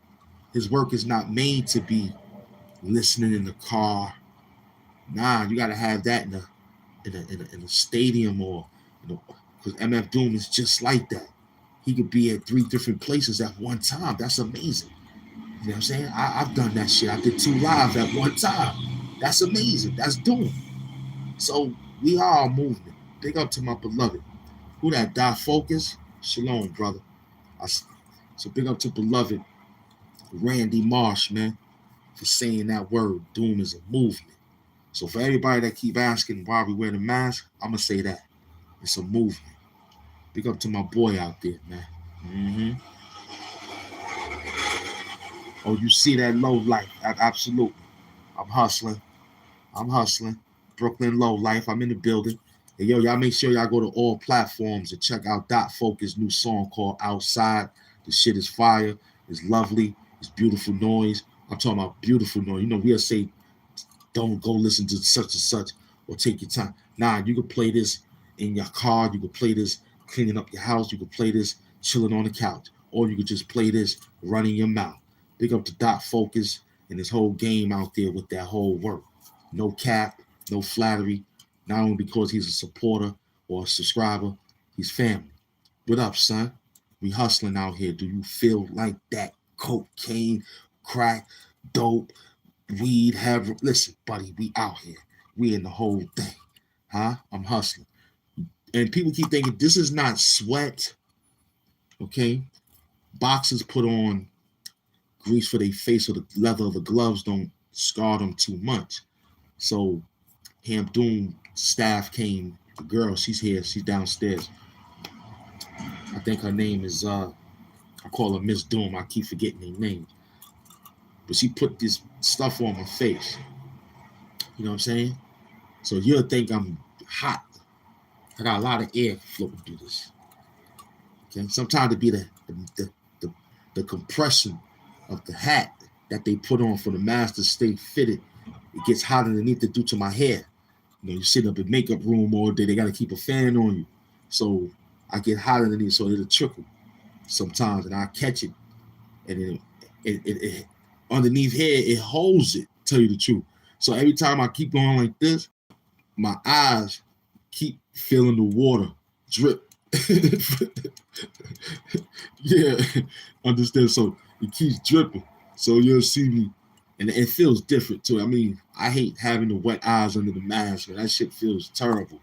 His work is not made to be listening in the car. Nah, you gotta have that in a stadium, or because MF Doom is just like that. He could be at 3 different places at one time. That's amazing. You know what I'm saying? I've done that shit. I did 2 lives at one time. That's amazing. That's Doom. So we are a movement. Big up to my beloved. Who that? Dot Focus? Shalom, brother. So big up to beloved Randy Marsh, man, for saying that word. Doom is a movement. So for everybody that keep asking why we wear the mask, I'm going to say that. It's a movement. Big up to my boy out there, man. Mm-hmm. Oh, you see that low life? Absolutely. I'm hustling. Brooklyn Low Life. I'm in the building. Hey, yo, y'all make sure y'all go to all platforms and check out Dot Focus' new song called Outside. The shit is fire. It's lovely. It's beautiful noise. I'm talking about beautiful noise. We'll say, don't go listen to such and such or take your time. Nah, you can play this in your car. You can play this cleaning up your house. You can play this chilling on the couch. Or you could just play this running your mouth. Big up to Dot Focus and this whole game out there with that whole work. No cap, no flattery. Not only because he's a supporter or a subscriber, he's family. What up, son? We hustling out here. Do you feel like that? Cocaine, crack, dope, weed, listen, buddy, we out here. We in the whole thing. Huh? I'm hustling. And people keep thinking this is not sweat. Okay? Boxers put on grease for their face so the leather of the gloves don't scar them too much. So Hamp Doom staff came. The girl, she's here. She's downstairs. I think her name is, I call her Miss Doom. I keep forgetting her name. But she put this stuff on my face. You know what I'm saying? So you'll think I'm hot. I got a lot of air flowing through this. Okay? Sometimes it be the compression of the hat that they put on for the mask to stay fitted. It gets hot underneath it due to my hair. You sit up in makeup room all day. They got to keep a fan on you. So I get hot underneath, so it'll trickle sometimes, and I catch it. And then it underneath here, it holds it, tell you the truth. So every time I keep going like this, my eyes keep feeling the water drip. Yeah, understand? So it keeps dripping. So you'll see me, and it feels different too. I mean, I hate having the wet eyes under the mask, and that shit feels terrible.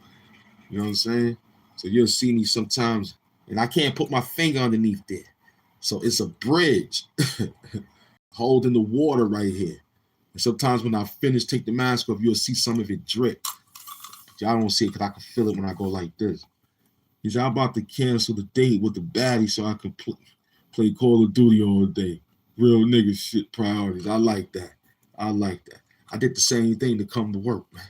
You know what I'm saying? So you'll see me sometimes, and I can't put my finger underneath there. So it's a bridge holding the water right here. And sometimes when I finish, take the mask off, you'll see some of it drip. Y'all don't see it because I can feel it when I go like this. He's about to cancel the date with the baddie so I can play Call of Duty all day. Real nigga shit priorities. I like that. I did the same thing to come to work, man.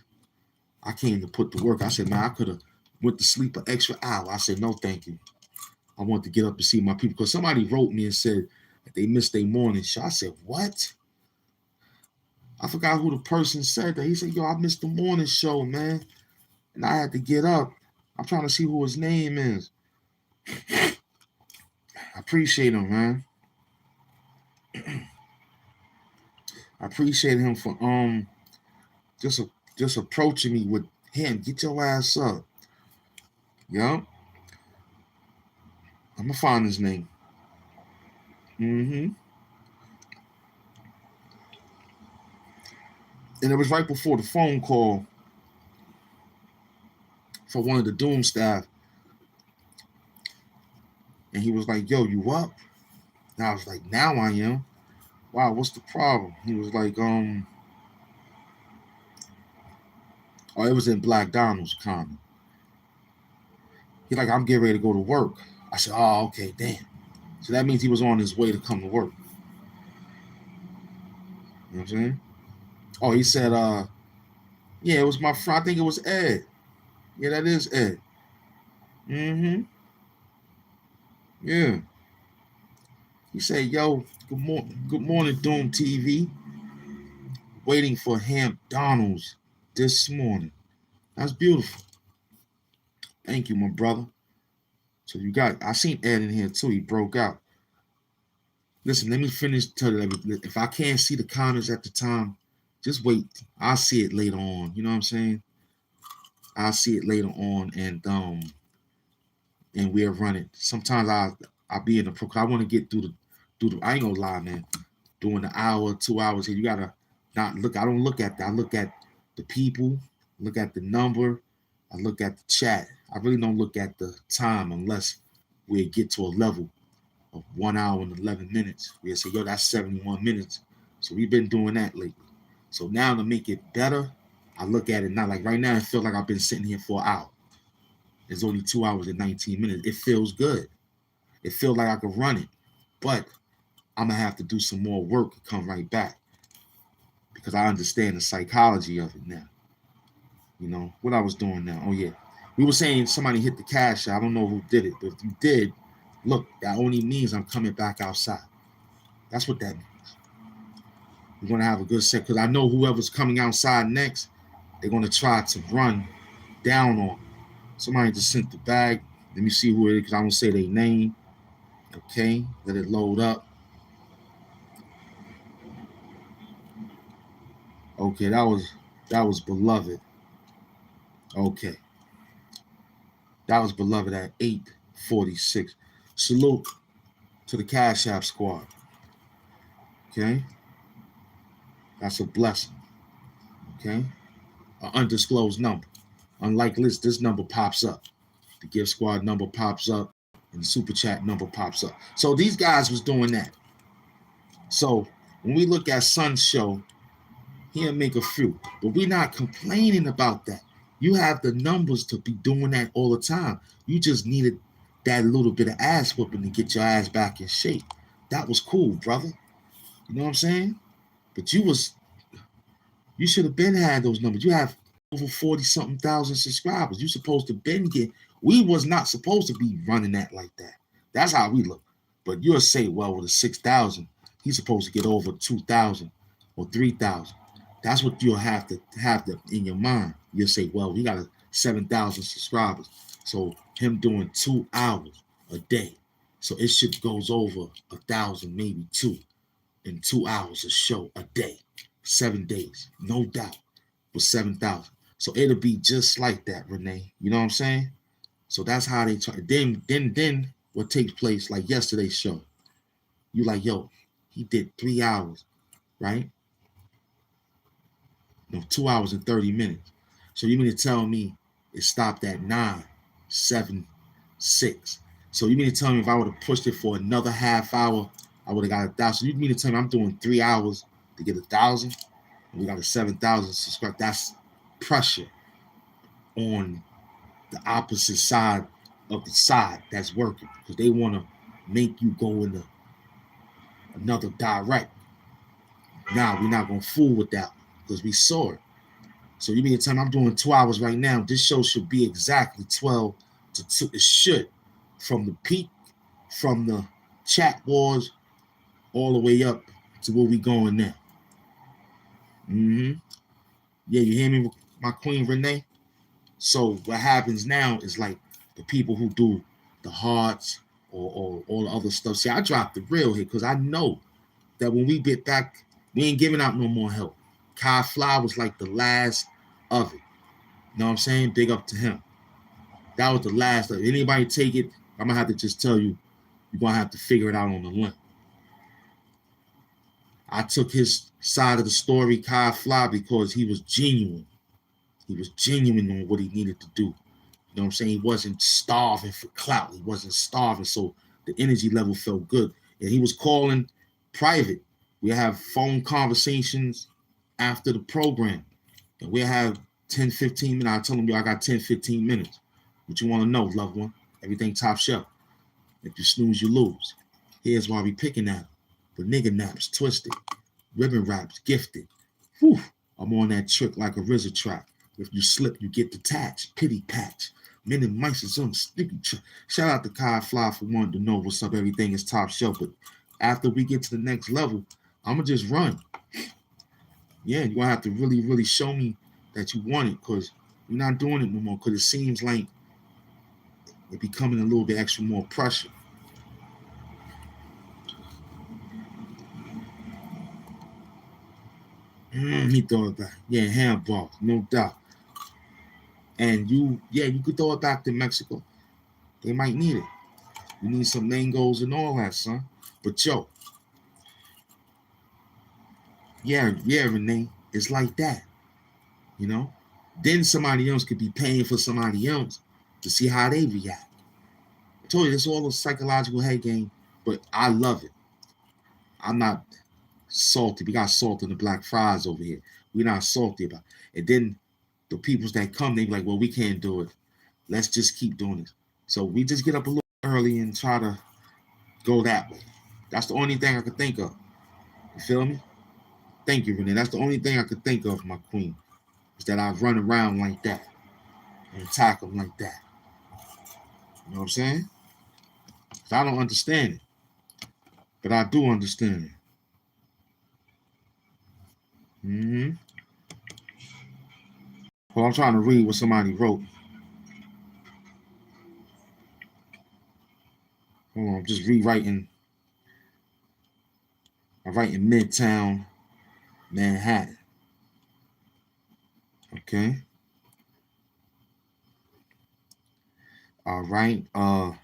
I came to put the work. I said, man, I could have went to sleep an extra hour. I said, no, thank you. I want to get up and see my people. Because somebody wrote me and said that they missed their morning show. I said, what? I forgot who the person said that. He said, yo, I missed the morning show, man. And I had to get up. I'm trying to see who his name is. I appreciate him, man. I appreciate him for just approaching me with him. Get your ass up. Yup. I'm gonna find his name. And it was right before the phone call for one of the Doom staff. And he was like, yo, you up? And I was like, now I am. Wow, what's the problem? He was like, oh, it was in Black Donald's comment. He's like, I'm getting ready to go to work. I said, oh, okay, damn. So that means he was on his way to come to work. You know what I'm saying? Oh, he said, yeah, it was my friend. I think it was Ed. Yeah, that is Ed. Yeah. He said, yo, good morning, Doom TV. Waiting for Hamp Donald's this morning. That's beautiful. Thank you, my brother. So I seen Ed in here too. He broke out. Listen, let me finish. If I can't see the comments at the time, just wait. I'll see it later on. You know what I'm saying? I'll see it later on, and we'll run it. Sometimes I'll be in the pro. I want to get through the. I ain't gonna lie, man. Doing the hour, 2 hours here, you gotta not look. I don't look at that. I look at the people. Look at the number. I look at the chat. I really don't look at the time unless we get to a level of 1 hour and 11 minutes. We'll say, yo, that's 71 minutes. So we've been doing that lately. So now to make it better, I look at it now. Like right now, it feels like I've been sitting here for an hour. It's only 2 hours and 19 minutes. It feels good. It feels like I could run it. But I'm going to have to do some more work to come right back because I understand the psychology of it now. You know, what I was doing now. Oh, yeah. We were saying somebody hit the cash. I don't know who did it, but if you did, look, that only means I'm coming back outside. That's what that means. We're going to have a good set because I know whoever's coming outside next, they're going to try to run down on. Somebody just sent the bag. Let me see who it is because I don't say their name. Okay, let it load up. Okay, that was beloved. Okay. That was beloved at 8:46. Salute to the Cash App squad. Okay. That's a blessing. Okay. An undisclosed number. Unlike this number pops up. The gift squad number pops up and the super chat number pops up. So these guys was doing that. So when we look at Sun's show, he'll make a few, but we're not complaining about that. You have the numbers to be doing that all the time. You just needed that little bit of ass whooping to get your ass back in shape. That was cool, brother. You know what I'm saying? But you should have been had those numbers. You have over 40-something thousand subscribers. You supposed to been get. We was not supposed to be running that like that. That's how we look. But you'll say, well, with a 6,000, he's supposed to get over 2,000 or 3,000. That's what you'll have to in your mind. You'll say, well, he got 7,000 subscribers. So him doing 2 hours a day. So it should goes over 1,000, maybe 2 in 2 hours a show a day. 7 days, no doubt, with 7,000. So it'll be just like that, Renee. You know what I'm saying? So that's how they try. Then what takes place, like yesterday's show, you like, yo, he did 3 hours, right? No, 2 hours and 30 minutes. So you mean to tell me it stopped at 9, 7, 6. So you mean to tell me if I would have pushed it for another half hour, I would have got 1,000. So you mean to tell me I'm doing 3 hours to get 1,000? And we got a 7,000 subscribers. That's pressure on the opposite side of the side that's working because they want to make you go in another direct. Now we're not going to fool with that because we saw it. So you mean to tell me I'm doing 2 hours right now? This show should be exactly 12 to 2. It should. From the peak, from the chat wars, all the way up to where we going now. Yeah, you hear me, my queen Renee? So what happens now is like the people who do the hearts, or all the other stuff. See, I dropped the real here because I know that when we get back, we ain't giving out no more help. Kai Fly was like the last of it. You know what I'm saying? Big up to him. That was the last of it. Anybody take it, I'm going to have to just tell you, you're going to have to figure it out on the limb. I took his side of the story, Kai Fly, because he was genuine. He was genuine on what he needed to do. You know what I'm saying? He wasn't starving for clout. He wasn't starving, so the energy level felt good. And he was calling private. We have phone conversations after the program. And we have 10, 15 minutes. I tell him, yo, I got 10, 15 minutes. What you want to know, loved one? Everything top shelf. If you snooze, you lose. Here's why we picking at him. But nigga naps, twisted. Ribbon wraps, gifted. Whew. I'm on that trick like a RZA track. If you slip, you get detached. Pity patch. Men and mice is on sticky track. Shout out to Kai Fly for wanting to know what's up. Everything is top shelf. But after we get to the next level, I'm going to just run. Yeah, you're going to have to really, really show me that you want it, because we're not doing it no more, because it seems like it's becoming a little bit extra more pressure. He throw it back. Yeah, handball, no doubt. And you could throw it back to Mexico. They might need it. We need some mangoes and all that, son. But yo, yeah, Renee, it's like that. You know? Then somebody else could be paying for somebody else to see how they react. I told you, it's all a psychological head game, but I love it. I'm not salty. We got salt in the black fries over here. We're not salty about it. And then the peoples that come, they be like, well, we can't do it. Let's just keep doing it. So we just get up a little early and try to go that way. That's the only thing I could think of. You feel me? Thank you, Renee. That's the only thing I could think of, my queen, is that I run around like that and attack them like that. You know what I'm saying? I don't understand it, but I do understand it. Well, I'm trying to read what somebody wrote. Hold on, I'm just rewriting. I'm writing Midtown Manhattan. Okay. All right. I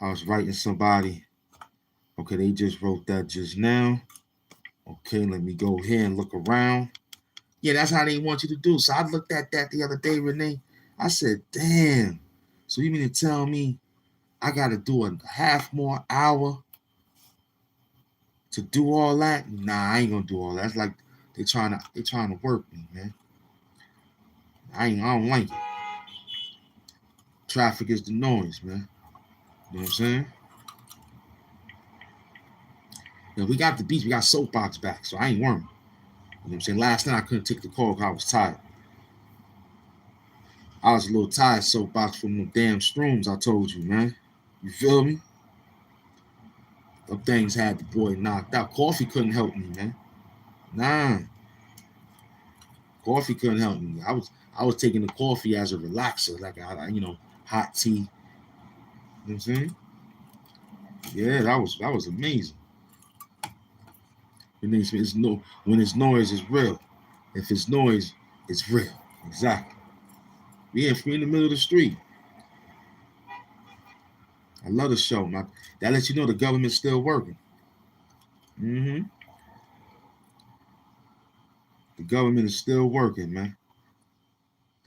was writing somebody. Okay, they just wrote that just now. Okay, let me go here and look around. Yeah, that's how they want you to do. So I looked at that the other day, Renee. I said, damn. So you mean to tell me I got to do a half more hour to do all that? Nah, I ain't gonna do all that. That's like they trying to work me, man. I don't like it. Traffic is the noise, man. You know what I'm saying? Yeah, we got the beach, we got soapbox back, so I ain't worried. You know what I'm saying? Last night I couldn't take the call because I was tired. I was a little tired, soapbox, from them damn shrooms I told you, man. You feel me? Them things had the boy knocked out. Coffee couldn't help me, man. Nah. Coffee couldn't help me. I was taking the coffee as a relaxer, like hot tea. You know what I'm saying? Yeah, that was amazing. When it's noise, it's real. If it's noise, it's real. Exactly. We in the middle of the street. I love the show, man. That lets you know the government's still working. The government is still working, man.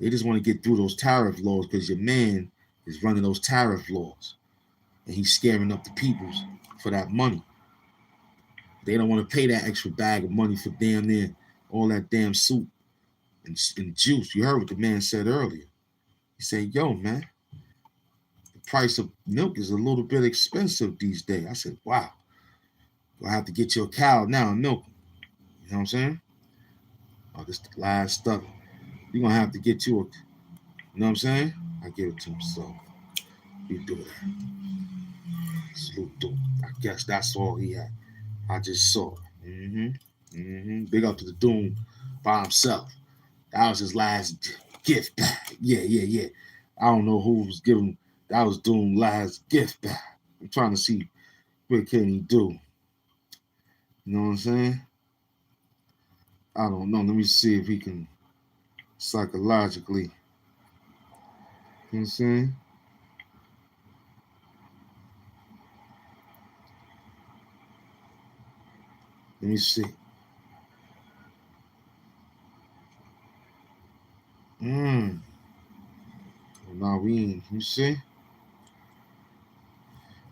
They just want to get through those tariff laws because your man is running those tariff laws. And he's scaring up the peoples for that money. They don't want to pay that extra bag of money for damn near all that damn soup and juice. You heard what the man said earlier. He said, yo, man, the price of milk is a little bit expensive these days. I said, wow. You'll have to get you a cow now and milk. You know what I'm saying? Oh, this is the last stuff. You're going to have to get you a, you know what I'm saying? I give it to him, so we do that. Salute to him. I guess that's all he had. I just saw it. Big up to the Doom by himself. That was his last gift back. Yeah. I don't know who was giving. That was Doom's last gift back. I'm trying to see what can he do. You know what I'm saying? I don't know. Let me see if he can psychologically. You know what I'm saying? Let me see. Well, now we in. You see?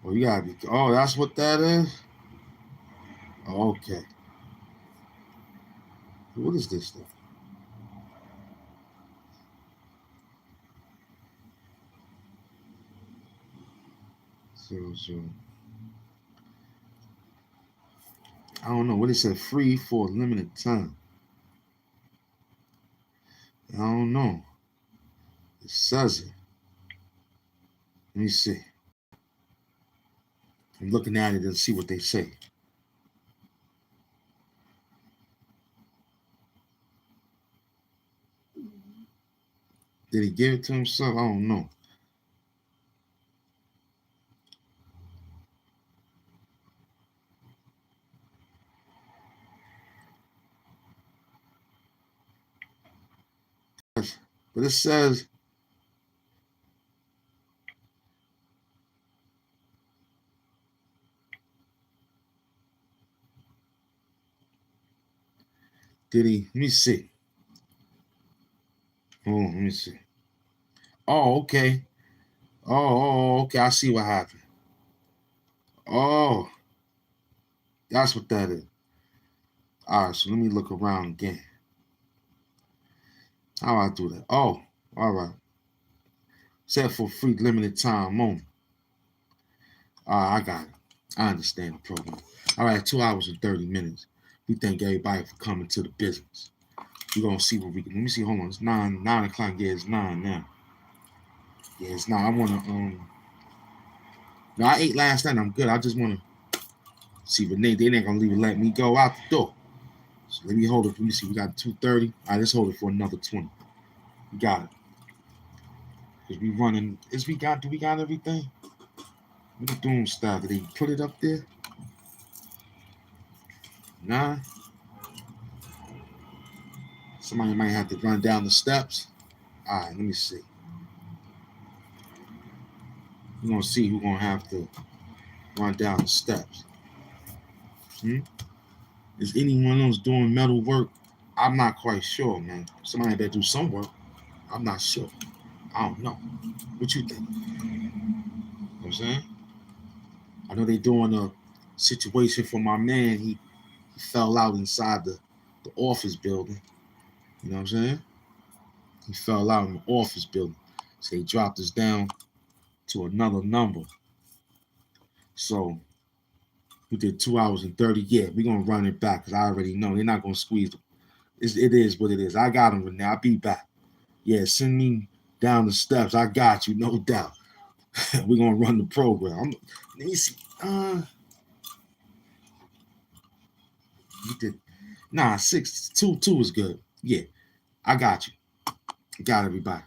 Oh, you gotta be. Oh, that's what that is? Oh, okay. What is this stuff? So, I don't know. What it said, free for a limited time. I don't know. It says it. Let me see. I'm looking at it and see what they say. Did he give it to himself? I don't know. But it says, did he? Let me see. Oh, let me see. Oh, okay. Oh, okay. I see what happened. Oh, that's what that is. All right, so let me look around again. How do I do that? Oh, all right. Set for free limited time only. All right, I got it. I understand the program. All right, 2 hours and 30 minutes. We thank everybody for coming to the business. We're gonna see what we can. Let me see. Hold on. It's 9 o'clock. Yeah, it's 9 now. Yeah, it's 9. I wanna No, I ate last night. I'm good. I just wanna see, but they ain't gonna let me go out the door. So let me hold it. Let me see. We got 2:30. All right, let's hold it for another 20. We got it. Cause we running. Do we got everything? What the doom style? Did they put it up there? Nah. Somebody might have to run down the steps. All right, let me see. We're gonna see who's gonna have to run down the steps. Is anyone else doing metal work? I'm not quite sure, man. Somebody better do some work. I'm not sure. I don't know. What you think? You know what I'm saying? I know they doing a situation for my man. He fell out inside the office building. You know what I'm saying? He fell out in the office building. So they dropped us down to another number. So we did 2 hours and 30. Yeah, we're gonna run it back because I already know they're not gonna squeeze it. It is what it is. I got him right now. I'll be back. Yeah, send me down the steps. I got you, no doubt. We're gonna run the program. Let me see. You did 6-2 is good. Yeah, I got you. Got everybody.